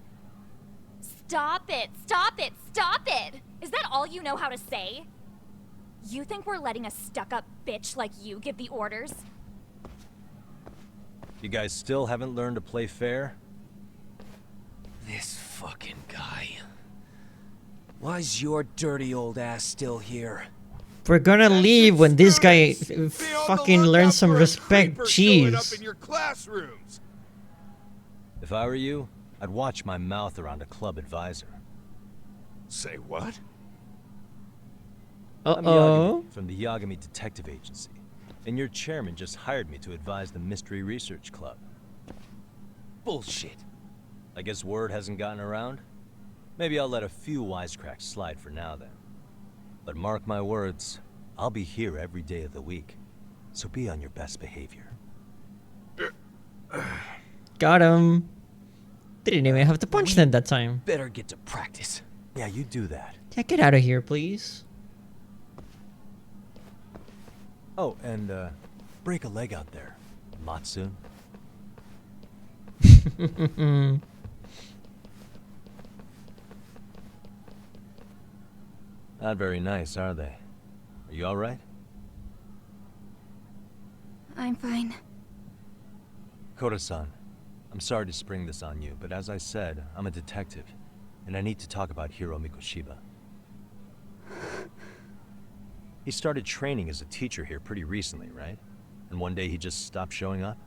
Stop it! Stop it! Stop it! Is that all you know how to say? You think we're letting a stuck-up bitch like you give the orders? You guys still haven't learned to play fair? This fucking guy. Why's your dirty old ass still here? We're gonna leave when this guy fucking learns some respect. Jeez. In your classrooms. If I were you, I'd watch my mouth around a club advisor. Say what? I'm Yagami from the Yagami Detective Agency, and your chairman just hired me to advise the Mystery Research Club. Bullshit. I guess word hasn't gotten around? Maybe I'll let a few wisecracks slide for now then. But mark my words, I'll be here every day of the week, so be on your best behavior. Got him. Didn't even have to punch them that time. Better get to practice. Yeah, you do that. Yeah, get out of here, please. Oh, and break a leg out there, Matsun. Not very nice, are they? Are you alright? I'm fine. Koda-san, I'm sorry to spring this on you, but as I said, I'm a detective, and I need to talk about Hiro Mikoshiba. He started training as a teacher here pretty recently, right? And one day he just stopped showing up?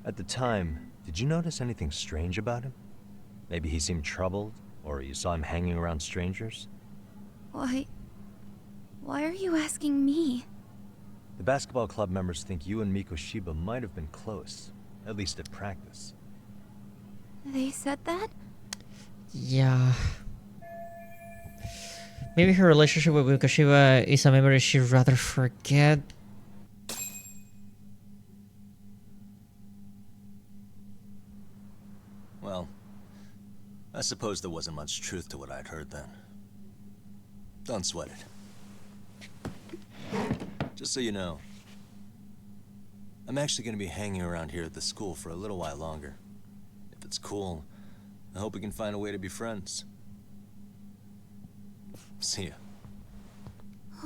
At the time, did you notice anything strange about him? Maybe he seemed troubled, or you saw him hanging around strangers? Why are you asking me? The basketball club members think you and Mikoshiba might have been close, at least at practice. They said that? Yeah. Maybe her relationship with Mikoshiba is a memory she'd rather forget. Well, I suppose there wasn't much truth to what I'd heard then. Don't sweat it. Just so you know, I'm actually going to be hanging around here at the school for a little while longer. If it's cool, I hope we can find a way to be friends. See ya.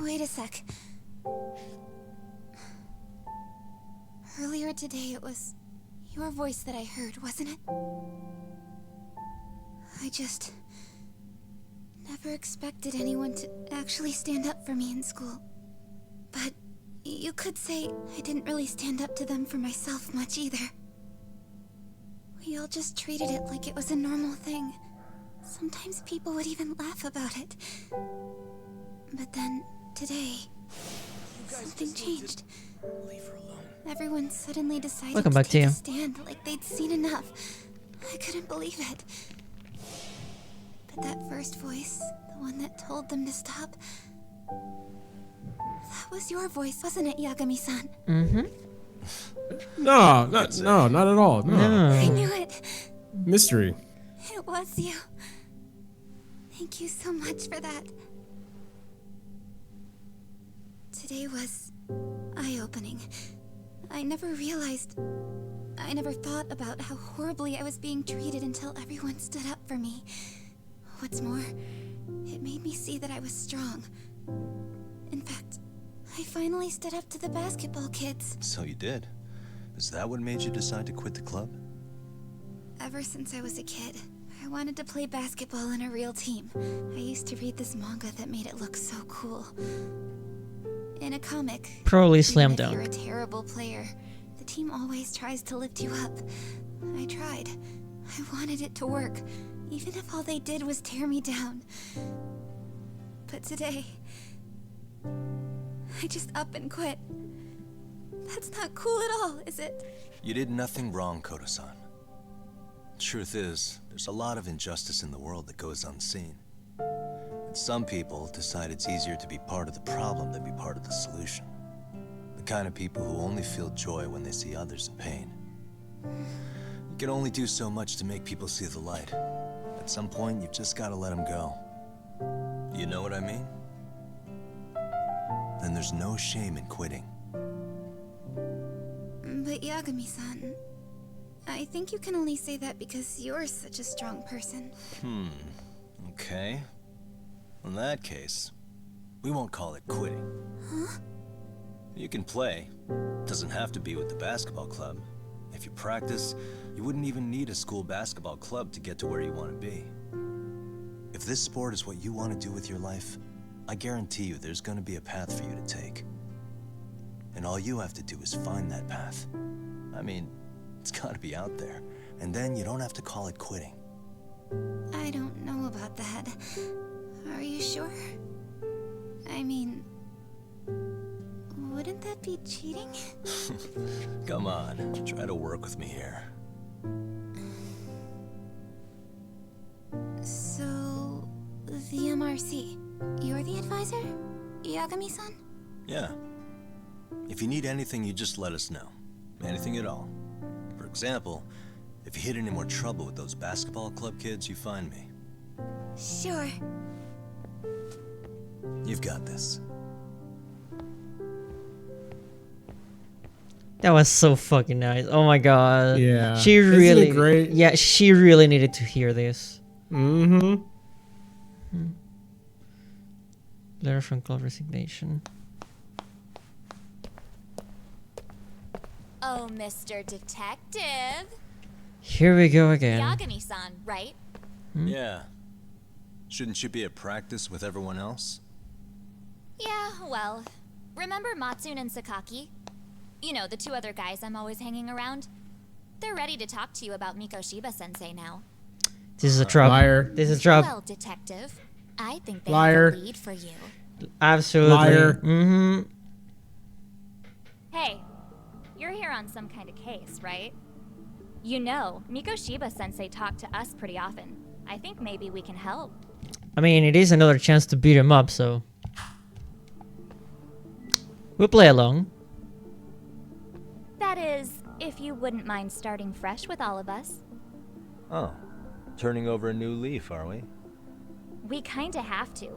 Wait a sec. Earlier today, it was your voice that I heard, wasn't it? I just never expected anyone to actually stand up for me in school. But you could say I didn't really stand up to them for myself much either. We all just treated it like it was a normal thing. Sometimes people would even laugh about it. But then, today, something changed. Leave her alone. Everyone suddenly decided Welcome to back to take you. a stand like they'd seen enough. I couldn't believe it. But that first voice, the one that told them to stop, that was your voice, wasn't it, Yagami-san? Mm-hmm. No, not at all. No. I knew it. Mystery. It was you. Thank you so much for that. Today was eye-opening. I never thought about how horribly I was being treated until everyone stood up for me. What's more, it made me see that I was strong. In fact, I finally stood up to the basketball kids. So you did? Is that what made you decide to quit the club? Ever since I was a kid, I wanted to play basketball in a real team. I used to read this manga that made it look so cool. In a comic, Probably Slam even if you're Dunk. a terrible player, the team always tries to lift you up. I tried. I wanted it to work, even if all they did was tear me down. But today, I just up and quit. That's not cool at all, is it? You did nothing wrong, Koda-san. Truth is, there's a lot of injustice in the world that goes unseen. And some people decide it's easier to be part of the problem than be part of the solution. The kind of people who only feel joy when they see others in pain. You can only do so much to make people see the light. At some point, you've just got to let them go. You know what I mean? Then there's no shame in quitting. But Yagami-san, I think you can only say that because you're such a strong person. Okay. In that case, we won't call it quitting. Huh? You can play. Doesn't have to be with the basketball club. If you practice, you wouldn't even need a school basketball club to get to where you want to be. If this sport is what you want to do with your life, I guarantee you there's going to be a path for you to take. And all you have to do is find that path. I mean, it's got to be out there. And then you don't have to call it quitting. I don't know about that. Are you sure? I mean, wouldn't that be cheating? Come on, try to work with me here. So, the MRC, you're the advisor? Yagami-san? Yeah. If you need anything, you just let us know. Anything at all. For example, if you hit any more trouble with those basketball club kids, you find me. Sure. You've got this. That was so fucking nice. Oh my god. Yeah. She Isn't really it great? Yeah, she really needed to hear this. Mm-hmm. Letter from club resignation. Oh, Mr. Detective. Here we go again. Yagami-san, right? Yeah. Shouldn't you be at practice with everyone else? Yeah, well, remember Matsune and Sakaki? You know, the two other guys I'm always hanging around? They're ready to talk to you about Mikoshiba-sensei now. This is a trap. Liar. This is a trap. Well, Detective, I think they Liar. have a lead for you. Absolutely. Liar. Mm-hmm. Hey, you're here on some kind of case, right? You know, Mikoshiba-sensei talked to us pretty often. I think maybe we can help. I mean, it is another chance to beat him up, so we'll play along. That is, if you wouldn't mind starting fresh with all of us. Oh. Turning over a new leaf, are we? We kinda have to.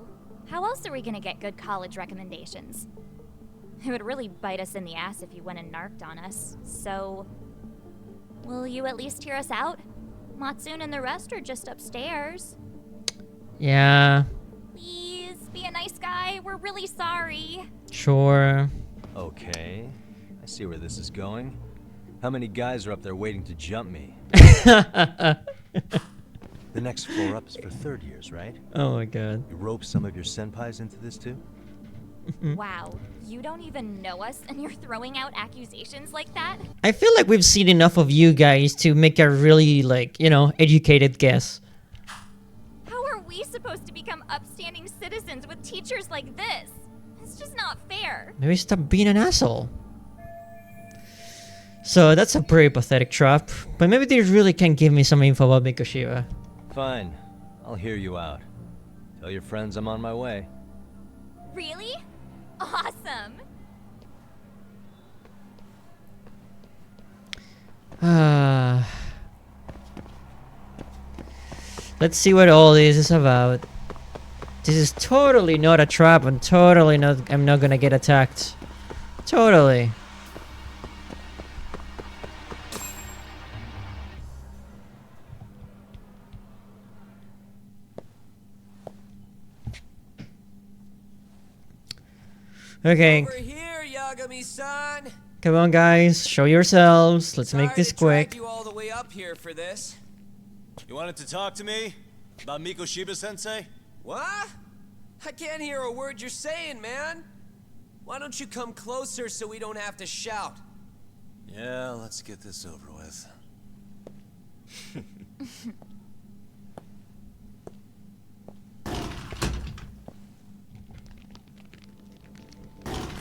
How else are we gonna get good college recommendations? It would really bite us in the ass if you went and narked on us, so... Will you at least hear us out? Matsune and the rest are just upstairs. Yeah. Please, be a nice guy. We're really sorry. Sure. Okay. I see where this is going. How many guys are up there waiting to jump me? The next floor up is for third years, right? Oh my god. You rope some of your senpais into this too? Wow, you don't even know us and you're throwing out accusations like that? I feel like we've seen enough of you guys to make a really, like, you know, educated guess. How are we supposed to become upstanding citizens with teachers like this? It's just not fair. Maybe stop being an asshole. So that's a pretty pathetic trap, but maybe they really can give me some info about Mikoshiba. Fine. I'll hear you out. Tell your friends I'm on my way. Really? Awesome. Let's see what all this is about. This is totally not a trap. I'm not gonna get attacked. Totally. Okay. Over here, Yagami-san. Come on, guys. Show yourselves. Let's make this quick. Drag you all the way up here for this. You wanted to talk to me? About Mikoshiba-sensei? What? I can't hear a word you're saying, man. Why don't you come closer so we don't have to shout? Yeah, let's get this over with.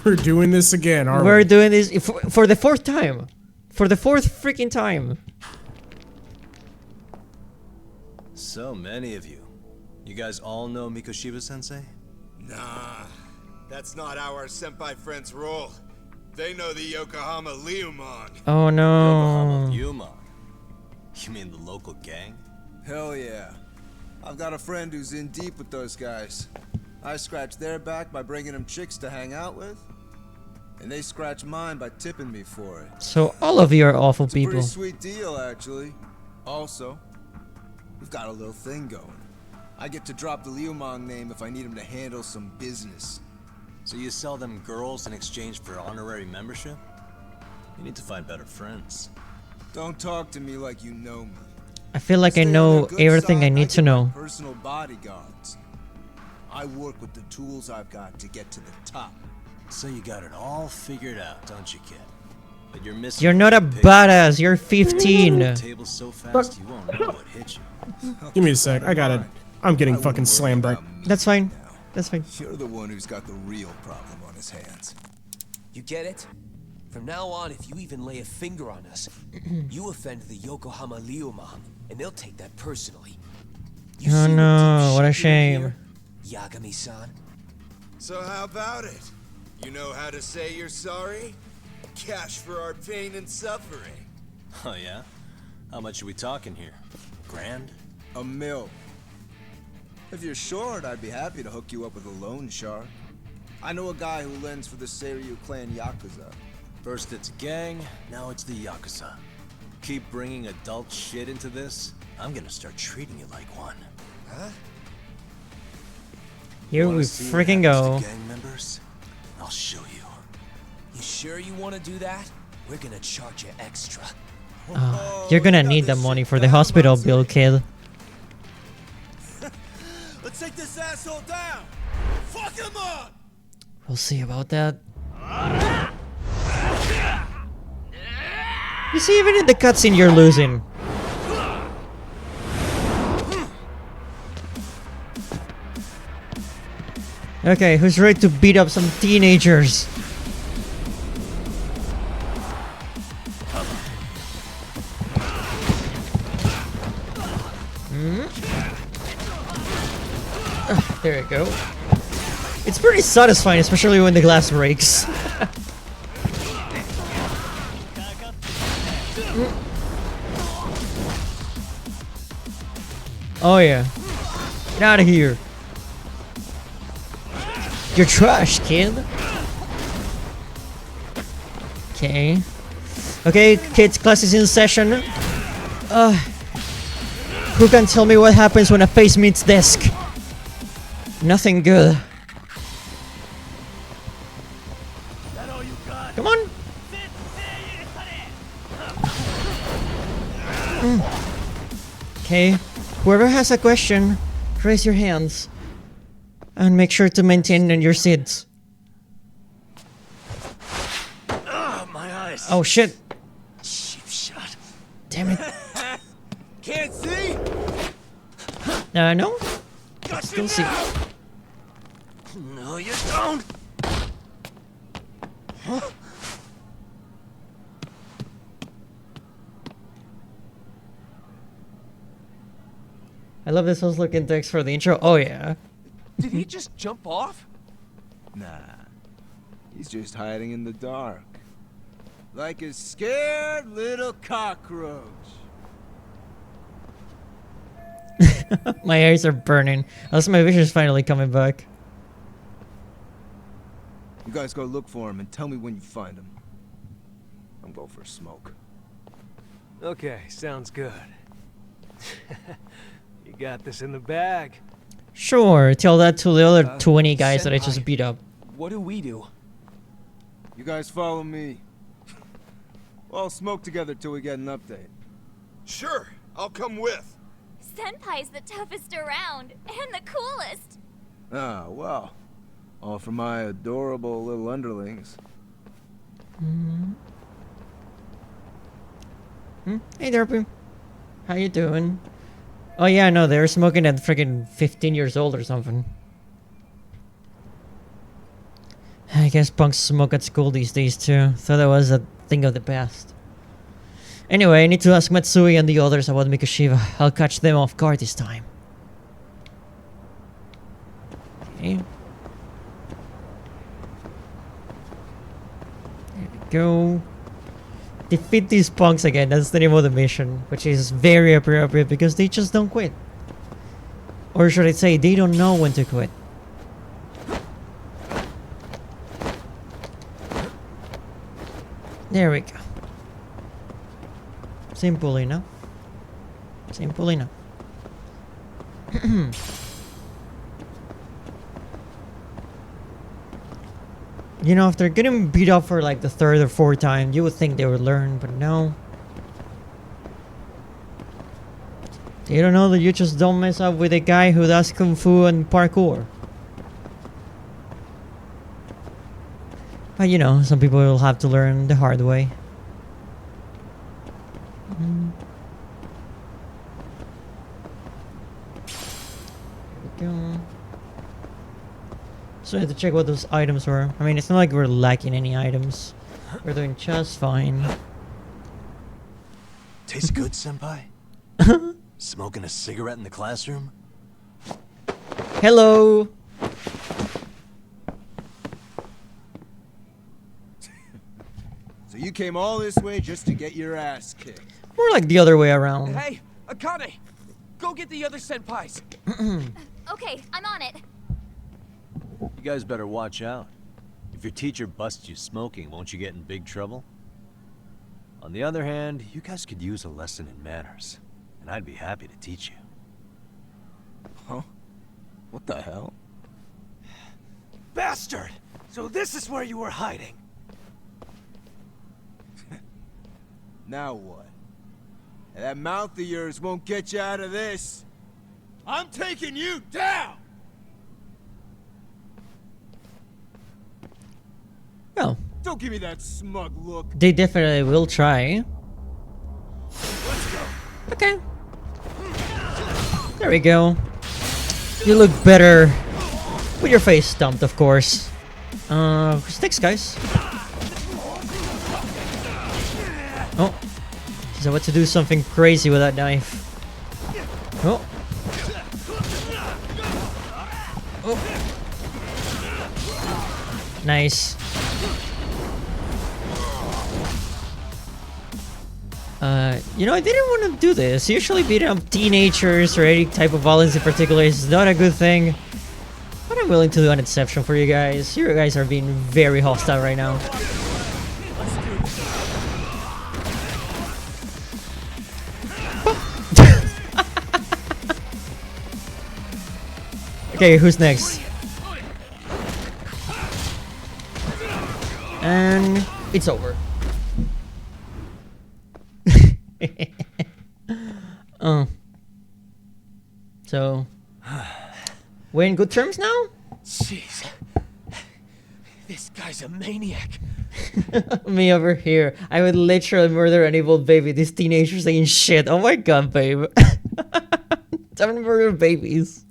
We're doing this again, aren't we? We're doing this for the fourth time. For the fourth freaking time. So many of you. You guys all know Mikoshiba-sensei? Nah, that's not how our senpai friends roll. They know the Yokohama Leomon. Oh no. Yokohama Leomon? You mean the local gang? Hell yeah. I've got a friend who's in deep with those guys. I scratched their back by bringing them chicks to hang out with. And they scratched mine by tipping me for it. So all of you are awful It's a people. pretty sweet deal, actually. Also, we've got a little thing going. I get to drop the Liumang name if I need him to handle some business. So you sell them girls in exchange for honorary membership? You need to find better friends. Don't talk to me like you know me. I feel like I know everything I need to know. Personal bodyguards. I work with the tools I've got to get to the top. So you got it all figured out, don't you, kid? But you're missing. You're not a badass. You're 15. Table so fast you won't know what hit you. Give me a sec. I got it. I'm getting fucking slammed right. That's fine. That's fine. You're the one who's got the real problem on his hands. You get it? From now on, if you even lay a finger on us, you offend the Yokohama Liumang, and they'll take that personally. You Oh see no, deep what a shit you're doing shame. here, Yagami-san? So how about it? You know how to say you're sorry? Cash for our pain and suffering. Oh yeah? How much are we talking here? Grand? $1 million. If you're short, I'd be happy to hook you up with a loan shark. I know a guy who lends for the Seiryu clan Yakuza. First it's gang, now it's the Yakuza. Keep bringing adult shit into this, I'm gonna start treating you like one. Huh? Here we freaking go. Gang members? I'll show you. You sure you want to do that? We're gonna charge you extra. You're gonna need the money for the hospital bill, kid. Let's take this asshole down! Fuck him up! We'll see about that. You see, even in the cutscene, you're losing. Okay, who's ready to beat up some teenagers? There you go. It's pretty satisfying, especially when the glass breaks. Oh yeah. Get out of here. You're trash, kid. Okay. Okay, kids, class is in session. Who can tell me what happens when a face meets desk? Nothing good. Come on. Okay. Whoever has a question, raise your hands. And make sure to maintain your seats. My eyes. Oh shit. Cheap shot. Damn it. Can't see? No? Still see. No, you don't. Huh? I love this one's looking text for the intro. Oh yeah. Did he just jump off? Nah. He's just hiding in the dark. Like a scared little cockroach. My eyes are burning. Unless my vision's finally coming back. You guys go look for him and tell me when you find him. I'm going for a smoke. Okay, sounds good. You got this in the bag. Sure, tell that to the other 20 guys that I just beat up. What do we do? You guys follow me. We'll all smoke together till we get an update. Sure, I'll come with. Senpai's the toughest around, and the coolest. Ah, well. All for my adorable little underlings. Hey Derpy. How you doing? Oh yeah, no, they were smoking at freaking 15 years old or something. I guess punks smoke at school these days too. Thought that was a thing of the past. Anyway, I need to ask Matsui and the others about Mikoshiba. I'll catch them off guard this time. Okay. There we go. Defeat these punks again, that's the name of the mission. Which is very appropriate because they just don't quit. Or should I say, they don't know when to quit. There we go. Simple enough. Simple enough. You know, if they're getting beat up for like the third or fourth time, you would think they would learn, but no. They don't know that you just don't mess up with a guy who does kung fu and parkour. But you know, some people will have to learn the hard way. Here we go. So I had to check what those items were. I mean, it's not like we're lacking any items. We're doing just fine. Tastes good, senpai? Smoking a cigarette in the classroom? Hello! So you came all this way just to get your ass kicked? More like the other way around. Hey, Akane! Go get the other senpais! Okay, I'm on it. You guys better watch out. If your teacher busts you smoking, won't you get in big trouble? On the other hand, you guys could use a lesson in manners, and I'd be happy to teach you. Huh? What the hell? Bastard! So this is where you were hiding. Now what? That mouth of yours won't get you out of this. I'm taking you down! Well, don't give me that smug look. They definitely will try. Let's go. Okay. There we go. You look better with your face stumped, of course. Who's next, guys? Oh. She's about to do something crazy with that knife. Oh. Oh. Nice. You know, I didn't want to do this. Usually beating up teenagers or any type of violence in particular is not a good thing. But I'm willing to do an exception for you guys. You guys are being very hostile right now. Okay, who's next? And it's over. So, we're in good terms now? Jeez. This guy's a maniac. Me over here. I would literally murder an evil baby. These teenagers saying shit. Oh my god, babe. Don't murder babies.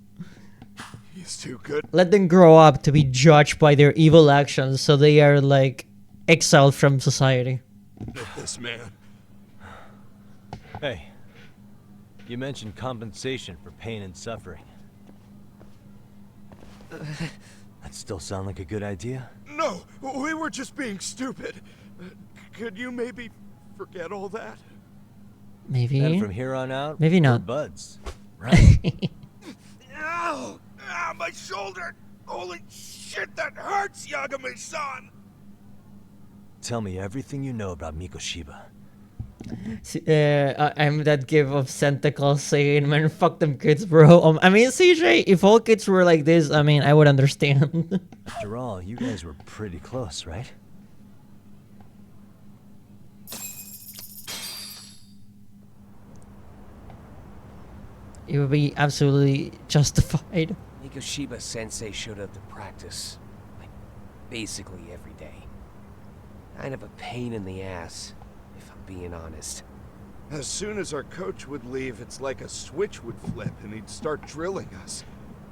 He's too good. Let them grow up to be judged by their evil actions so they are like exiled from society. This man. Hey, you mentioned compensation for pain and suffering. That still sound like a good idea? No, we were just being stupid. Could you maybe forget all that? Maybe. And from here on out, maybe not. we're buds, right? Ow! Ah, my shoulder! Holy shit, that hurts, Yagami-san! Tell me everything you know about Mikoshiba. I'm that gif of Santa Claus saying, man, fuck them kids, bro. I mean, CJ, if all kids were like this, I mean, I would understand. After all, you guys were pretty close, right? It would be absolutely justified. Mikoshiba Sensei showed up to practice, like, basically every day. Kind of a pain in the ass, if I'm being honest. As soon as our coach would leave, it's like a switch would flip and he'd start drilling us.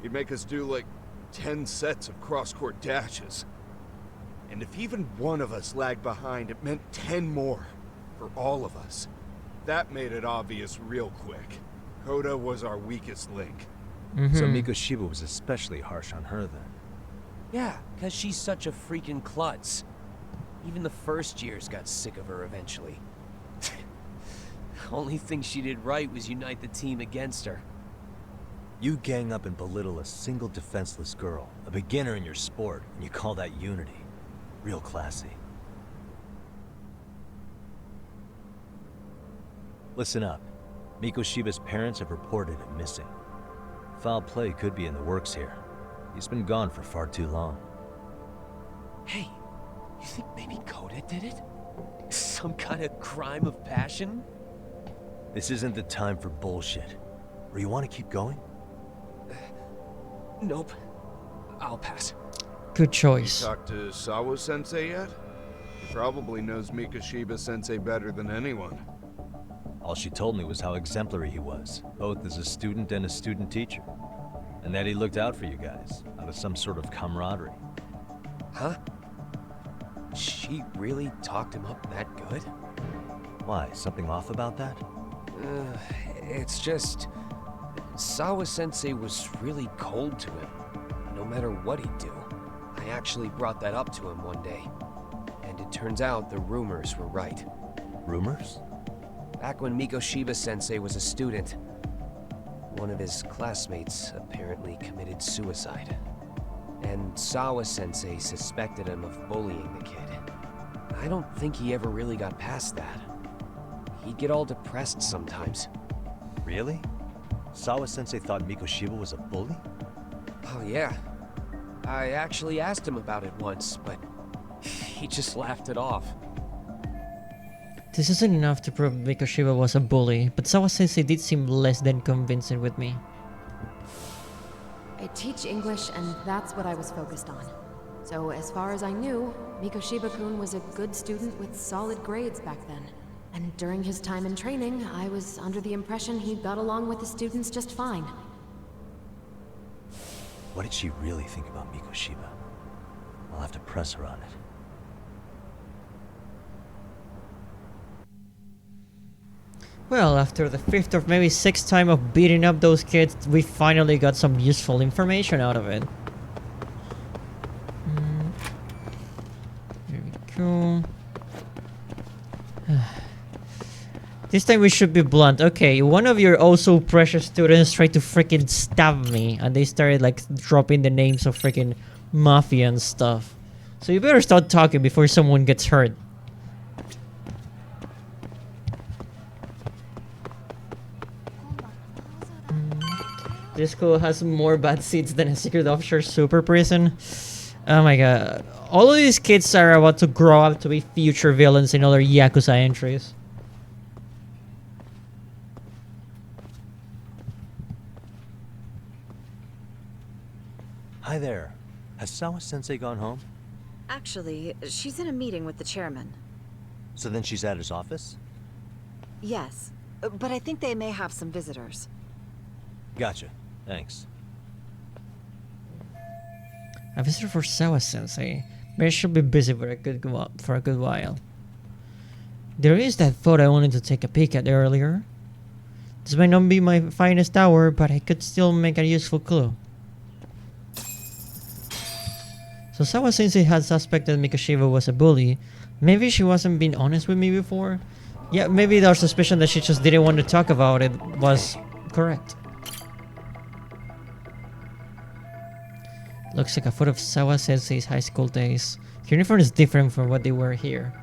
He'd make us do like 10 sets of cross-court dashes. And if even one of us lagged behind, it meant 10 more for all of us. That made it obvious real quick. Hoda was our weakest link. So Mikoshiba was especially harsh on her then. Yeah, because she's such a freaking klutz. Even the first years got sick of her eventually. Only thing she did right was unite the team against her. You gang up and belittle a single defenseless girl, a beginner in your sport, and you call that unity. Real classy. Listen up. Mikoshiba's parents have reported him missing. Foul play could be in the works here. He's been gone for far too long. Hey, you think maybe Coda did it? Some kind of crime of passion? This isn't the time for bullshit. Or you want to keep going? Nope. I'll pass. Good choice. You talked to Sawa-sensei yet? He probably knows Mikoshiba-sensei better than anyone. All she told me was how exemplary he was, both as a student and a student teacher. And that he looked out for you guys, out of some sort of camaraderie. Huh? She really talked him up that good? Why, something off about that? It's just... Sawa-sensei was really cold to him, no matter what he'd do. I actually brought that up to him one day. And it turns out the rumors were right. Rumors? Back when Mikoshiba-sensei was a student, one of his classmates apparently committed suicide. And Sawa-sensei suspected him of bullying the kid. I don't think he ever really got past that. He'd get all depressed sometimes. Really? Sawa-sensei thought Mikoshiba was a bully? Oh yeah. I actually asked him about it once, but he just laughed it off. This isn't enough to prove Mikoshiba was a bully, but Sawa-sensei did seem less than convincing with me. I teach English, and that's what I was focused on. So as far as I knew, Mikoshiba-kun was a good student with solid grades back then. And during his time in training, I was under the impression he got along with the students just fine. What did she really think about Mikoshiba? I'll have to press her on it. Well, after the 5th or maybe 6th time of beating up those kids, we finally got some useful information out of it. Here we go. This time we should be blunt. Okay, one of your also precious students tried to freaking stab me, and they started like dropping the names of freaking mafia and stuff. So you better start talking before someone gets hurt. This school has more bad seats than a secret officer super prison. Oh my god. All of these kids are about to grow up to be future villains in other Yakuza entries. Hi there. Has Sawa-sensei gone home? Actually, she's in a meeting with the chairman. So then she's at his office? Yes, but I think they may have some visitors. Gotcha. Thanks. A visitor for Sawa-sensei. Maybe she'll be busy for a good while. There is that photo I wanted to take a peek at earlier. This might not be my finest hour, but I could still make a useful clue. So Sawa-sensei had suspected Mikoshiba was a bully. Maybe she wasn't being honest with me before. Yeah, maybe our suspicion that she just didn't want to talk about it was correct. Looks like a photo of Sawa-sensei's high school days. Her uniform is different from what they were here.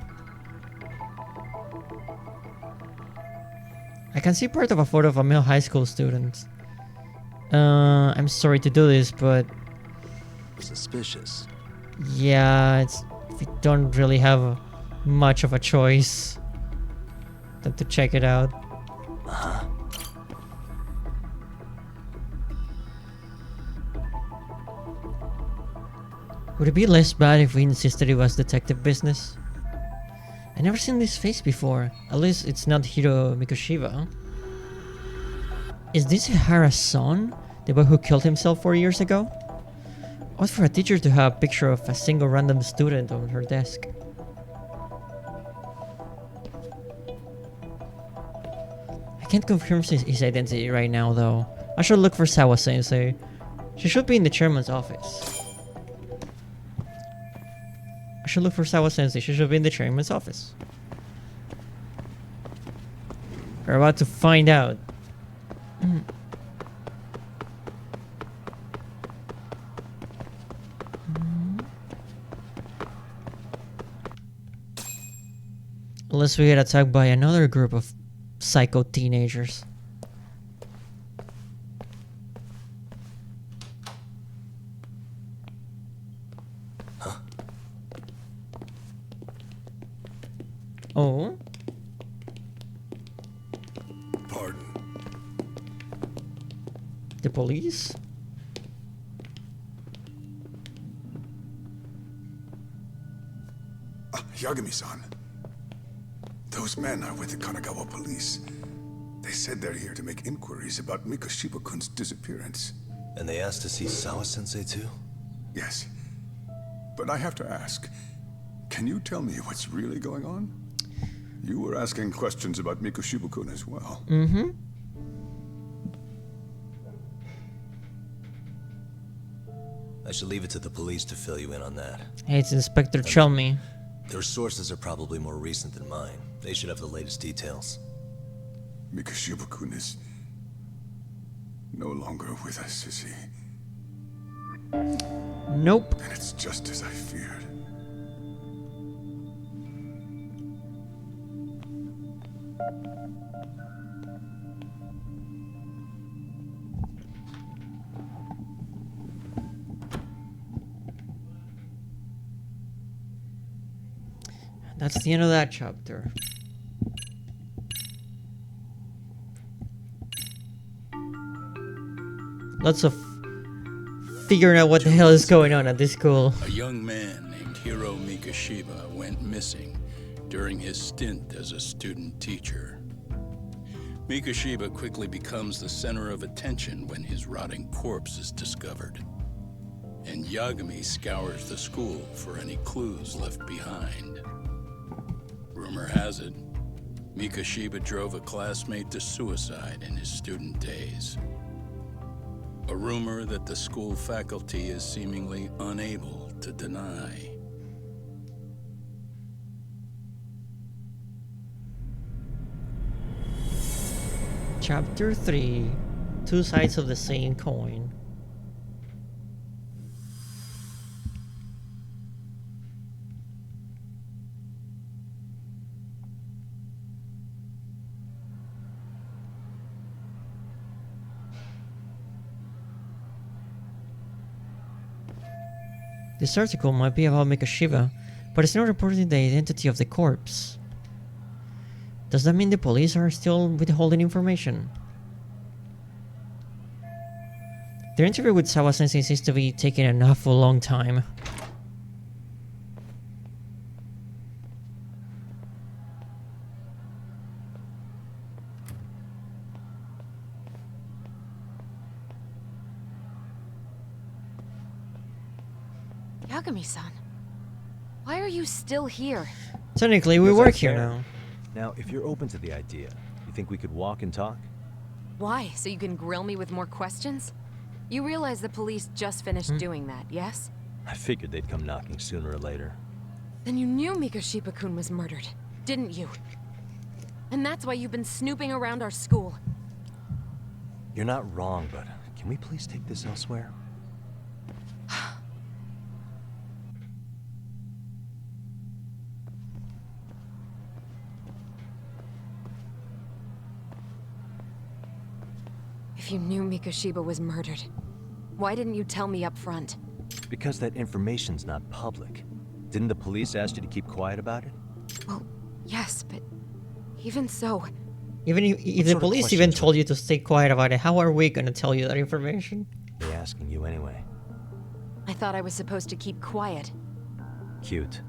I can see part of a photo of a male high school student. I'm sorry to do this, but... Suspicious. Yeah, we don't really have much of a choice than to check it out. Would it be less bad if we insisted it was detective business? I never seen this face before. At least it's not Hiro Mikoshiba. Is this Hara's son? The boy who killed himself 4 years ago? Odd for a teacher to have a picture of a single random student on her desk. I can't confirm his identity right now though. I should look for Sawa-sensei. She should be in the chairman's office. I should look for Sawa-sensei. She should be in the chairman's office. We're about to find out. Unless we get attacked by another group of psycho teenagers. Huh? Oh? Pardon. The police? Yagami-san. Those men are with the Kanagawa police. They said they're here to make inquiries about Mikoshiba-kun's disappearance. And they asked to see Sawa-sensei too? Yes. But I have to ask, can you tell me what's really going on? You were asking questions about Mikoshiba-kun as well. Mm-hmm. I should leave it to the police to fill you in on that. Hey, it's Inspector Chelmy. Their sources are probably more recent than mine. They should have the latest details. Mikoshiba-kun is no longer with us, is he? Nope. And it's just as I feared. That's the end of that chapter. Lots of figuring out what the hell is going on at this school. A young man named Hiro Mikoshiba went missing during his stint as a student teacher. Mikoshiba quickly becomes the center of attention when his rotting corpse is discovered. And Yagami scours the school for any clues left behind. Rumor has it, Mikoshiba drove a classmate to suicide in his student days. A rumor that the school faculty is seemingly unable to deny. Chapter 3. Two sides of the same coin. This article might be about Mikoshiba, but it's not reporting the identity of the corpse. Does that mean the police are still withholding information? Their interview with Sawa-sensei seems to be taking an awful long time. Yagami-san, why are you still here? Technically, we work here now. Now, if you're open to the idea, you think we could walk and talk? Why? So you can grill me with more questions? You realize the police just finished doing that, yes? I figured they'd come knocking sooner or later. Then you knew Mikoshiba-kun was murdered, didn't you? And that's why you've been snooping around our school. You're not wrong, but can we please take this elsewhere? If you knew Mikoshiba was murdered, why didn't you tell me up front? Because that information's not public. Didn't the police ask you to keep quiet about it? Well, yes, but even so... Even if the police even told you to stay quiet about it, how are we gonna tell you that information? They're asking you anyway. I thought I was supposed to keep quiet. Cute.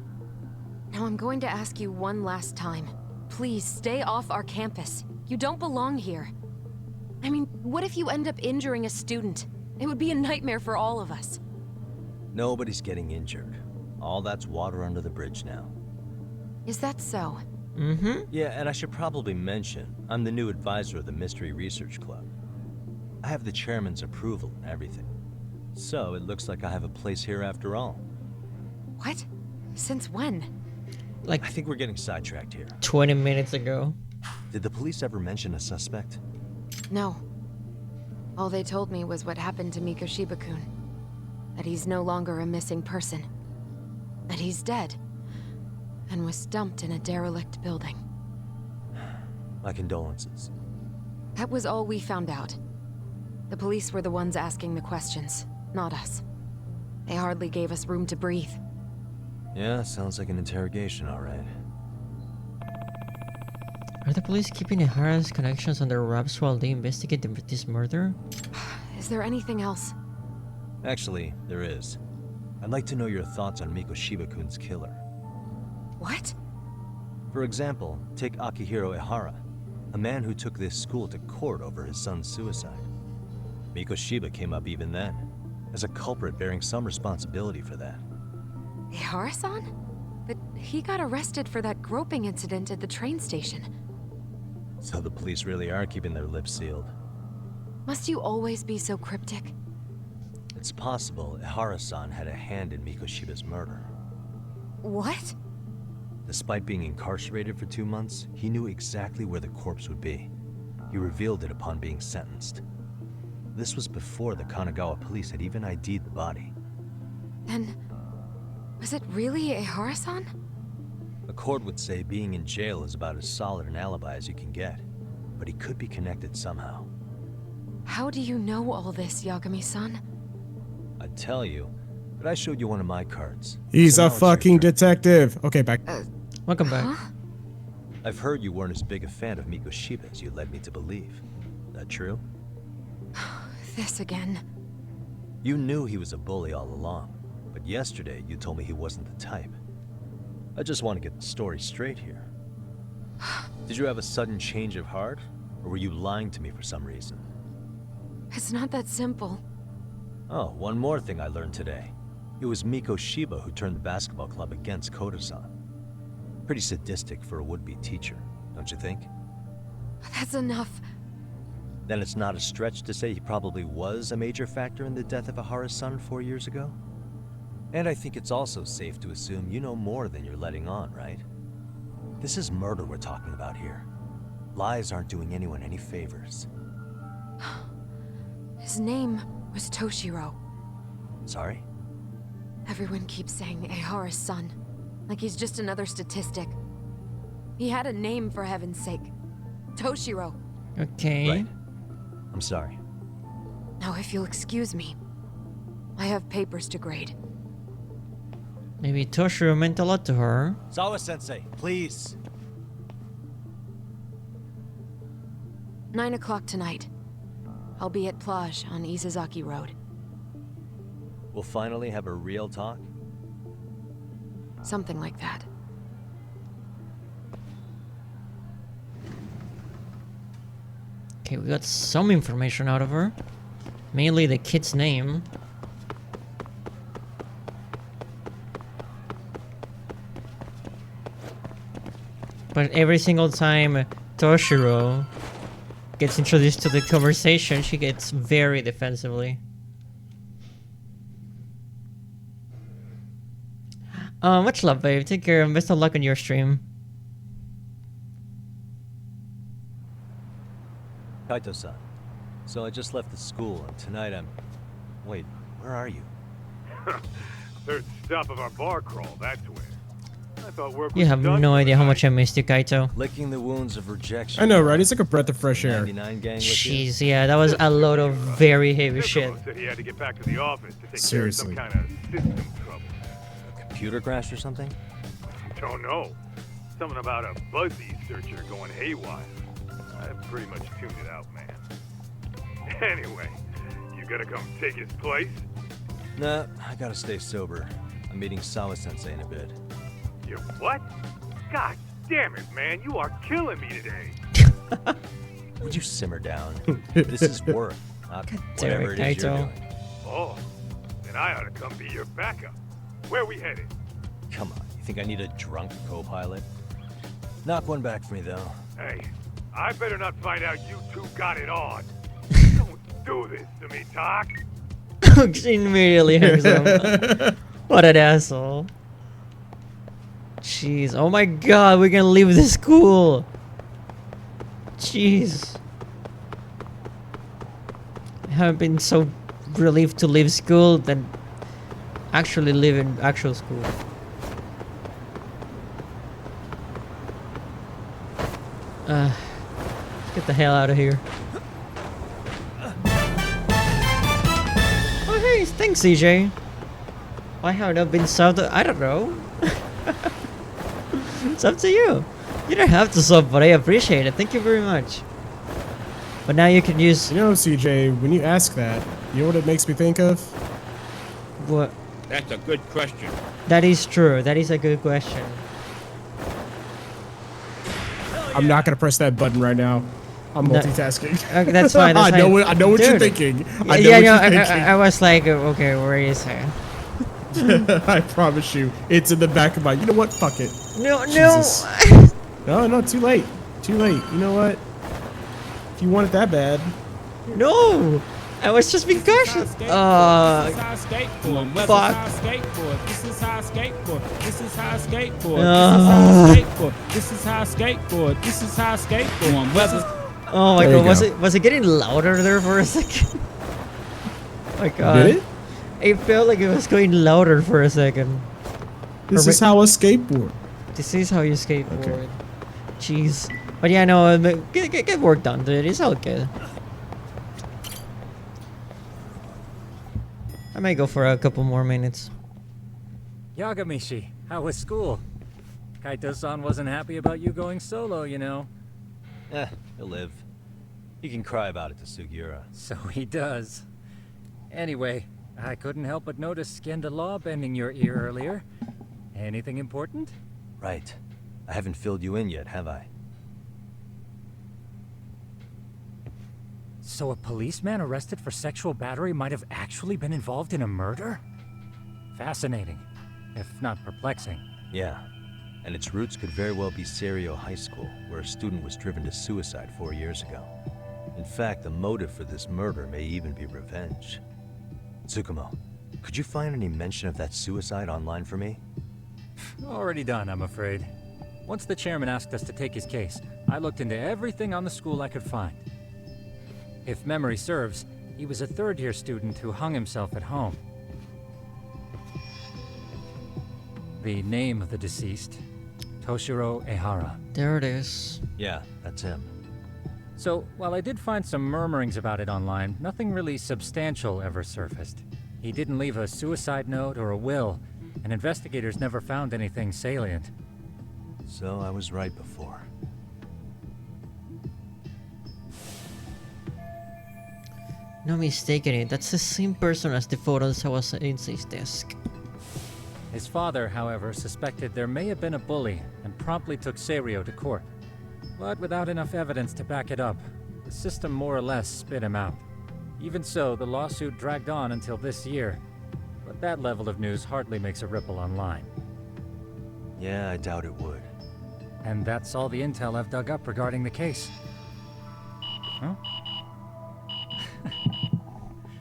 Now I'm going to ask you one last time. Please stay off our campus. You don't belong here. I mean, what if you end up injuring a student? It would be a nightmare for all of us. Nobody's getting injured. All that's water under the bridge now. Is that so? Mm-hmm. Yeah, and I should probably mention, I'm the new advisor of the Mystery Research Club. I have the chairman's approval and everything. So it looks like I have a place here after all. What? Since when? Like, I think we're getting sidetracked here. 20 minutes ago. Did the police ever mention a suspect? No. All they told me was what happened to Mikoshiba-kun. That he's no longer a missing person. That he's dead. And was dumped in a derelict building. Well, I think we're getting sidetracked here. Did the police ever mention a suspect? No. All they told me was what happened to Mikoshiba-kun. That he's no longer a missing person. And he's dead. And was dumped in a derelict building. My condolences. That was all we found out. The police were the ones asking the questions, not us. They hardly gave us room to breathe. Yeah, sounds like an interrogation, all right. Are the police keeping Ehara's connections under wraps while they investigate this murder? Is there anything else? Actually, there is. I'd like to know your thoughts on Mikoshiba-kun's killer. What? For example, take Akihiro Ehara, a man who took this school to court over his son's suicide. Mikoshiba came up even then, as a culprit bearing some responsibility for that. Ehara-san? But he got arrested for that groping incident at the train station. So the police really are keeping their lips sealed. Must you always be so cryptic? It's possible Ehara-san had a hand in Mikoshiba's murder. What? Despite being incarcerated for 2 months, he knew exactly where the corpse would be. He revealed it upon being sentenced. This was before the Kanagawa police had even ID'd the body. Then, was it really Ehara-san? A court would say being in jail is about as solid an alibi as you can get, but he could be connected somehow. How do you know all this, Yagami-san? I'd tell you, but I showed you one of my cards. He's So a now it's your fucking turn. detective. Okay, back. Welcome back. I've heard you weren't as big a fan of Mikoshiba as you led me to believe. That true? This again. You knew he was a bully all along, but yesterday you told me he wasn't the type. I just want to get the story straight here. Did you have a sudden change of heart, or were you lying to me for some reason? It's not that simple. Oh, one more thing I learned today. It was Mikoshiba who turned the basketball club against Koto-san. Pretty sadistic for a would-be teacher, don't you think? That's enough. Then it's not a stretch to say he probably was a major factor in the death of Ehara's son 4 years ago? And I think it's also safe to assume you know more than you're letting on, right? This is murder we're talking about here. Lies aren't doing anyone any favors. His name was Toshiro. Sorry? Everyone keeps saying Ehara's son, like he's just another statistic. He had a name, for heaven's sake. Toshiro. Okay. Right. I'm sorry. Now, if you'll excuse me, I have papers to grade. Maybe Toshiro meant a lot to her. Sawa-sensei, please. 9 o'clock tonight. I'll be at Plage on Isazaki Road. We'll finally have a real talk? Something like that. Okay, we got some information out of her. Mainly the kid's name. But every single time Toshiro gets introduced to the conversation, she gets very defensively. Much love, babe. Take care and best of luck on your stream. Kaito-san. So I just left the school, and tonight I'm... Wait, where are you? Third stop of our bar crawl, that's where. I thought work You was have done no for idea the how night. much I missed you, Kaito. Licking the wounds of rejection. I know, right? It's like a breath of fresh air. 99 gang with you? Jeez, yeah, that was a load of very heavy shit. Said he had to get back to the office to take Seriously. care of some kind of system trouble. Computer crash or something? Don't know. Something about a Buzzy searcher going haywire. I pretty much tuned it out, man. Anyway, you gonna come take his place? Nah, I gotta stay sober. I'm meeting Sawa-sensei in a bit. You what? God damn it, man, you are killing me today. Would you simmer down? This is work, not whatever it is you're doing. Oh, then I ought to come be your backup. Where we headed? Come on, you think I need a drunk co-pilot? Knock one back for me, though. Hey, I better not find out you two got it on. Don't do this to me, Talk. She immediately hangs up. What an asshole. Jeez, oh my god, we're gonna leave this school. Jeez. I haven't been so relieved to leave school than actually live in actual school. Get the hell out of here. Oh, hey, thanks, CJ. Why have I not been subbed? I don't know. It's up to you. You don't have to sub, but I appreciate it. Thank you very much. But now you can use... You know, CJ, when you ask that, you know what it makes me think of? What? That's a good question. That is true. That is a good question. I'm not gonna press that button right now. I'm multitasking. Okay, that's fine. That's I know fine. what you're Dude. thinking. I was like, okay, where is he? I promise you, it's in the back of my. You know what? Fuck it. No, Jesus. No, too late. Too late. You know what? If you want it that bad. No! I was just being cautious. Fuck. This is how I skateboard. This is how I skateboard. This is how I skateboard. This is how I skateboard. Oh my There god, you go. was it getting louder there for a second? Oh my god. Did it? It felt like it was going louder for a second. This is how I skateboard. This is how you skateboard. Okay. Jeez. But yeah, no, get work done, dude. It's all good. I might go for a couple more minutes. Yagamishi, how was school? Kaito-san wasn't happy about you going solo, you know. He'll live. He can cry about it to Sugiura. So he does. Anyway, I couldn't help but notice Skenda Law bending your ear earlier. Anything important? Right. I haven't filled you in yet, have I? So a policeman arrested for sexual battery might have actually been involved in a murder? Fascinating, if not perplexing. Yeah. And its roots could very well be Serio High School, where a student was driven to suicide 4 years ago. In fact, the motive for this murder may even be revenge. Tsukumo, could you find any mention of that suicide online for me? Already done, I'm afraid. Once the chairman asked us to take his case, I looked into everything on the school I could find. If memory serves, he was a third-year student who hung himself at home. The name of the deceased, Toshiro Ehara. There it is. Yeah, that's him. So, while I did find some murmurings about it online, nothing really substantial ever surfaced. He didn't leave a suicide note or a will, and investigators never found anything salient. So I was right before. No mistaking it. That's the same person as the photos I was in his desk. His father, however, suspected there may have been a bully and promptly took Serio to court. But without enough evidence to back it up, the system more or less spit him out. Even so, the lawsuit dragged on until this year. But that level of news hardly makes a ripple online. Yeah, I doubt it would. And that's all the intel I've dug up regarding the case. Huh?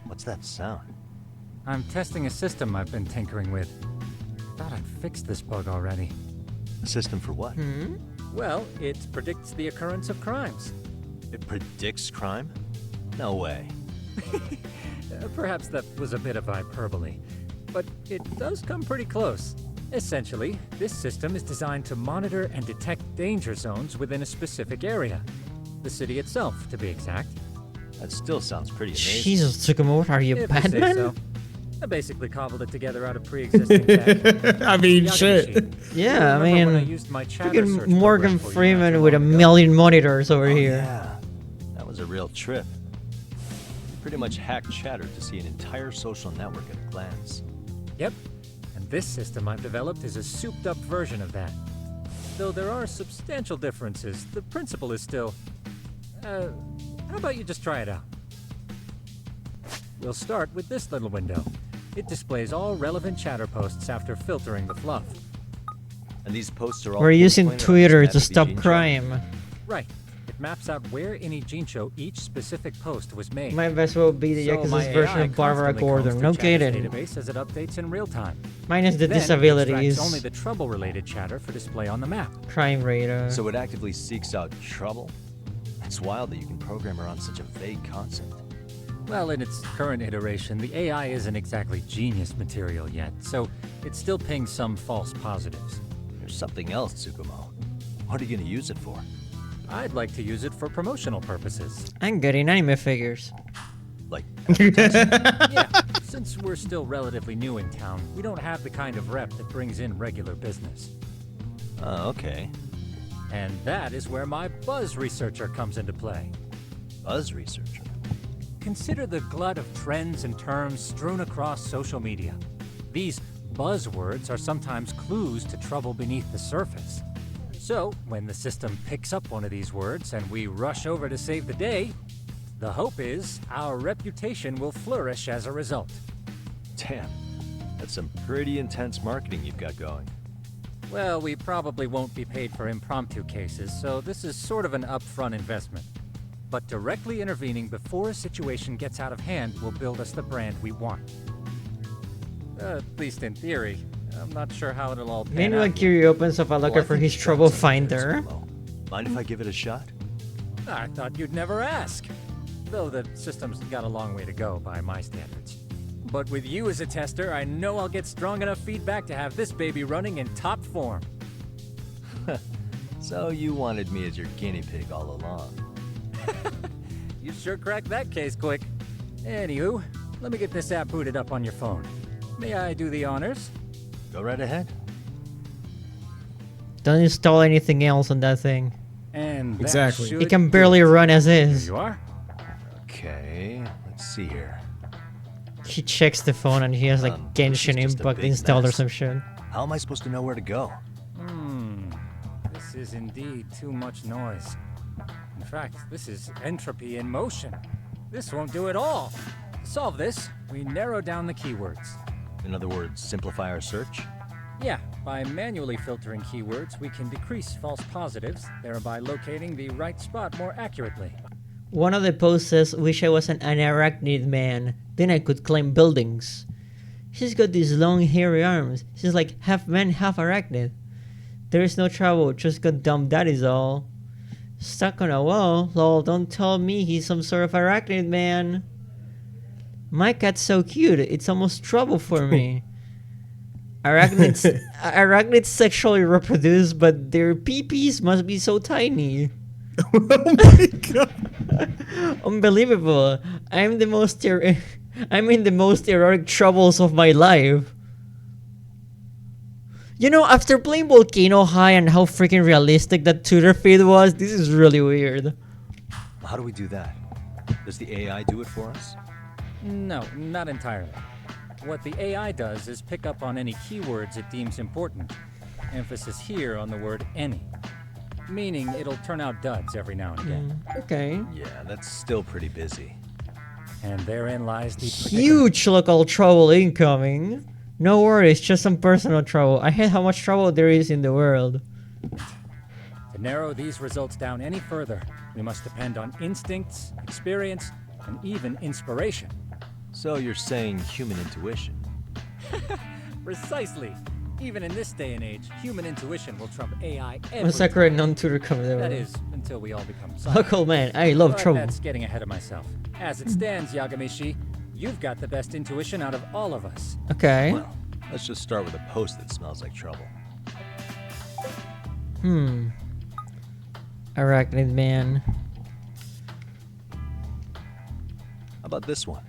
What's that sound? I'm testing a system I've been tinkering with. Thought I'd fixed this bug already. A system for what? Well, it predicts the occurrence of crimes. It predicts crime? No way. Perhaps that was a bit of hyperbole, but it does come pretty close. Essentially, this system is designed to monitor and detect danger zones within a specific area. The city itself, to be exact. That still sounds pretty amazing. Jesus, Tsukumo, what are you, If you say Batman? so. I basically cobbled it together out of pre-existing tech. I mean, shit. Yeah, I mean, chatter freaking search Morgan program for you Freeman with a million monitors over here. Yeah, that was a real trip. Pretty much hacked chatter to see an entire social network at a glance. Yep, and this system I've developed is a souped-up version of that. Though there are substantial differences, the principle is still... how about you just try it out? We'll start with this little window. It displays all relevant chatter posts after filtering the fluff. And these posts are all... We're using pinpointed on Twitter this to map stop of Jincho? crime. Right. It maps out where in Jincho each specific post was made. Might as well be the So my Yakuza's version AI of Barbara constantly Gordon. combs No the chatter's kidding. database as it updates in real time. Minus the Then it disabilities. extracts only the trouble-related chatter for display on the map. Crime radar. So it actively seeks out trouble? It's wild that you can program around such a vague concept. Well, in its current iteration, the AI isn't exactly genius material yet, so it still pings some false positives. There's something else, Tsukumo. What are you going to use it for? I'd like to use it for promotional purposes. I'm getting anime figures. Like, yeah, since we're still relatively new in town, we don't have the kind of rep that brings in regular business. Okay. And that is where my buzz researcher comes into play. Buzz researcher? Consider the glut of trends and terms strewn across social media. These buzzwords are sometimes clues to trouble beneath the surface. So, when the system picks up one of these words and we rush over to save the day, the hope is our reputation will flourish as a result. Damn, that's some pretty intense marketing you've got going. Well, we probably won't be paid for impromptu cases, so this is sort of an upfront investment. But directly intervening before a situation gets out of hand will build us the brand we want. At least in theory. I'm not sure how it'll all pan Meanwhile, out. Kiryu opens up a locker for his trouble finder. Mind if I give it a shot? I thought you'd never ask. Though the system's got a long way to go by my standards. But with you as a tester, I know I'll get strong enough feedback to have this baby running in top form. So you wanted me as your guinea pig all along. You sure cracked that case quick. Anywho, let me get this app booted up on your phone. May I do the honors? Go right ahead. Don't install anything else on that thing. And exactly. It can barely run as is. Here you are. Okay, let's see here. He checks the phone and he has like Genshin Impact installed or some shit. How am I supposed to know where to go? This is indeed too much noise. In fact, this is entropy in motion. This won't do it all. To solve this, we narrow down the keywords. In other words, simplify our search? Yeah, by manually filtering keywords, we can decrease false positives, thereby locating the right spot more accurately. One of the posts says, "Wish I was an arachnid man, then I could climb buildings." She's got these long hairy arms. She's like half man, half arachnid. There is no trouble, just got dumb, that is all. Stuck on a wall? Lol, don't tell me he's some sort of arachnid man. My cat's so cute, it's almost trouble for me. Arachnids sexually reproduce, but their pee-pees must be so tiny. Oh my god. Unbelievable. I'm in the most erotic troubles of my life. You know, after playing Volcano High and how freaking realistic that Twitter feed was, this is really weird. How do we do that? Does the AI do it for us? No, not entirely. What the AI does is pick up on any keywords it deems important. Emphasis here on the word any. Meaning it'll turn out duds every now and again. Okay. Yeah, that's still pretty busy. And therein lies the Huge local trouble incoming. No worries, just some personal trouble. I hate how much trouble there is in the world. To narrow these results down any further, we must depend on instincts, experience, and even inspiration. So you're saying human intuition? Precisely. Even in this day and age, human intuition will trump AI every Masakura time. non-Twitter comment. That is, until we all become Local man, I love But trouble. That's getting ahead of myself. As it stands, Yagamishi, you've got the best intuition out of all of us. Okay. Well, let's just start with a post that smells like trouble. Arachnid man. How about this one?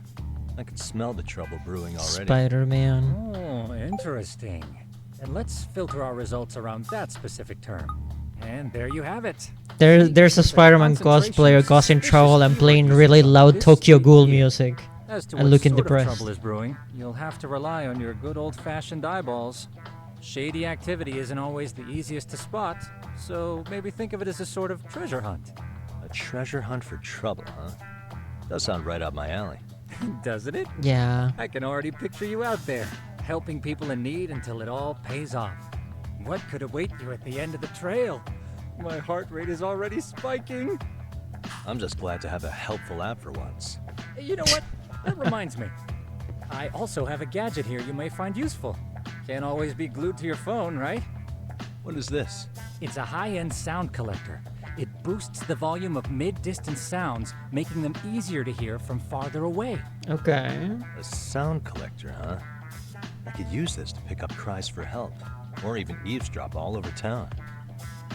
I can smell the trouble brewing already. Spider-Man. Oh, interesting. And let's filter our results around that specific term. And there you have it. There's a Spider-Man cosplayer causing trouble and playing really loud Tokyo Ghoul music. As to And what looking sort of depressed. trouble is brewing, you'll have to rely on your good old-fashioned eyeballs. Shady activity isn't always the easiest to spot, so maybe think of it as a sort of treasure hunt. A treasure hunt for trouble, huh? Does sound right up my alley. Doesn't it? Yeah. I can already picture you out there, helping people in need until it all pays off. What could await you at the end of the trail? My heart rate is already spiking. I'm just glad to have a helpful app for once. You know what? That reminds me. I also have a gadget here you may find useful. Can't always be glued to your phone, right? What is this? It's a high-end sound collector. It boosts the volume of mid-distance sounds, making them easier to hear from farther away. Okay. A sound collector, huh? I could use this to pick up cries for help, or even eavesdrop all over town.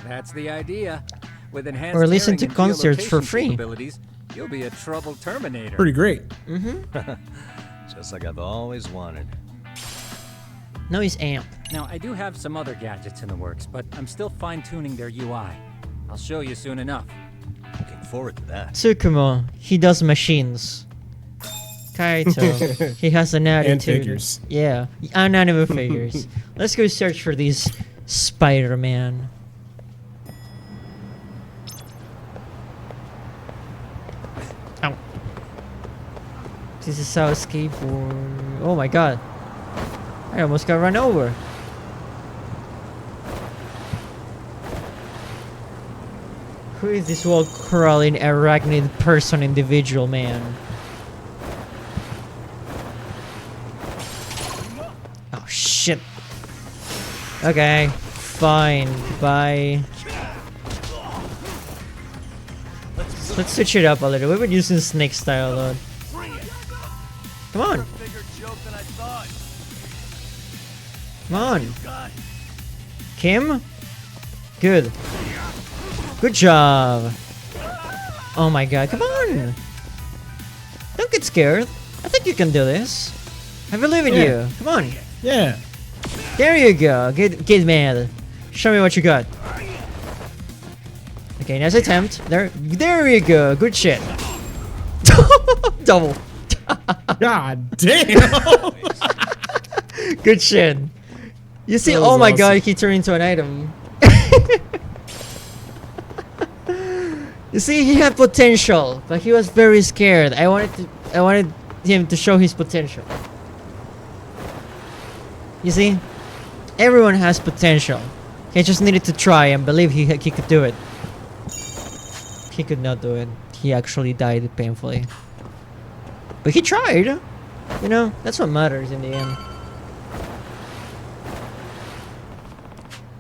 That's the idea. With enhanced or listen to hearing and concerts for geolocation free. capabilities, you'll be a troubled Terminator. Pretty great. Just like I've always wanted. Noise amp. Now, I do have some other gadgets in the works, but I'm still fine-tuning their UI. I'll show you soon enough. Looking forward to that. Tsukumo, he does machines. Kaito, he has an attitude. And figures. Yeah, and anime figures. Let's go search for these Spider-Man. Ow. This is how skateboard. Oh my god. I almost got run over. Who is this wall crawling arachnid person individual man? Oh shit. Okay, fine. Bye. Let's switch it up a little. We've been using snake style though. Come on. Come on. Kim? Good. Good job. Oh my god, come on. Don't get scared. I think you can do this. I believe in you. Come on. Yeah. There you go. Get mad. Show me what you got. Okay, nice attempt. There you go. Good shit. Double. God damn. Good shit. You see, oh my god, he turned into an item. You see, he had potential, but he was very scared. I wanted him to show his potential. You see, everyone has potential. He just needed to try and believe he could do it. He could not do it. He actually died painfully. But he tried. You know, that's what matters in the end.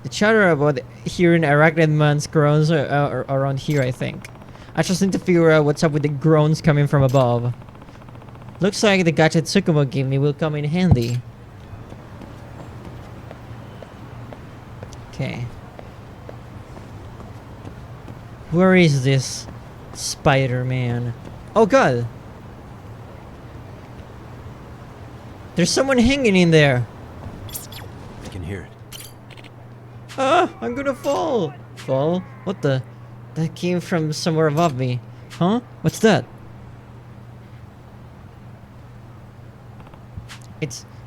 The chatter about hearing arachnid man's groans are around here, I think. I just need to figure out what's up with the groans coming from above. Looks like the gadget Tsukumo gave me will come in handy. Okay. Where is this Spider-Man? Oh god! There's someone hanging in there! I can hear it. Ah! I'm gonna fall! Fall? What the? That came from somewhere above me. Huh? What's that?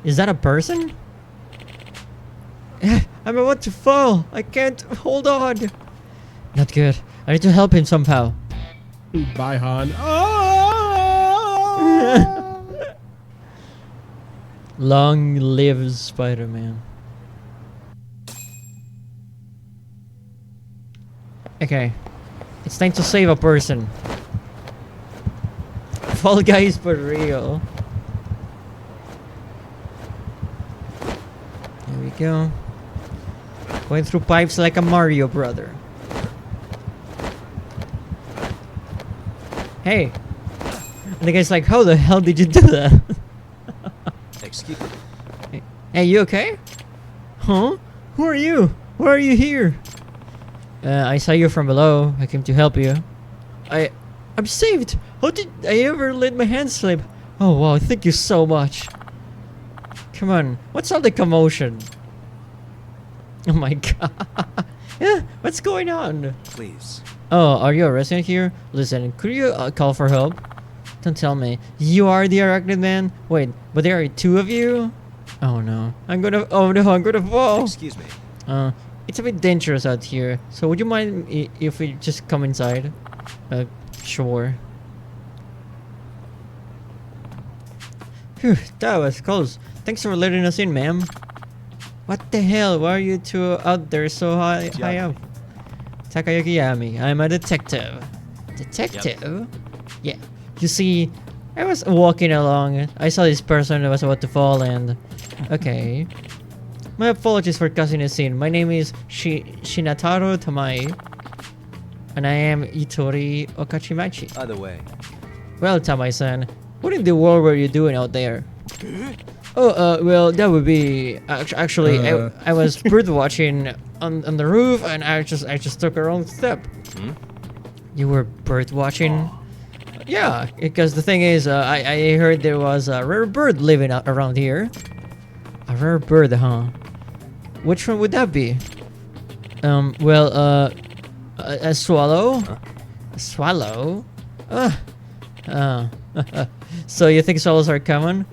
Is that a person? I'm about to fall! I can't hold on! Not good. I need to help him somehow. Bye, Han. Long live Spider-Man. Okay. It's time to save a person. Fall Guys for real. There we go. Going through pipes like a Mario brother. Hey. And the guy's like, how the hell did you do that? Excuse me. Hey, you okay? Huh? Who are you? Why are you here? I saw you from below. I came to help you. I'm saved! How did I ever let my hand slip? Oh wow, thank you so much. Come on, what's all the commotion? Oh my god. Yeah, what's going on? Please. Oh, are you a resident here? Listen, could you call for help? Don't tell me. You are the arachnid man? Wait, but there are two of you? Oh no. Oh no, I'm gonna fall. Excuse me. It's a bit dangerous out here. So would you mind if we just come inside? Sure. Phew, that was close. Thanks for letting us in, ma'am. What the hell? Why are you two out there so high up? Takayuki Yami. I'm a detective. Detective? Yep. Yeah. You see, I was walking along. I saw this person that was about to fall and... Okay. My apologies for causing a scene. My name is Shinataro Tamai. And I am Itori Okachimachi. Either way. Well, Tamai-san, what in the world were you doing out there? Oh, well, that would be actually. I was bird watching on the roof, and I just took a wrong step. Hmm? You were bird watching? Yeah, because the thing is, I heard there was a rare bird living around here. A rare bird, huh? Which one would that be? Well, a swallow? Huh? A swallow? So you think swallows are common?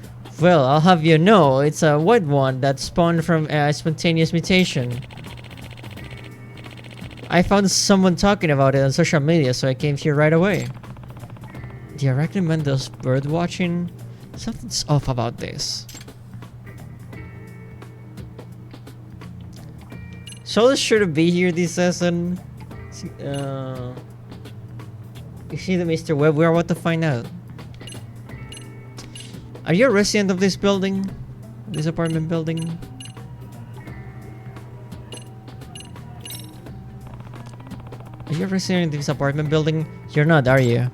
Well, I'll have you know, it's a white one that spawned from a spontaneous mutation. I found someone talking about it on social media, so I came here right away. The arachnid man does bird watching? Something's off about this. Swallows should be here this season. You see the Mr. Webb, we're about to find out. Are you a resident of this building? This apartment building? Are you a resident of this apartment building? You're not, are you?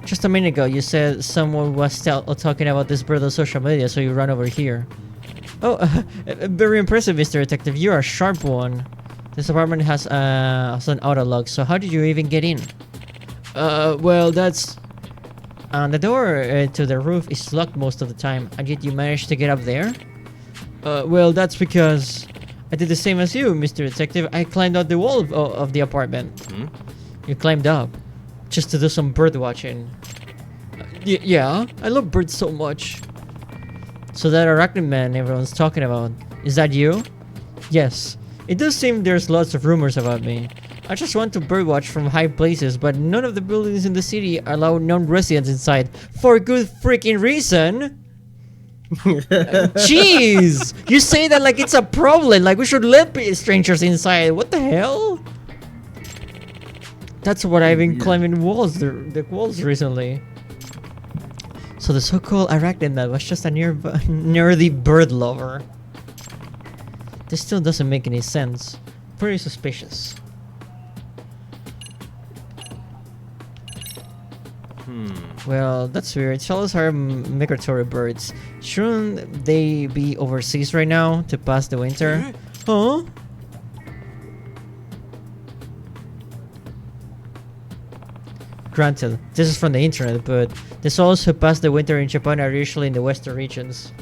Just a minute ago, you said someone was talking about this bird on social media, so you ran over here. Oh, very impressive, Mr. Detective. You're a sharp one. This apartment has an auto lock, so how did you even get in? Well, that's... the door to the roof is locked most of the time, and yet you managed to get up there? Well, that's because I did the same as you, Mr. Detective. I climbed out the wall of the apartment. Hmm? You climbed up, just to do some bird watching. Yeah, I love birds so much. So that arachnid man everyone's talking about, is that you? Yes. It does seem there's lots of rumors about me. I just want to birdwatch from high places, but none of the buildings in the city allow non-residents inside for a good freaking reason. Jeez! You say that like it's a problem, like we should let strangers inside. What the hell? That's what I've been climbing walls, the walls recently. So the so-called arachnid man was just a nerdy bird lover. This still doesn't make any sense. Pretty suspicious. Well, that's weird. Swallows are migratory birds. Shouldn't they be overseas right now to pass the winter? Huh? Granted, this is from the internet, but the swallows who pass the winter in Japan are usually in the western regions.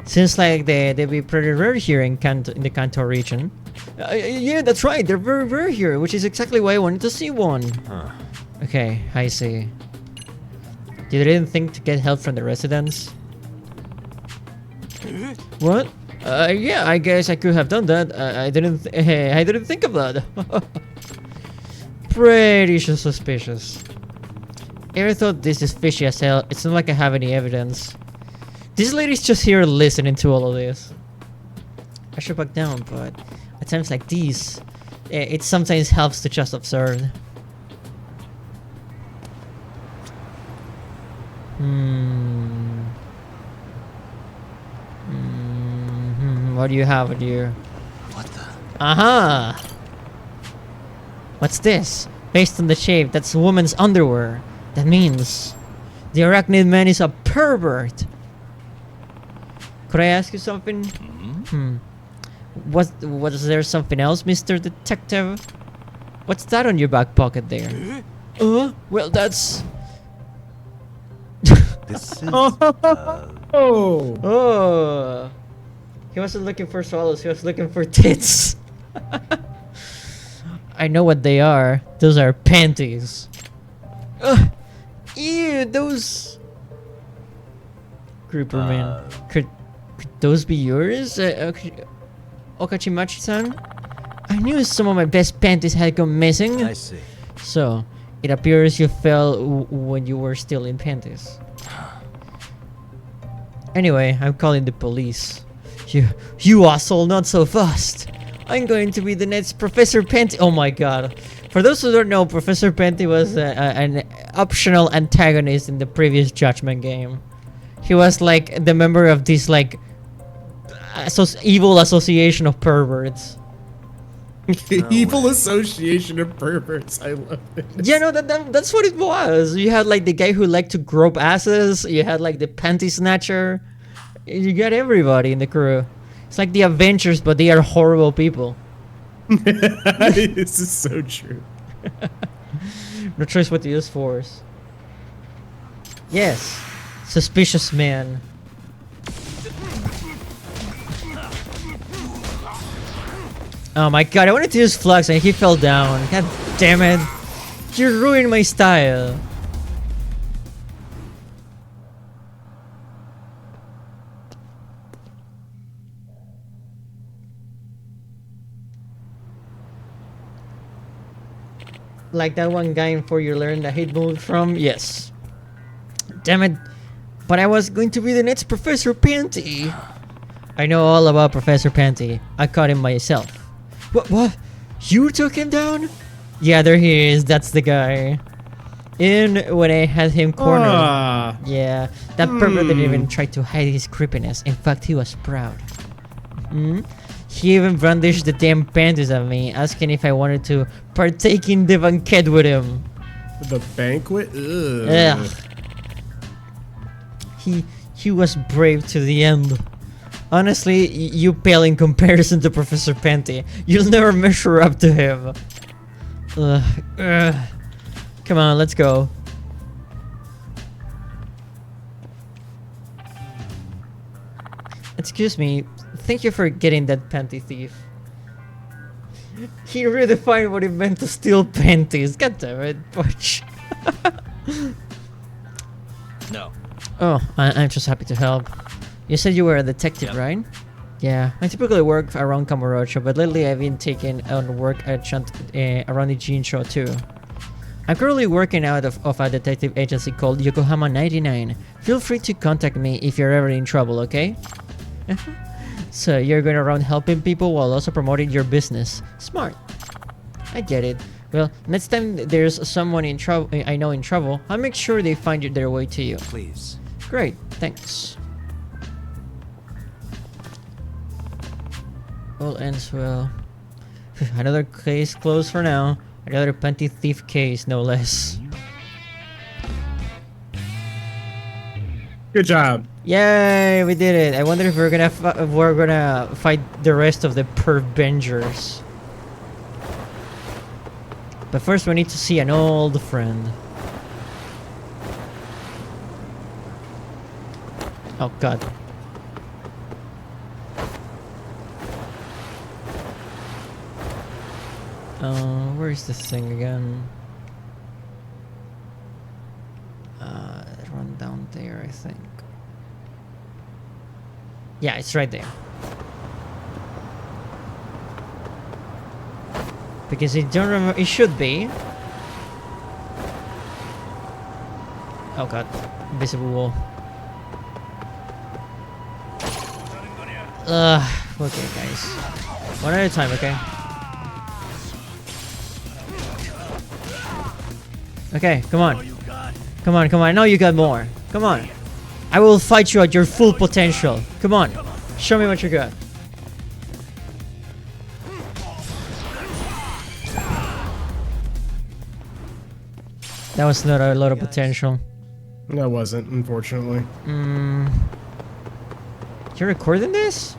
Seems like they'd be pretty rare here in the Kanto region. Yeah, that's right. They're very rare here, which is exactly why I wanted to see one. Huh. Okay, I see. You didn't think to get help from the residents? What? Yeah, I guess I could have done that. I didn't think of that. Pretty suspicious. Ever thought this is fishy as hell? It's not like I have any evidence. This lady's just here listening to all of this. I should back down, but at times like these, it sometimes helps to just observe. What do you have with you? What the? Aha! What's this? Based on the shape, that's a woman's underwear. That means the arachnid man is a pervert. Could I ask you something? Was there something else, Mr. Detective? What's that on your back pocket there? Well, that's... This is, Oh! He wasn't looking for swallows, he was looking for tits. I know what they are. Those are panties. Ew, those... Grouper man. Could those be yours? Okachimachi-san? I knew some of my best panties had gone missing. I see. So, it appears you fell when you were still in panties. Anyway, I'm calling the police. You asshole, not so fast. I'm going to be the next Professor Panty. Oh my god. For those who don't know, Professor Panty was an optional antagonist in the previous Judgment game. He was like the member of this like evil association of perverts. Evil association of perverts. I love it. Yeah, no, that's what it was. You had like the guy who liked to grope asses. You had like the panty snatcher. You got everybody in the crew. It's like the Avengers, but they are horrible people. This is so true. No choice but to use force. Yes. Suspicious man. Oh my god, I wanted to use Flux and he fell down. God damn it. You ruined my style. Like that one guy in 4 you learned the hate move from? Yes. Damn it. But I was going to be the next Professor Panty. I know all about Professor Panty. I caught him myself. What? You took him down? Yeah, there he is. That's the guy. In when I had him cornered. Yeah, that pervert didn't even try to hide his creepiness. In fact, he was proud. He even brandished the damn panties at me, asking if I wanted to partake in the banquet with him. The banquet? Ugh. He was brave to the end. Honestly, you pale in comparison to Professor Panty. You'll never measure up to him. Come on, let's go. Excuse me. Thank you for getting that panty thief. He redefined what it meant to steal panties. God damn it, Butch. No. Oh, I'm just happy to help. You said you were a detective, right? Yeah, I typically work around Kamurocho, but lately I've been taking on work at around the Jincho too. I'm currently working out of a detective agency called Yokohama 99. Feel free to contact me if you're ever in trouble, okay? So you're going around helping people while also promoting your business. Smart. I get it. Well, next time there's someone in trouble, I know in trouble, I'll make sure they find their way to you. Please. Great, thanks. All ends well. Another case closed for now. Another panty thief case, no less. Good job. Yay, we did it. I wonder if we're gonna fight the rest of the Pervengers. But first we need to see an old friend. Oh god. Where is this thing again? Run down there, I think. Yeah, it's right there. Because I don't remember. It should be. Oh god, invisible wall. Okay, guys. One at a time, okay? Okay, come on. Come on, come on. I know you got more. Come on. I will fight you at your full potential. Come on. Show me what you got. That was not a lot of potential. That wasn't, unfortunately. You're recording this?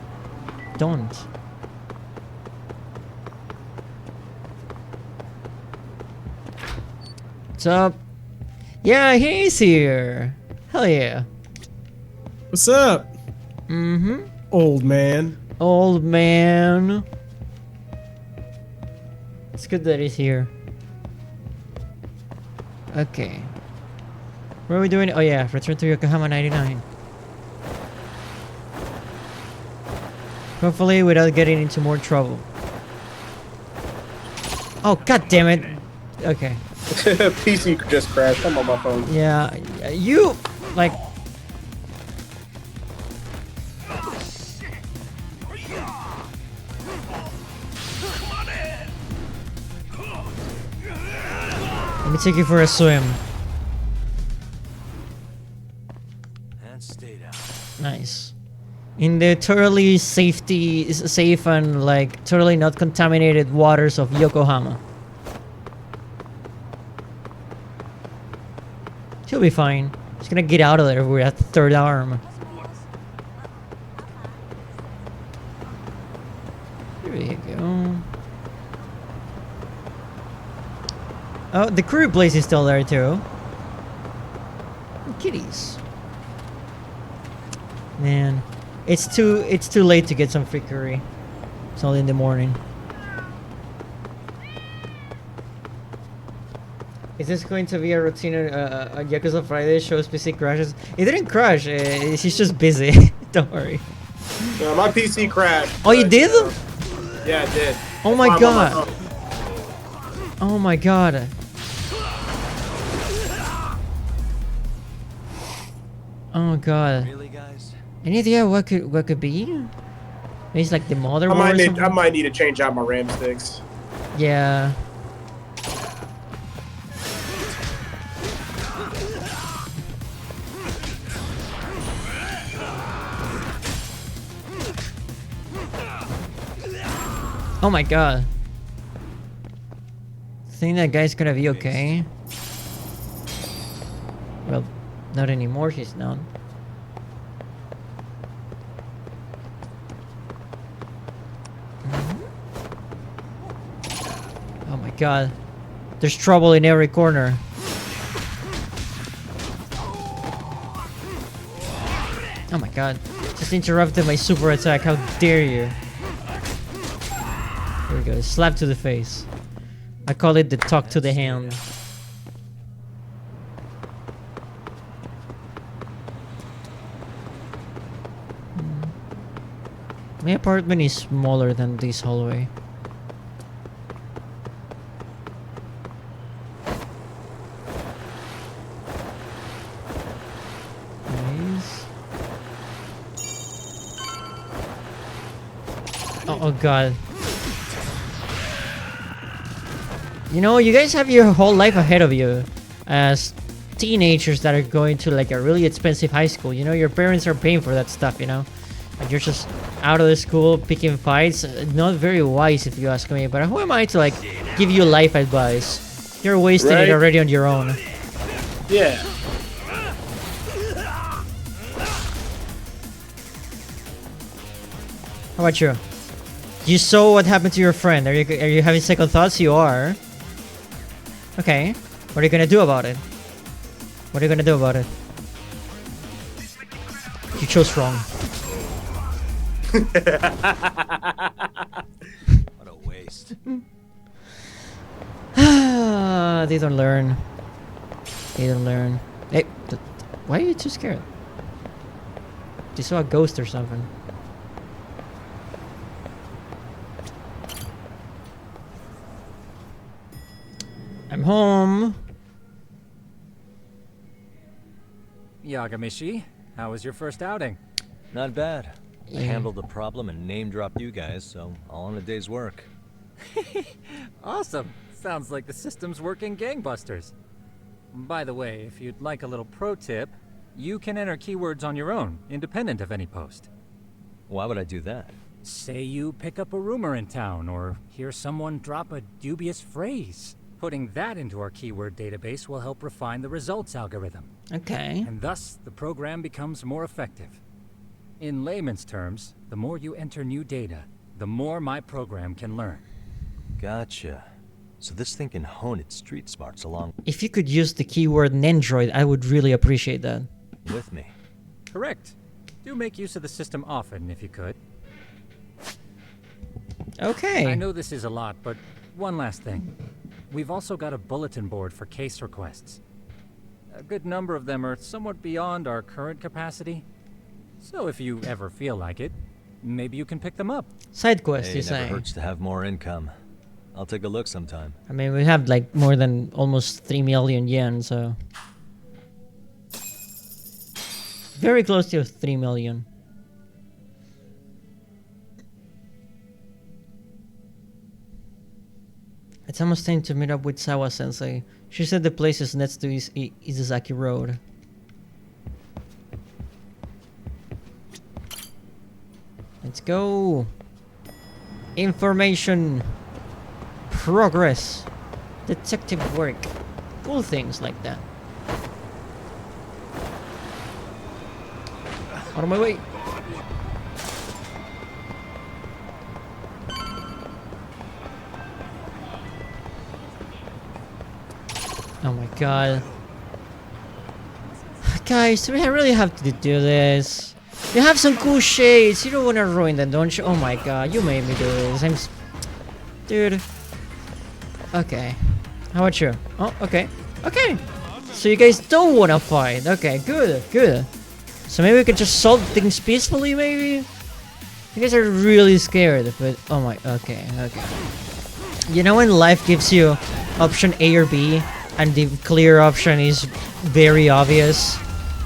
Don't. What's up? Yeah, he's here. Hell yeah. What's up? Old man. Old man. It's good that he's here. Okay. What are we doing? Oh yeah, return to Yokohama 99. Hopefully without getting into more trouble. Oh god damn it. Okay. PC just crashed. I'm on my phone. Yeah, you like. Let me take you for a swim. And stay down. Nice. In the totally safe and like totally not contaminated waters of Yokohama. He'll be fine. He's gonna get out of there with that third arm. There you go. Oh, the crew place is still there too. And kitties. Man, it's too late to get some free curry. It's only in the morning. Is this going to be a routine on Yakuza Friday shows PC crashes? It didn't crash. She's just busy. Don't worry. My PC crashed. Oh, you did? Yeah, I did. Oh my god. Oh my god. Oh god. Really, guys? Any idea what could be? Maybe it's like the motherboard. I might need to change out my RAM sticks. Yeah. Oh my god. Think that guy's gonna be okay? Well, not anymore, he's not. Oh my god. There's trouble in every corner. Oh my god. Just interrupted my super attack, how dare you. There we go, slap to the face. I call it the talk to the hand. My apartment is smaller than this hallway. Nice. Oh god. You know, you guys have your whole life ahead of you as teenagers that are going to like a really expensive high school. You know, your parents are paying for that stuff, you know? And you're just out of the school picking fights. Not very wise if you ask me, but who am I to like give you life advice? You're wasting it already on your own. Yeah. How about you? You saw what happened to your friend. Are you having second thoughts? You are. Okay. What are you gonna do about it? What are you gonna do about it? You chose wrong. What a waste. They don't learn. They don't learn. Hey, why are you too scared? You saw a ghost or something. I'm home. Yagamishi, how was your first outing? Not bad. I handled the problem and name-dropped you guys, so all in a day's work. Awesome. Sounds like the system's working gangbusters. By the way, if you'd like a little pro tip, you can enter keywords on your own, independent of any post. Why would I do that? Say you pick up a rumor in town, or hear someone drop a dubious phrase. Putting that into our keyword database will help refine the results algorithm. Okay. And thus, the program becomes more effective. In layman's terms, the more you enter new data, the more my program can learn. Gotcha. So this thing can hone its street smarts along If you could use the keyword Nendroid, I would really appreciate that. with me. Correct. Do make use of the system often, if you could. Okay. I know this is a lot, but one last thing. We've also got a bulletin board for case requests. A good number of them are somewhat beyond our current capacity. So if you ever feel like it, maybe you can pick them up. Side quest, Hey, you it never say? hurts to have more income. I'll take a look sometime. I mean, we have like more than almost 3 million yen, so... Very close to 3 million. It's almost time to meet up with Sawa-sensei. She said the place is next to Izazaki Road. Let's go. Information. Progress. Detective work. Cool things like that. Out of my way. Oh my god. Guys, do we really have to do this? You have some cool shades. You don't want to ruin them, don't you? Oh my god, you made me do this. Dude. Okay. How about you? Oh, okay. Okay. So you guys don't want to fight. Okay, good, good. So maybe we can just solve things peacefully, maybe? You guys are really scared, but oh my, okay, okay. You know when life gives you option A or B, and the clear option is very obvious,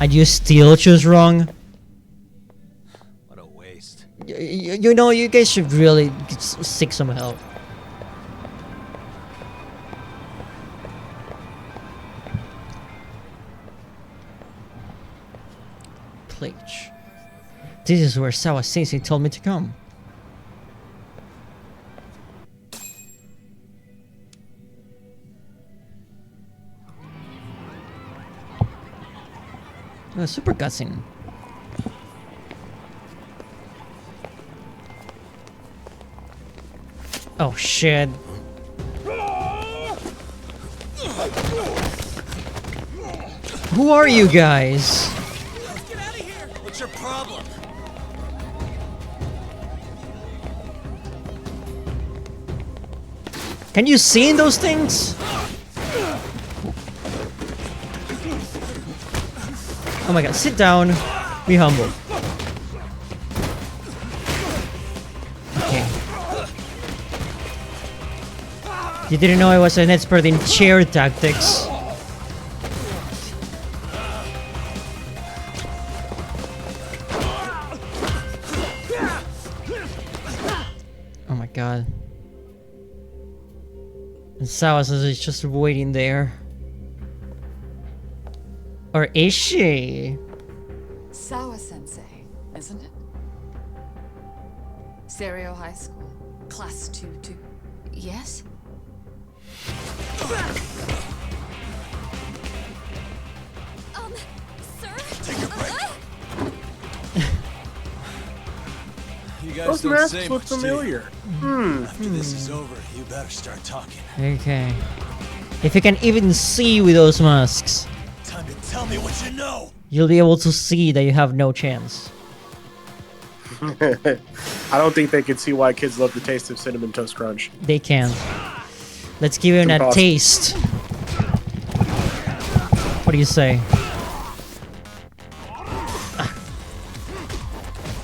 and you still choose wrong? What a waste. You know, you guys should really seek some help. Please. This is where Sawa Sensei told me to come. Super cutscene. Oh shit. Who are you guys? What's your problem? Can you see in those things? Oh my god, sit down. Be humble. Okay. You didn't know I was an expert in chair tactics. Oh my god. And Sawas is just waiting there. Or is she? Sawa-sensei, isn't it? Stereo High School, Class 2-2. Yes? Sir? Take a break. You guys Those don't masks say look much, do you? familiar. After this is over, you better start talking. Okay. If you can even see with those masks, Time to tell me what you know. you'll be able to see that you have no chance. I don't think they can see why kids love the taste of Cinnamon Toast Crunch. They can. Let's give him a taste. What do you say?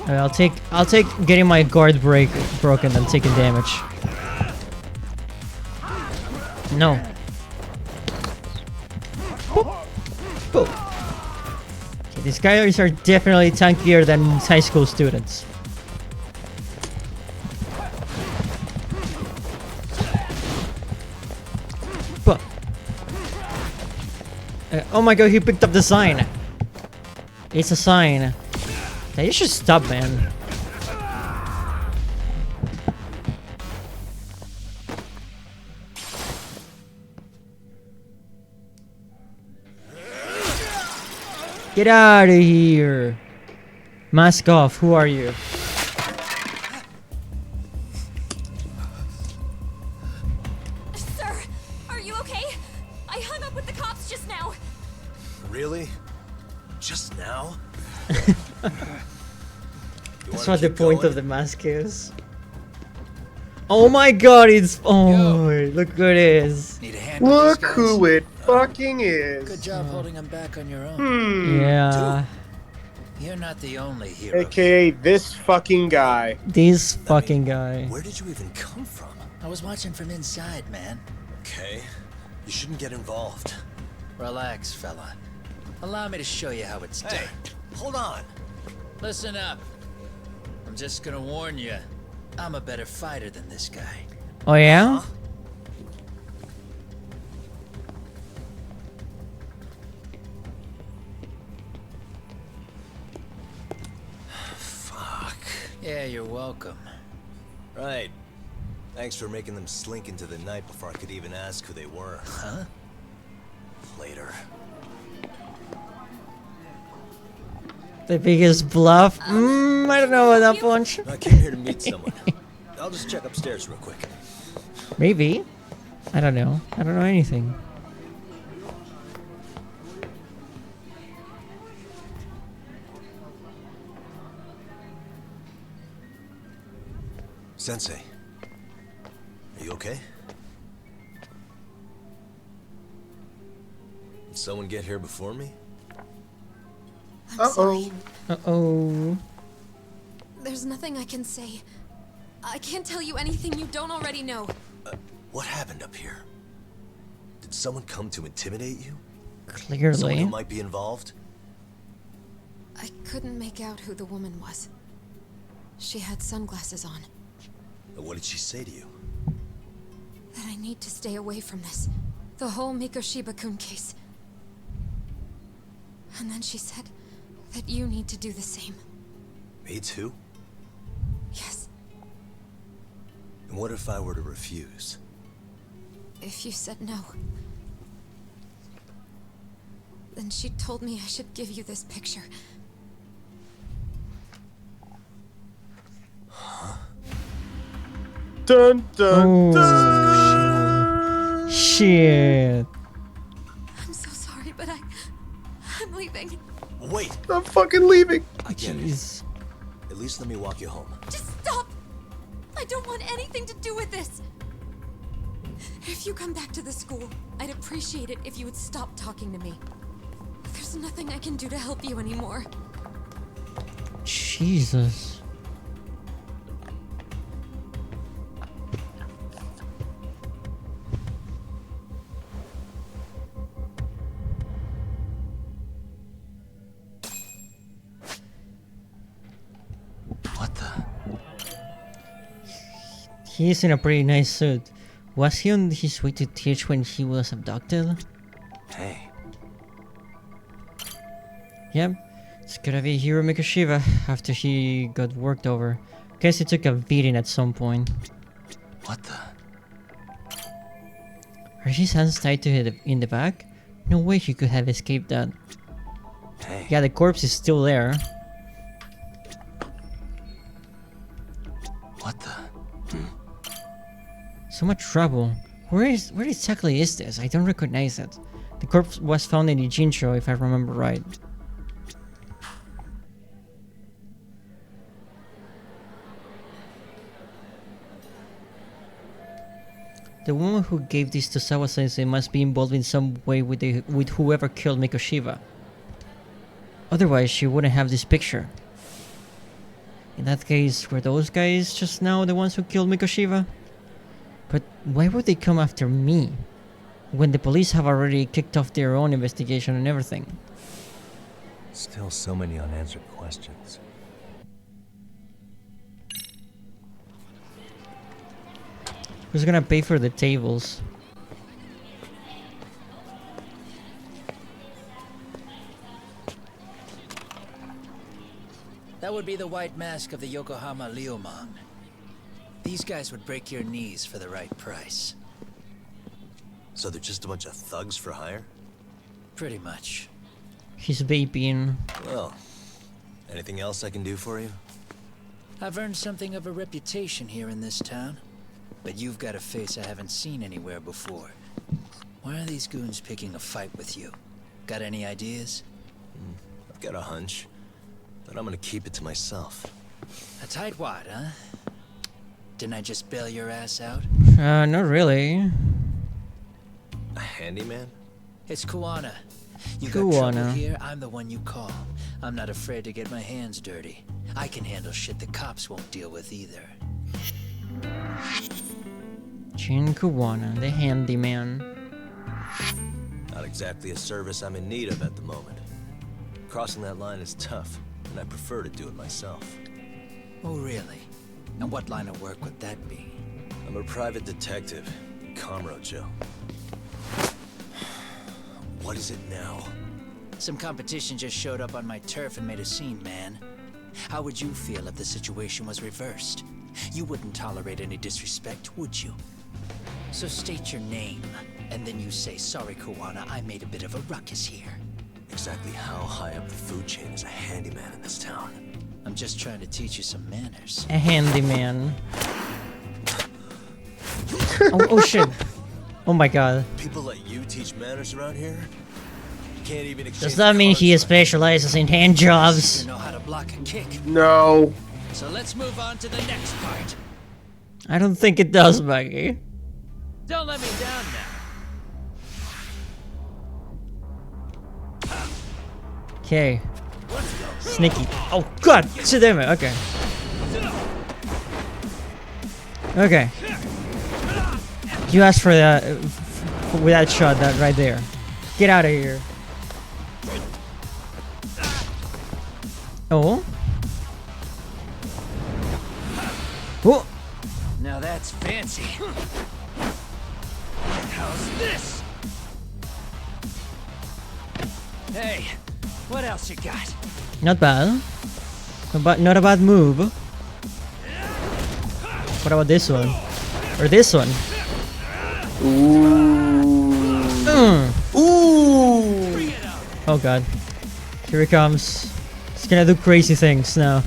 I'll take getting my guard broken than taking damage. No. Boop. Boop. Okay, these guys are definitely tankier than high school students. Boop. Oh my god, he picked up the sign. It's a sign. Now you should stop, man. Get out of here. Mask off. Who are you? Sir, are you okay? I hung up with the cops just now. Really? Just now? That's what the point of the mask is. Oh my god, it's... Oh, look who it is. Look who it fucking is. Good job holding him back on your own. Yeah. You're not the only hero. AKA this fucking guy. This fucking guy. Where did you even come from? I was watching from inside, man. Okay. You shouldn't get involved. Relax, fella. Allow me to show you how it's done. Hold on. Listen up. I'm just gonna warn you. I'm a better fighter than this guy. Oh yeah? Fuck. Yeah, you're welcome. Right. Thanks for making them slink into the night before I could even ask who they were. Huh? Later. The biggest bluff? I don't know about that punch. I came here to meet someone. I'll just check upstairs real quick. Maybe. I don't know. I don't know anything. Sensei, are you okay? Did someone get here before me? I'm sorry. Uh-oh. There's nothing I can say. I can't tell you anything you don't already know. What happened up here? Did someone come to intimidate you? Clearly. Someone who might be involved? I couldn't make out who the woman was. She had sunglasses on. What did she say to you? That I need to stay away from this. The whole Mikoshiba-kun case. And then she said that you need to do the same. Me too? Yes. And what if I were to refuse? If you said no. Then she told me I should give you this picture. Dun dun Ooh. dun. Shit. I'm so sorry, but I'm leaving. Wait! I'm fucking leaving. I get it. At least let me walk you home. Just stop! I don't want anything to do with this. If you come back to the school, I'd appreciate it if you would stop talking to me. There's nothing I can do to help you anymore. Jesus. What the? He's in a pretty nice suit. Was he on his way to teach when he was abducted? Hey. Yep. It's gotta be Hiro Mikoshiba after he got worked over. Guess he took a beating at some point. What the? Are his hands tied to him in the back? No way he could have escaped that. Hey. Yeah, the corpse is still there. What the? So much trouble. Where exactly is this? I don't recognize it. The corpse was found in the Jincho, if I remember right. The woman who gave this to Sawa-sensei must be involved in some way with whoever killed Mikoshiba. Otherwise, she wouldn't have this picture. In that case, were those guys just now the ones who killed Mikoshiba? But why would they come after me? When the police have already kicked off their own investigation and everything. Still so many unanswered questions. Who's gonna pay for the tables? That would be the white mask of the Yokohama Liumang. These guys would break your knees for the right price. So they're just a bunch of thugs for hire? Pretty much. He's vaping. Well, anything else I can do for you? I've earned something of a reputation here in this town. But you've got a face I haven't seen anywhere before. Why are these goons picking a fight with you? Got any ideas? I've got a hunch, but I'm gonna keep it to myself. A tightwad, huh? Didn't I just bail your ass out? Not really. A handyman? It's Kuwana. You got trouble Kuwana. here, I'm the one you call. I'm not afraid to get my hands dirty. I can handle shit the cops won't deal with either. Jin Kuwana, the handyman. Not exactly a service I'm in need of at the moment. Crossing that line is tough, and I prefer to do it myself. Oh, really? And what line of work would that be? I'm a private detective, Kamurocho. What is it now? Some competition just showed up on my turf and made a scene, man. How would you feel if the situation was reversed? You wouldn't tolerate any disrespect, would you? So state your name, and then you say, sorry, Kuwana, I made a bit of a ruckus here. Exactly how high up the food chain is a handyman in this town? I'm just trying to teach you some manners. A handyman. Oh shit. Oh my god. People let you teach manners around here? You can't even exchange. Does that mean he specializes in hand jobs? You know how to block a kick. No. So let's move on to the next part. I don't think it does, Maggie. Don't let me down now. Okay. Sneaky. Oh god! Damn it. Okay. Okay. You asked for that with that shot that right there. Get out of here. Oh. Oh. Now that's fancy. How's this? Hey, what else you got? Not bad. Not a bad move. What about this one? Or this one? Ooh. Ooh. Oh god. Here he comes. He's gonna do crazy things now.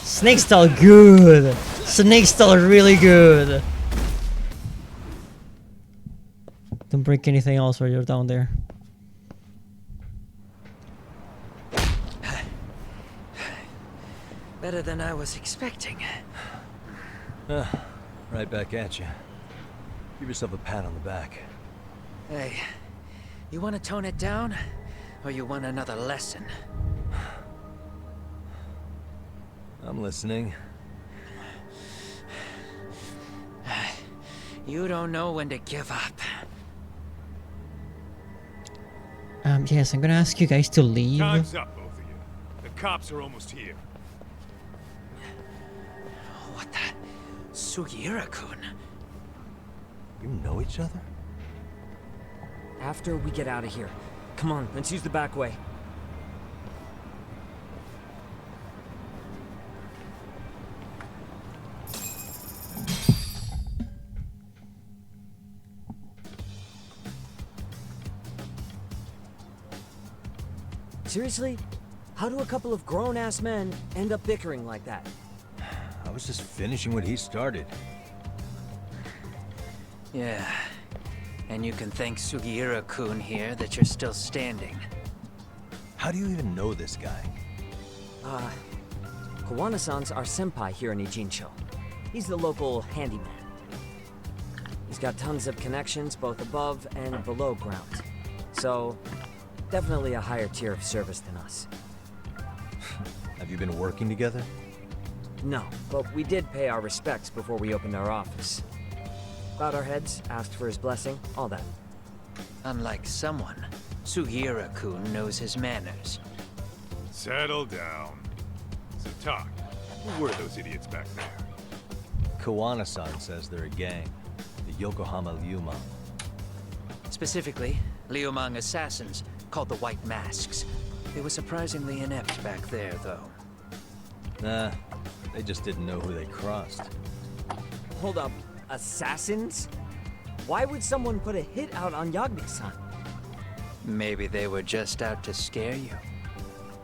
Snake style good. Snake style really good. Don't break anything else while you're down there. Better than I was expecting. Right back at you. Give yourself a pat on the back. Hey, you want to tone it down? Or you want another lesson? I'm listening. You don't know when to give up. Yes, I'm gonna ask you guys to leave. Time's up, both of you. The cops are almost here. What the? Sugiura-kun? You know each other? After we get out of here. Come on, let's use the back way. Seriously? How do a couple of grown-ass men end up bickering like that? I was just finishing what he started. Yeah. And you can thank Sugiura-kun here that you're still standing. How do you even know this guy? Kawana-san's our senpai here in Ijincho. He's the local handyman. He's got tons of connections both above and below ground. So, definitely a higher tier of service than us. Have you been working together? No, but we did pay our respects before we opened our office. Bowed our heads, asked for his blessing, all that. Unlike someone, Sugiura-kun knows his manners. Settle down. So talk. Who were those idiots back there? Kawana-san says they're a gang. The Yokohama Ryuma. Specifically, Liumang assassins called the White Masks. They were surprisingly inept back there, though. Nah, they just didn't know who they crossed. Hold up, assassins? Why would someone put a hit out on Yagami-san? Maybe they were just out to scare you.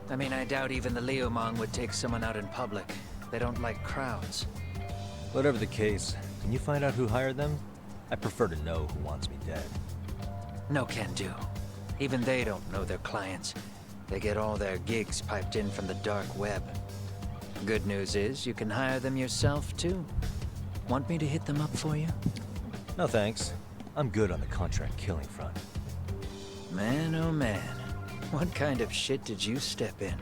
I mean, I doubt even the Liumang would take someone out in public. They don't like crowds. Whatever the case, can you find out who hired them? I prefer to know who wants me dead. No can do. Even they don't know their clients. They get all their gigs piped in from the dark web. Good news is, you can hire them yourself, too. Want me to hit them up for you? No thanks. I'm good on the contract killing front. Man, oh man. What kind of shit did you step in?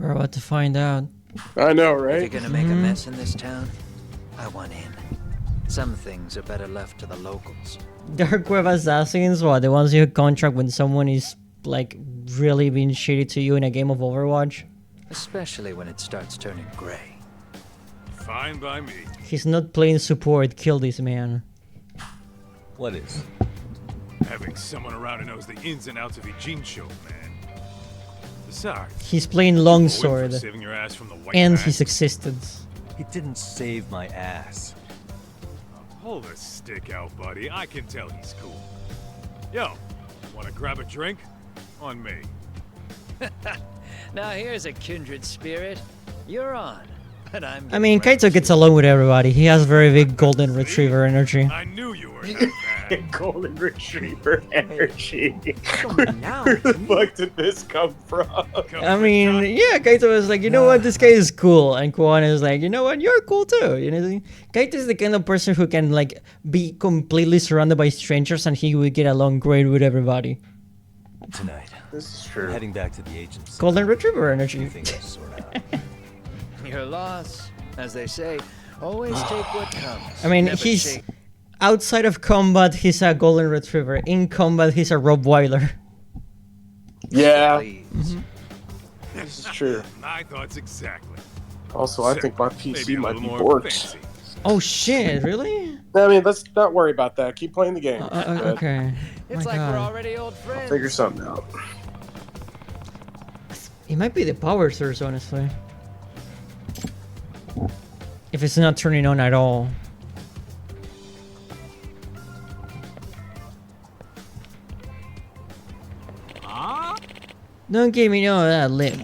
We're about to find out. I know, right? If you're gonna make a mess in this town, I want in. Some things are better left to the locals. Dark web assassins? What? The ones you contract when someone is like really being shitty to you in a game of Overwatch? Especially when it starts turning gray. Fine by me. He's not playing support. Kill this man. What is? Having someone around who knows the ins and outs of Ijincho, man. Besides, He's playing longsword saving your ass from the White and Mask. his existence. He didn't save my ass. Pull the stick out, buddy. I can tell he's cool. Yo, wanna grab a drink? On me. Now here's a kindred spirit. You're on. And I mean, Kaito gets along with everybody. He has very big golden retriever energy. I knew you were that bad. Golden Retriever energy. Now, Where the fuck did this come from? I mean, yeah, Kaito was like, you know what, this guy is cool, and Kuan is like, you know what, you're cool too. You know, Kaito is the kind of person who can like be completely surrounded by strangers, and he would get along great with everybody. Tonight. This is true. Heading back to the agency. Golden Retriever energy. Your loss, as they say, always take what comes. I mean, Never he's shake. outside of combat, he's a Golden Retriever. In combat, he's a Rottweiler. Yeah. This is true. My thoughts exactly. Also, I think my PC Maybe a might little be more borked. fancy. Oh shit, really? I mean, let's not worry about that. Keep playing the game. Okay. It's My like we're God. already old friends. I'll figure something out. It might be the power source, honestly. If it's not turning on at all. Don't give me no of that lip.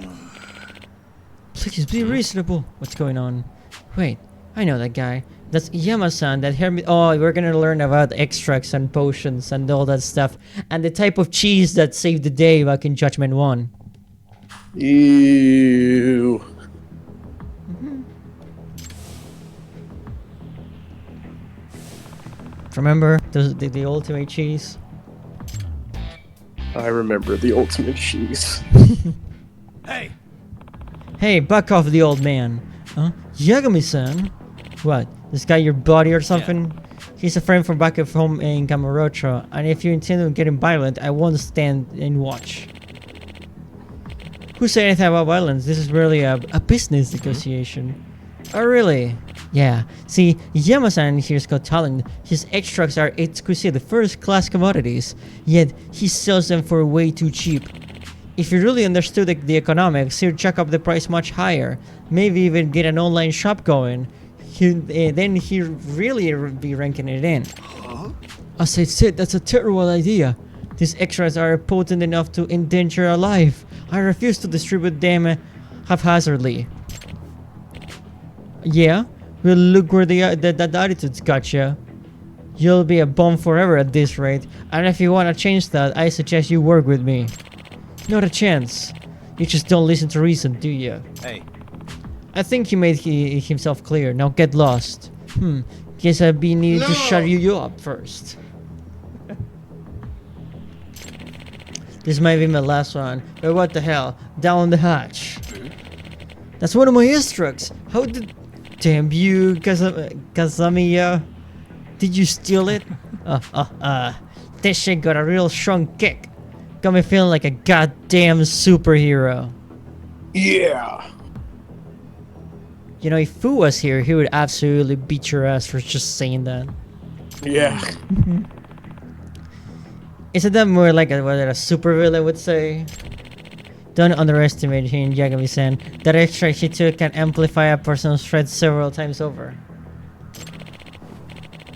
Please be reasonable. What's going on? Wait, I know that guy. That's Yama-san that helped me. Oh, we're gonna learn about extracts and potions and all that stuff. And the type of cheese that saved the day back in Judgment 1. Ew. Remember the ultimate cheese? I remember the ultimate cheese. Hey! Hey, back off the old man. Huh? Yagami-san? What? This guy your buddy or something? He's a friend from back at home in Kamurocho, and if you intend on getting violent, I won't stand and watch. Who said anything about violence? This is really a business negotiation. Oh, really? Yeah. See, Yama-san here's got talent. His extracts are exquisite, first-class commodities, yet he sells them for way too cheap. If you really understood the economics, he'd chuck up the price much higher. Maybe even get an online shop going. Then he'd really be ranking it in. As I said, that's a terrible idea. These extras are potent enough to endanger a life. I refuse to distribute them haphazardly. Yeah? Well, look where that attitude's got you. You'll be a bum forever at this rate, and if you want to change that, I suggest you work with me. Not a chance. You just don't listen to reason, do you? Hey. I think he made himself clear. Now get lost. Guess I'd be needing to shut you up first. This might be my last one, but what the hell? Down the hatch. That's one of my extracts. How did... Damn you, Kazamiya. Did you steal it? This shit got a real strong kick. Got me feeling like a goddamn superhero. Yeah. You know, if Fu was here, he would absolutely beat your ass for just saying that. Yeah. Isn't that more like what a supervillain would say? Don't underestimate him, Yagami-san. That extract he took can amplify a person's threat several times over.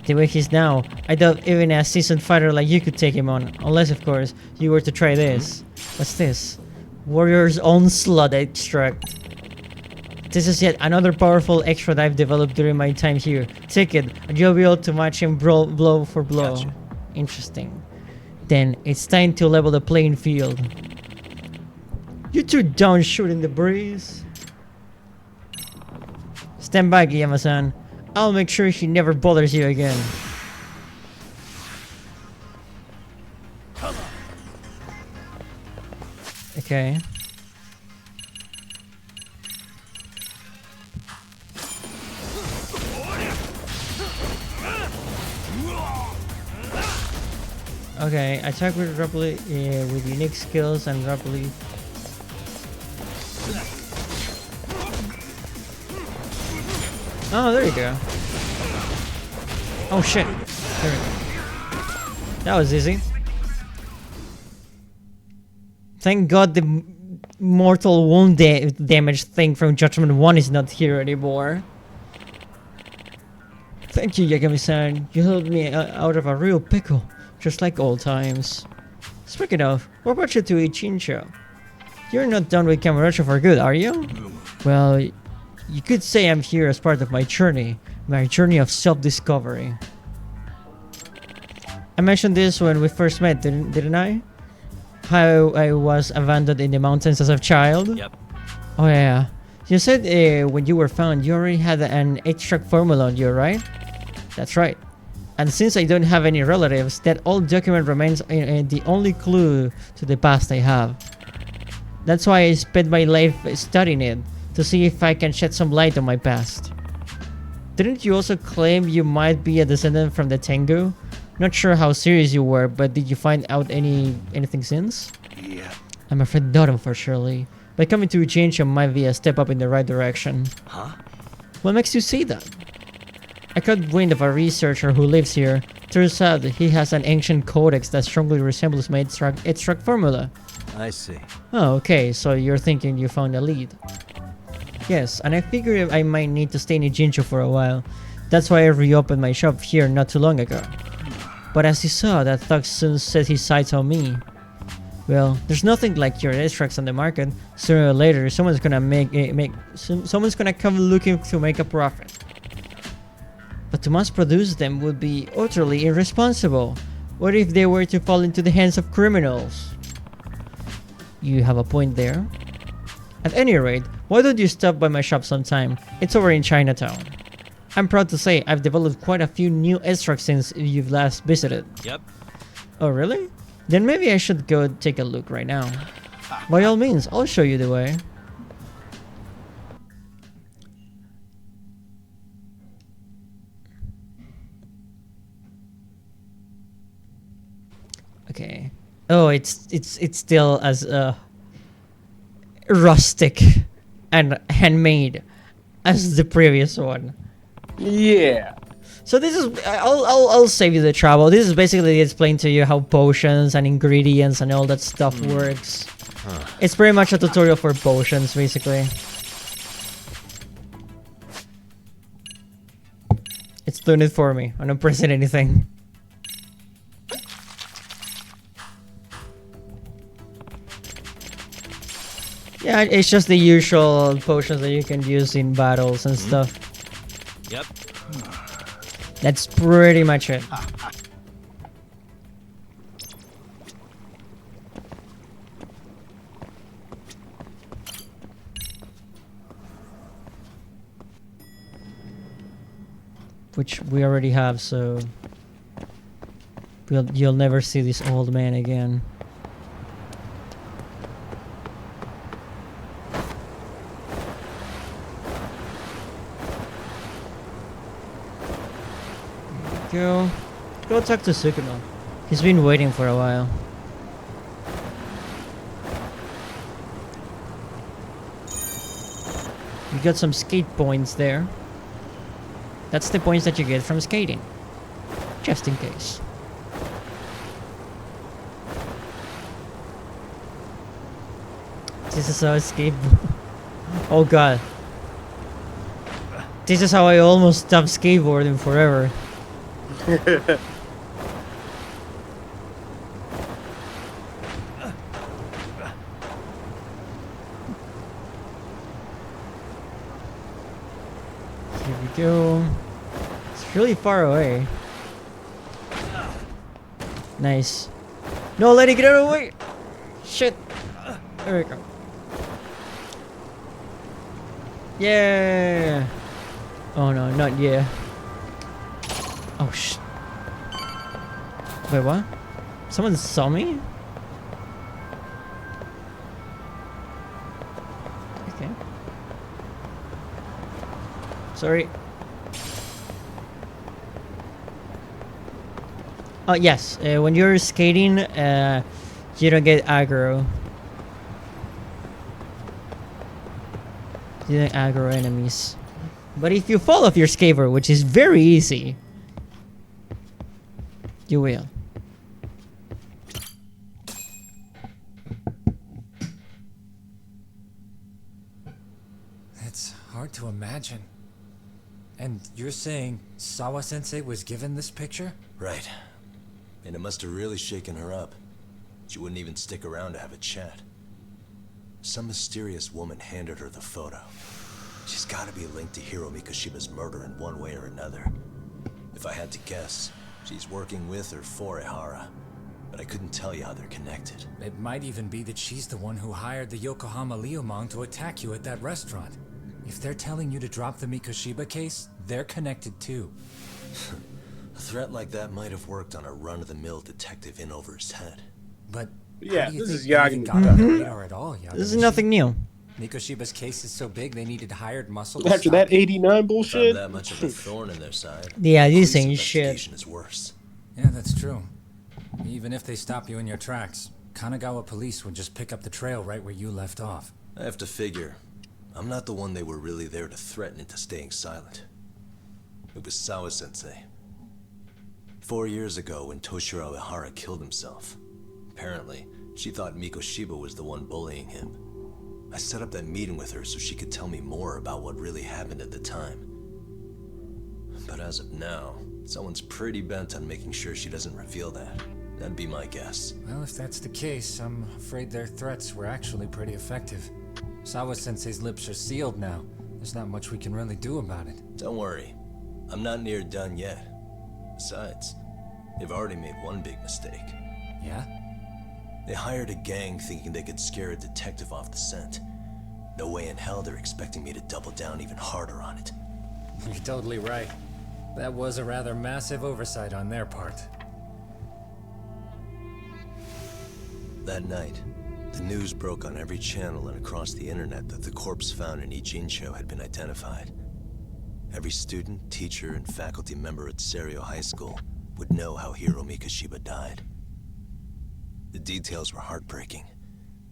The way he's now, I doubt even a seasoned fighter like you could take him on. Unless, of course, you were to try this. What's this? Warrior's Onslaught extract. This is yet another powerful extract I've developed during my time here. Take it, and you'll be able to match him blow for blow. Gotcha. Interesting. Then, it's time to level the playing field. You two don't shoot in the breeze. Stand back, Yama-san. I'll make sure he never bothers you again. Okay. Okay, attack with rapidly with unique skills and rapidly. Oh, there you go. Oh shit. There we go. That was easy. Thank God the mortal wound damage thing from Judgment 1 is not here anymore. Thank you, Yagami-san. You helped me out of a real pickle, just like old times. Speaking of, what about you to Ichincho? You're not done with Kamurocho for good, are you? Well, you could say I'm here as part of my journey of self-discovery. I mentioned this when we first met, didn't I? How I was abandoned in the mountains as a child. Yep. Oh yeah. You said when you were found, you already had an extract formula on you, right? That's right. And since I don't have any relatives, that old document remains the only clue to the past I have. That's why I spent my life studying it, to see if I can shed some light on my past. Didn't you also claim you might be a descendant from the Tengu? Not sure how serious you were, but did you find out anything since? Yeah. I'm afraid not, unfortunately. But coming to Jincho might be a step up in the right direction. Huh? What makes you say that? I caught wind of a researcher who lives here. Turns out that he has an ancient codex that strongly resembles my extract formula. I see. Oh, okay, so you're thinking you found a lead. Yes, and I figured I might need to stay in Jincho for a while. That's why I reopened my shop here not too long ago. But as you saw, that thug soon set his sights on me. Well, there's nothing like your extracts on the market. Sooner or later, someone's gonna someone's gonna come looking to make a profit. But to mass produce them would be utterly irresponsible. What if they were to fall into the hands of criminals? You have a point there. At any rate, why don't you stop by my shop sometime? It's over in Chinatown. I'm proud to say I've developed quite a few new extracts since you've last visited. Yep. Oh really? Then maybe I should go take a look right now. By all means, I'll show you the way. Okay. Oh, it's still as rustic and handmade as the previous one. Yeah. So this is I'll save you the trouble. This is basically explain to you how potions and ingredients and all that stuff works. It's pretty much a tutorial for potions, basically. It's doing it for me. I'm not pressing anything. Yeah, it's just the usual potions that you can use in battles and stuff. Yep. That's pretty much it. Which we already have, so you'll never see this old man again. Go talk to Sukino. He's been waiting for a while. You got some skate points there. That's the points that you get from skating. Just in case. This is how I skateboard. Oh god. This is how I almost stopped skateboarding forever. Here we go. It's really far away. Nice. No, let it get out of the way! Shit! There we go. Yeah! Oh no, not yeah. Oh shit. Wait, what? Someone saw me? Okay. Sorry. Oh yes, when you're skating, you don't get aggro. You don't aggro enemies. But if you fall off your skateboard, which is very easy, you will. It's hard to imagine. And you're saying Sawa-sensei was given this picture? Right. And it must have really shaken her up. She wouldn't even stick around to have a chat. Some mysterious woman handed her the photo. She's got to be linked to Hiro Mikoshiba's murder in one way or another. If I had to guess, She's working with or for Ihara, but I couldn't tell you how they're connected. It might even be that she's the one who hired the Yokohama Liumang to attack you at that restaurant. If they're telling you to drop the Mikoshiba case, they're connected too. A threat like that might have worked on a run-of-the-mill detective in over his head. But yeah, how do you this think is they even Yagami. got on the radar at all, This is nothing new. Mikoshiba's case is so big they needed hired muscle to After stop that it. 89 If bullshit. I'm that much of a thorn in their side, Yeah, these police ain't shit. investigation is worse. Yeah, that's true. Even if they stop you in your tracks, Kanagawa police would just pick up the trail right where you left off. I have to figure, I'm not the one they were really there to threaten into staying silent. It was Sawa-sensei. 4 years ago, when Toshiro Ihara killed himself, apparently, she thought Mikoshiba was the one bullying him. I set up that meeting with her so she could tell me more about what really happened at the time. But as of now, someone's pretty bent on making sure she doesn't reveal that. That'd be my guess. Well, if that's the case, I'm afraid their threats were actually pretty effective. Sawa-sensei's lips are sealed now. There's not much we can really do about it. Don't worry, I'm not near done yet. Besides, they've already made one big mistake. Yeah? They hired a gang thinking they could scare a detective off the scent. No way in hell they're expecting me to double down even harder on it. You're totally right. That was a rather massive oversight on their part. That night, the news broke on every channel and across the internet that the corpse found in Ijincho had been identified. Every student, teacher, and faculty member at Serio High School would know how Hiro Mikoshiba died. The details were heartbreaking,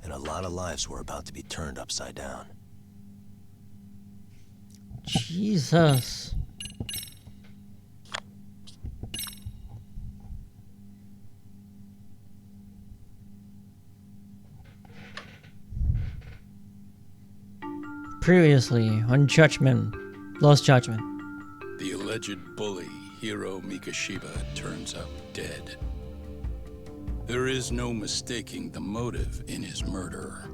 and a lot of lives were about to be turned upside down. Jesus. Previously on Judgment, Lost Judgment. The alleged bully, Hiro Mikoshiba, turns up dead. There is no mistaking the motive in his murder.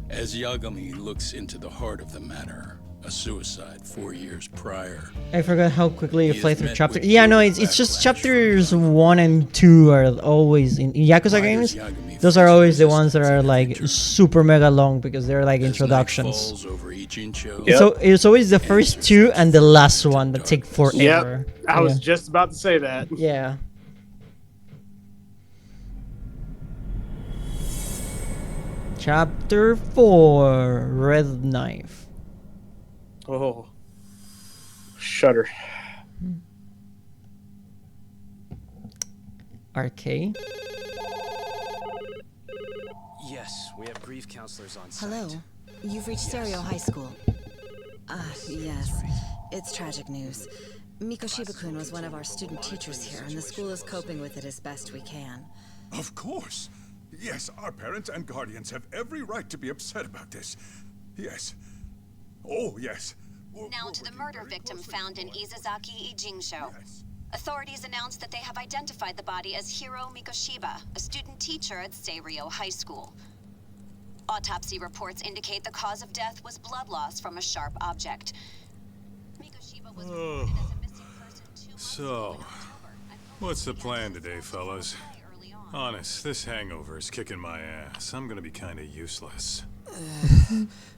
As Yagami looks into the heart of the matter, a suicide 4 years prior. I forgot how quickly you play through chapter. Yeah, no, it's just chapters 1 and 2 are always in Yakuza games. Those are always the ones that are like super mega long because they're like introductions. So it's always the first two and the last one that take forever. Yep, I was just about to say that. Yeah. Chapter 4, Red Knife. Oh. Shudder. Arcade. Yes, we have grief counselors on site. Hello. You've reached Serio High School. Yes. It's tragic news. Mikoshiba-kun was one of our student teachers here, and the school is coping with it as best we can. Of course. Yes, our parents and guardians have every right to be upset about this. Yes. Oh, yes. Now to the murder victim found in Izazaki Ijincho. Authorities announced that they have identified the body as Hiro Mikoshiba, a student teacher at Serio High School. Autopsy reports indicate the cause of death was blood loss from a sharp object. Mikoshiba was reported as a missing person 2 months So, what's the plan today, fellas? Honest, this hangover is kicking my ass. I'm gonna be kinda useless.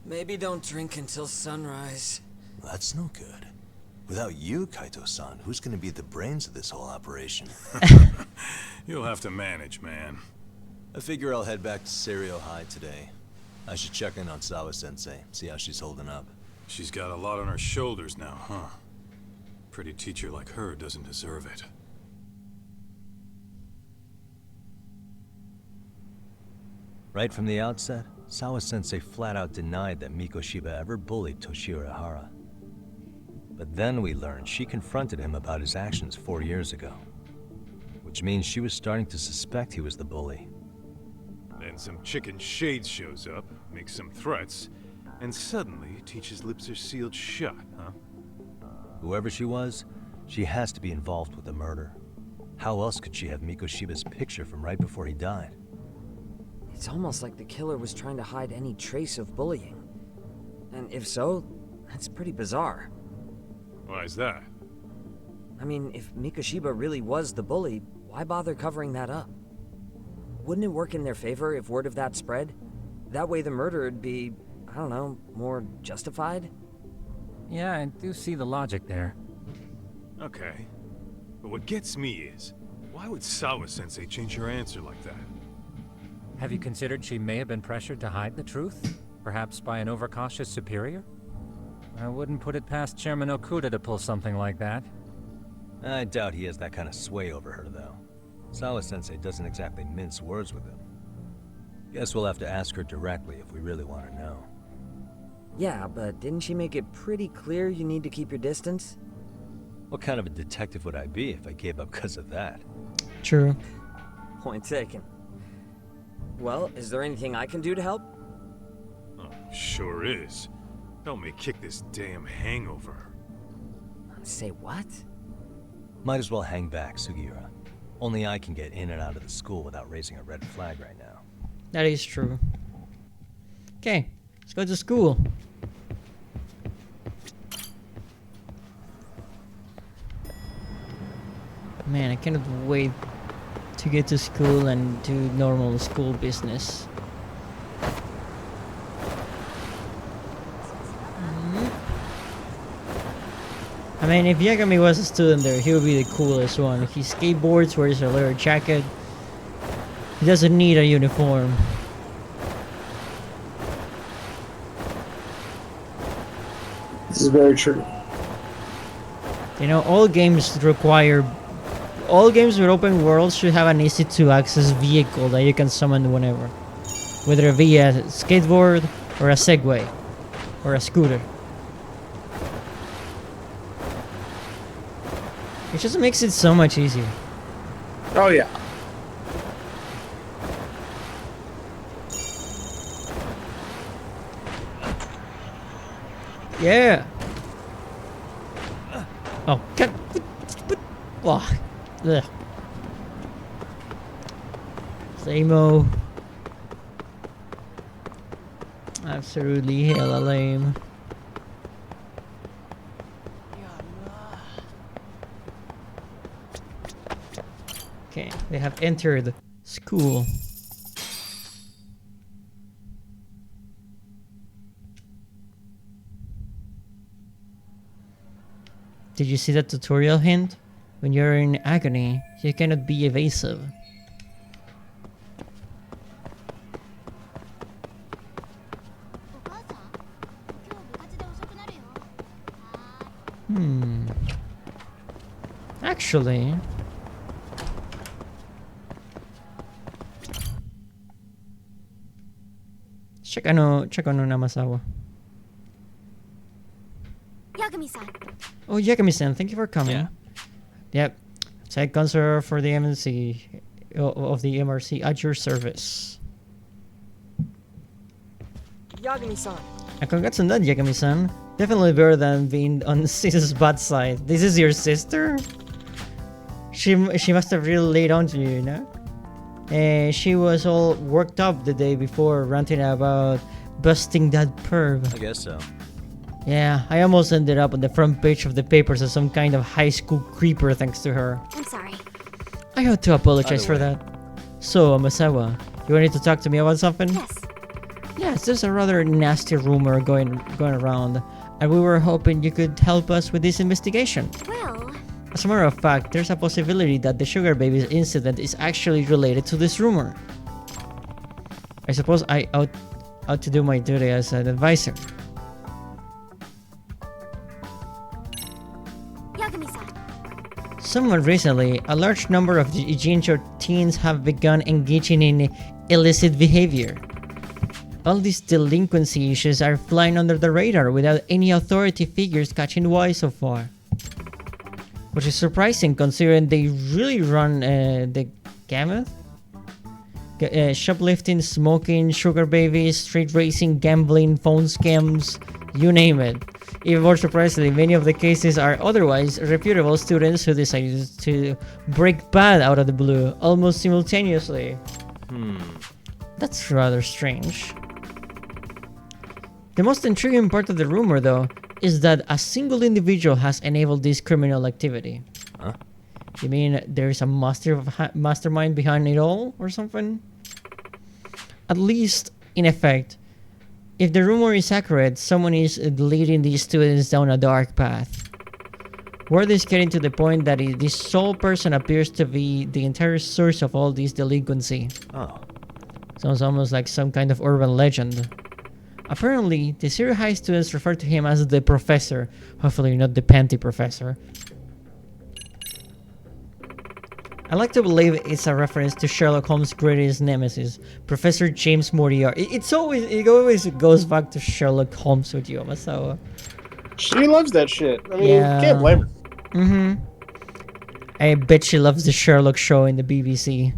Maybe don't drink until sunrise. That's no good. Without you, Kaito-san, who's gonna be the brains of this whole operation? You'll have to manage, man. I figure I'll head back to Serio High today. I should check in on Sawa-sensei, see how she's holding up. She's got a lot on her shoulders now, huh? Pretty teacher like her doesn't deserve it. Right from the outset, Sawa-sensei flat out denied that Mikoshiba ever bullied Toshiro Ihara. But then we learned she confronted him about his actions 4 years ago. Which means she was starting to suspect he was the bully. Then some chicken shades shows up, makes some threats, and suddenly Teach's lips are sealed shut, huh? Whoever she was, she has to be involved with the murder. How else could she have Mikoshiba's picture from right before he died? It's almost like the killer was trying to hide any trace of bullying. And if so, that's pretty bizarre. Why is that? I mean, if Mikoshiba really was the bully, why bother covering that up? Wouldn't it work in their favor if word of that spread? That way the murder would be, I don't know, more justified? Yeah, I do see the logic there. Okay. But what gets me is, why would Sawa-sensei change her answer like that? Have you considered she may have been pressured to hide the truth? Perhaps by an overcautious superior? I wouldn't put it past Chairman Okuda to pull something like that. I doubt he has that kind of sway over her, though. Sawa-sensei doesn't exactly mince words with him. Guess we'll have to ask her directly if we really want to know. Yeah, but didn't she make it pretty clear you need to keep your distance? What kind of a detective would I be if I gave up because of that? True. Point taken. Well, is there anything I can do to help? Oh, sure is. Help me kick this damn hangover. Say what? Might as well hang back, Sugiura. Only I can get in and out of the school without raising a red flag right now. That is true. Okay, let's go to school. Man, I cannot wait to get to school and do normal school business. I mean, if Yagami was a student there, he would be the coolest one. He skateboards, wears a leather jacket. He doesn't need a uniform. This is very true. You know, all games with open worlds should have an easy to access vehicle that you can summon whenever. Whether it be a skateboard or a Segway or a scooter. It just makes it so much easier. Oh yeah. Yeah. Oh, God. Oh. Ugh. Same-o. Absolutely hella lame. Okay, they have entered school. Did you see that tutorial hint? When you're in agony, you cannot be evasive. Actually... check ano Namasawa. Yagami-san. Oh, Yagami-san, thank you for coming. Yeah. Yep. Site counselor for the MNC of the MRC at your service. Yagami-san. And congrats on that, Yagami-san. Definitely better than being on Caesar's bad side. This is your sister? She must have really laid on to you, you know? And she was all worked up the day before, ranting about busting that perv. I guess so. Yeah, I almost ended up on the front page of the papers as some kind of high school creeper thanks to her. I'm sorry. I ought to apologize for that. So, Masawa, you wanted to talk to me about something? Yes. Yes, there's a rather nasty rumor going around, and we were hoping you could help us with this investigation. Well... As a matter of fact, there's a possibility that the Sugar Babies incident is actually related to this rumor. I suppose I ought to do my duty as an advisor. Yagami-san. Somewhat recently, a large number of the Ijincho teens have begun engaging in illicit behavior. All these delinquency issues are flying under the radar without any authority figures catching wise so far. Which is surprising considering they really run the gamut. Shoplifting, smoking, sugar babies, street racing, gambling, phone scams, you name it. Even more surprisingly, many of the cases are otherwise reputable students who decided to break bad out of the blue, almost simultaneously. That's rather strange. The most intriguing part of the rumor, though, is that a single individual has enabled this criminal activity. You mean there's a mastermind behind it all or something? At least, in effect, if the rumor is accurate, someone is leading these students down a dark path. Word is getting to the point that this sole person appears to be the entire source of all this delinquency. Oh. Sounds almost like some kind of urban legend. Apparently, the Zero High students refer to him as the Professor. Hopefully not the Panty Professor. I like to believe it's a reference to Sherlock Holmes' greatest nemesis, Professor James Moriarty. It always goes back to Sherlock Holmes with you, Masawa. She loves that shit. I mean, can't blame her. Mm-hmm. I bet she loves the Sherlock show in the BBC.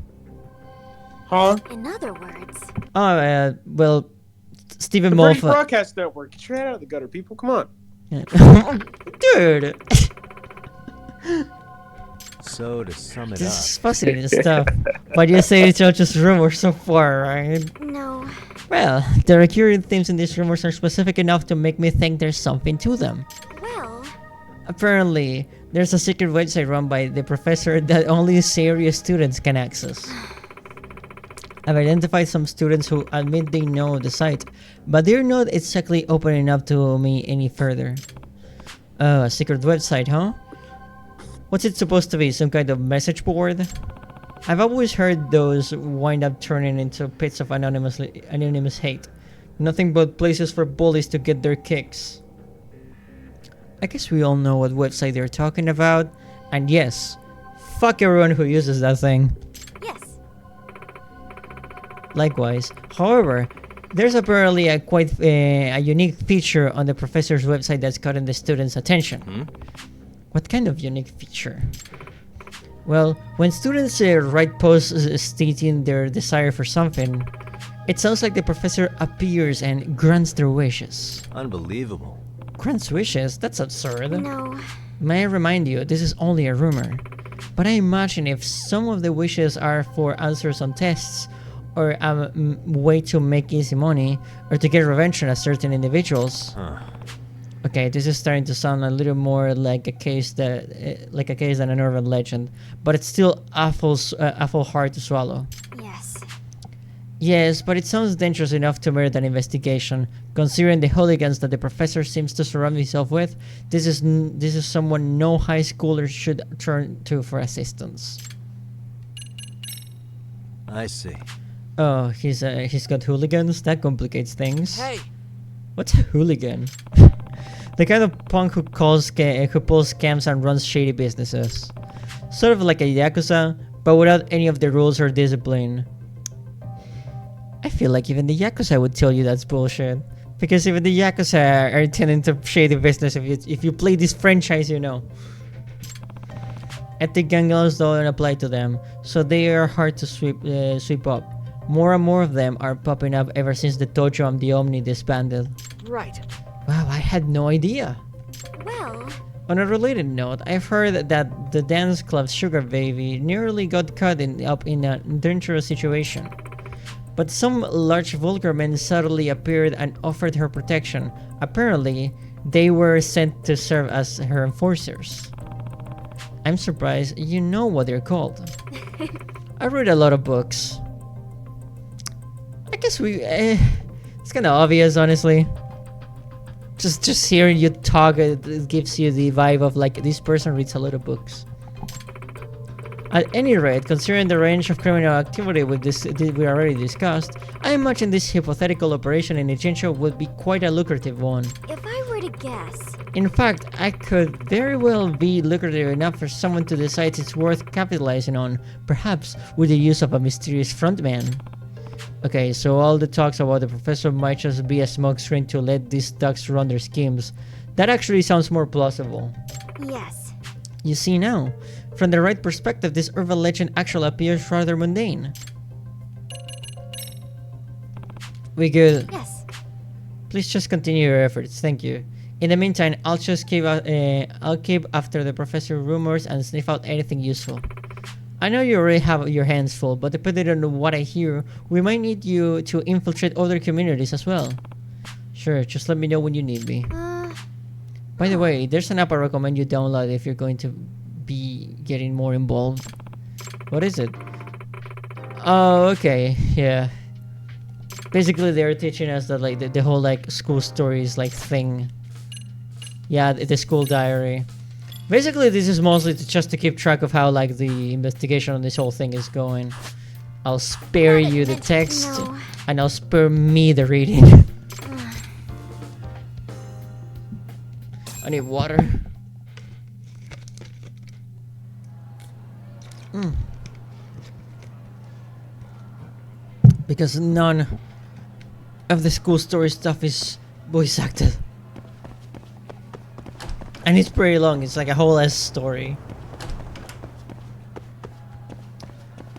Huh? In other words... Oh, well, Stephen The Moffat... British Broadcast Network. Get your head out of the gutter, people. Come on. Dude! So, to sum it up... This is fascinating stuff. But you say it's all just rumors so far, right? No. Well, the recurring themes in these rumors are specific enough to make me think there's something to them. Well... Apparently, there's a secret website run by the professor that only serious students can access. I've identified some students who admit they know the site, but they're not exactly opening up to me any further. Oh, a secret website, huh? What's it supposed to be? Some kind of message board? I've always heard those wind up turning into pits of anonymous hate. Nothing but places for bullies to get their kicks. I guess we all know what website they're talking about. And yes, fuck everyone who uses that thing. Yes. Likewise. However, there's apparently a quite a unique feature on the professor's website that's gotten the students' attention. What kind of unique feature? Well, when students write posts stating their desire for something, it sounds like the professor appears and grants their wishes. Unbelievable. Grants wishes? That's absurd. No. May I remind you, this is only a rumor. But I imagine if some of the wishes are for answers on tests, or a way to make easy money, or to get revenge on certain individuals. Okay, this is starting to sound a little more like a case than an urban legend, but it's still awful hard to swallow. Yes. Yes, but it sounds dangerous enough to merit an investigation. Considering the hooligans that the professor seems to surround himself with, this is someone no high schooler should turn to for assistance. I see. Oh, he's got hooligans? That complicates things. Hey! What's a hooligan? The kind of punk who pulls scams and runs shady businesses. Sort of like a Yakuza, but without any of the rules or discipline. I feel like even the Yakuza would tell you that's bullshit. Because even the Yakuza are tending to shady business if you play this franchise, you know. Ethic gangs don't apply to them, so they are hard to sweep up. More and more of them are popping up ever since the Tojo and the Omni disbanded. Right. Wow, I had no idea. Well... On a related note, I've heard that the dance club Sugar Baby nearly got caught up in a dangerous situation. But some large vulgar men suddenly appeared and offered her protection. Apparently, they were sent to serve as her enforcers. I'm surprised you know what they're called. I read a lot of books. I guess it's kind of obvious, honestly. Just hearing you talk, it gives you the vibe of like this person reads a lot of books. At any rate, considering the range of criminal activity we already discussed, I imagine this hypothetical operation in Ijincho would be quite a lucrative one. If I were to guess... In fact, I could very well be lucrative enough for someone to decide it's worth capitalizing on, perhaps with the use of a mysterious frontman. Okay, so all the talks about the professor might just be a smokescreen to let these thugs run their schemes. That actually sounds more plausible. Yes. You see now, from the right perspective, this urban legend actually appears rather mundane. We good? Yes. Please just continue your efforts, thank you. In the meantime, I'll keep after the professor rumors and sniff out anything useful. I know you already have your hands full, but depending on what I hear, we might need you to infiltrate other communities as well. Sure, just let me know when you need me. By the way, there's an app I recommend you download if you're going to be be getting more involved. What is it? Oh, okay, yeah. Basically, they're teaching us that like the whole like school stories like thing. Yeah, the school diary. Basically, this is mostly just to keep track of how like the investigation on this whole thing is going. I'll spare you the text, and I'll spare me the reading. I need water. Because none of the school story stuff is voice acted. And it's pretty long, it's like a whole ass story.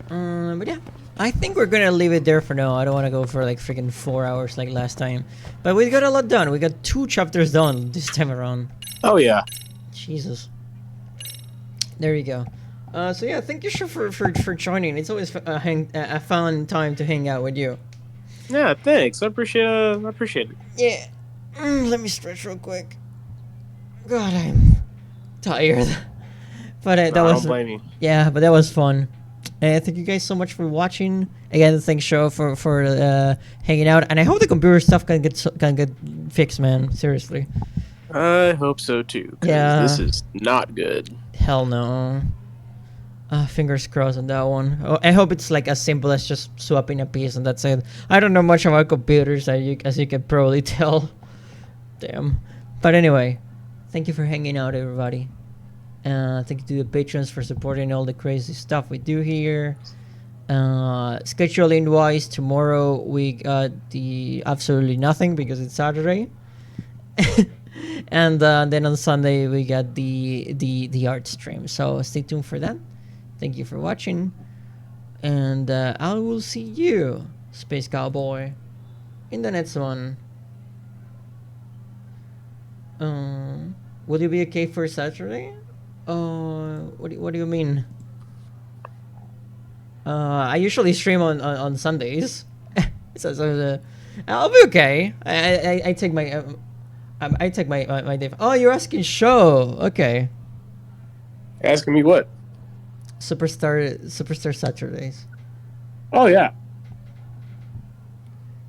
But yeah, I think we're gonna leave it there for now. I don't wanna go for like freaking 4 hours like last time. But we got a lot done. We got 2 chapters done this time around. Oh yeah. Jesus. There you go. So yeah, thank you for joining. It's always a fun time to hang out with you. Yeah, thanks. I appreciate it. Yeah. Let me stretch real quick. God, I'm tired. But that was. Don't blame you. Yeah, but that was fun. Thank you guys so much for watching. Again, thanks Show for hanging out, and I hope the computer stuff can get fixed, man. Seriously. I hope so too. Yeah. This is not good. Hell no. Fingers crossed on that one. Oh, I hope it's like as simple as just swapping a piece and that's it. I don't know much about computers, as you can probably tell. Damn. But anyway, thank you for hanging out, everybody. Thank you to the patrons for supporting all the crazy stuff we do here. Scheduling wise, tomorrow we got the absolutely nothing because it's Saturday. And then on Sunday we got the art stream. So stay tuned for that. Thank you for watching, and I will see you, Space Cowboy, in the next one. Will you be okay for Saturday? What do you mean? I usually stream on Sundays, so I'll be okay. I take my my day. Oh, you're asking Show? Okay. Asking me what? Superstar Saturdays. Oh yeah.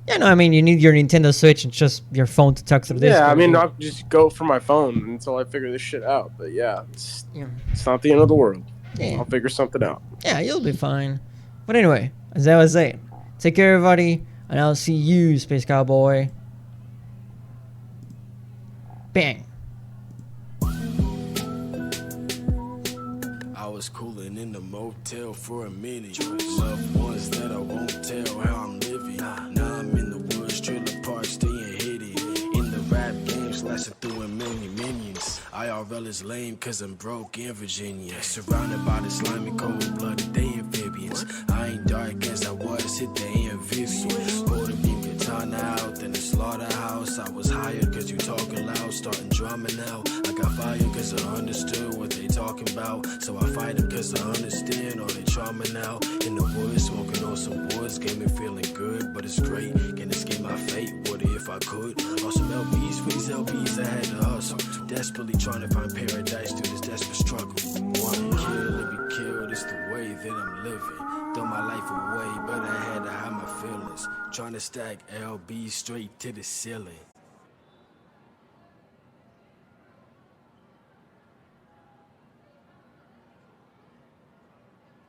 Yeah, no, I mean you need your Nintendo Switch and just your phone to talk through this. Yeah, I mean I'll just go for my phone until I figure this shit out. But yeah, it's not the end of the world. Yeah. I'll figure something out. Yeah, you'll be fine. But anyway, as I was saying, take care, everybody, and I'll see you, Space Cowboy. Bang. I was cooling in the motel for a minute. Loved ones that I won't tell how I'm living. Now I'm in the woods, trailer park, staying hidden. In the rap game, slashing through a million minions. IRL is lame cause I'm broke in Virginia. Surrounded by the slimy cold-blooded, they amphibians. I ain't dark as I was, hit the amphibian. Pulled a beam katana out in the slaughterhouse. I was hired cause you talking loud, starting drumming out. I got fired cause I understood what they talking about. So I fight them cause I understand all they charming out. In the woods, smoking on some woods, game me feeling good, but it's great. Can't escape my fate, would it if I could? On some LBs, for these LBs I had to hustle. Desperately trying to find paradise through this desperate struggle. Want to kill and be killed, it's the way that I'm living. Throw my life away, but I had to hide my feelings. Trying to stack LBs straight to the ceiling.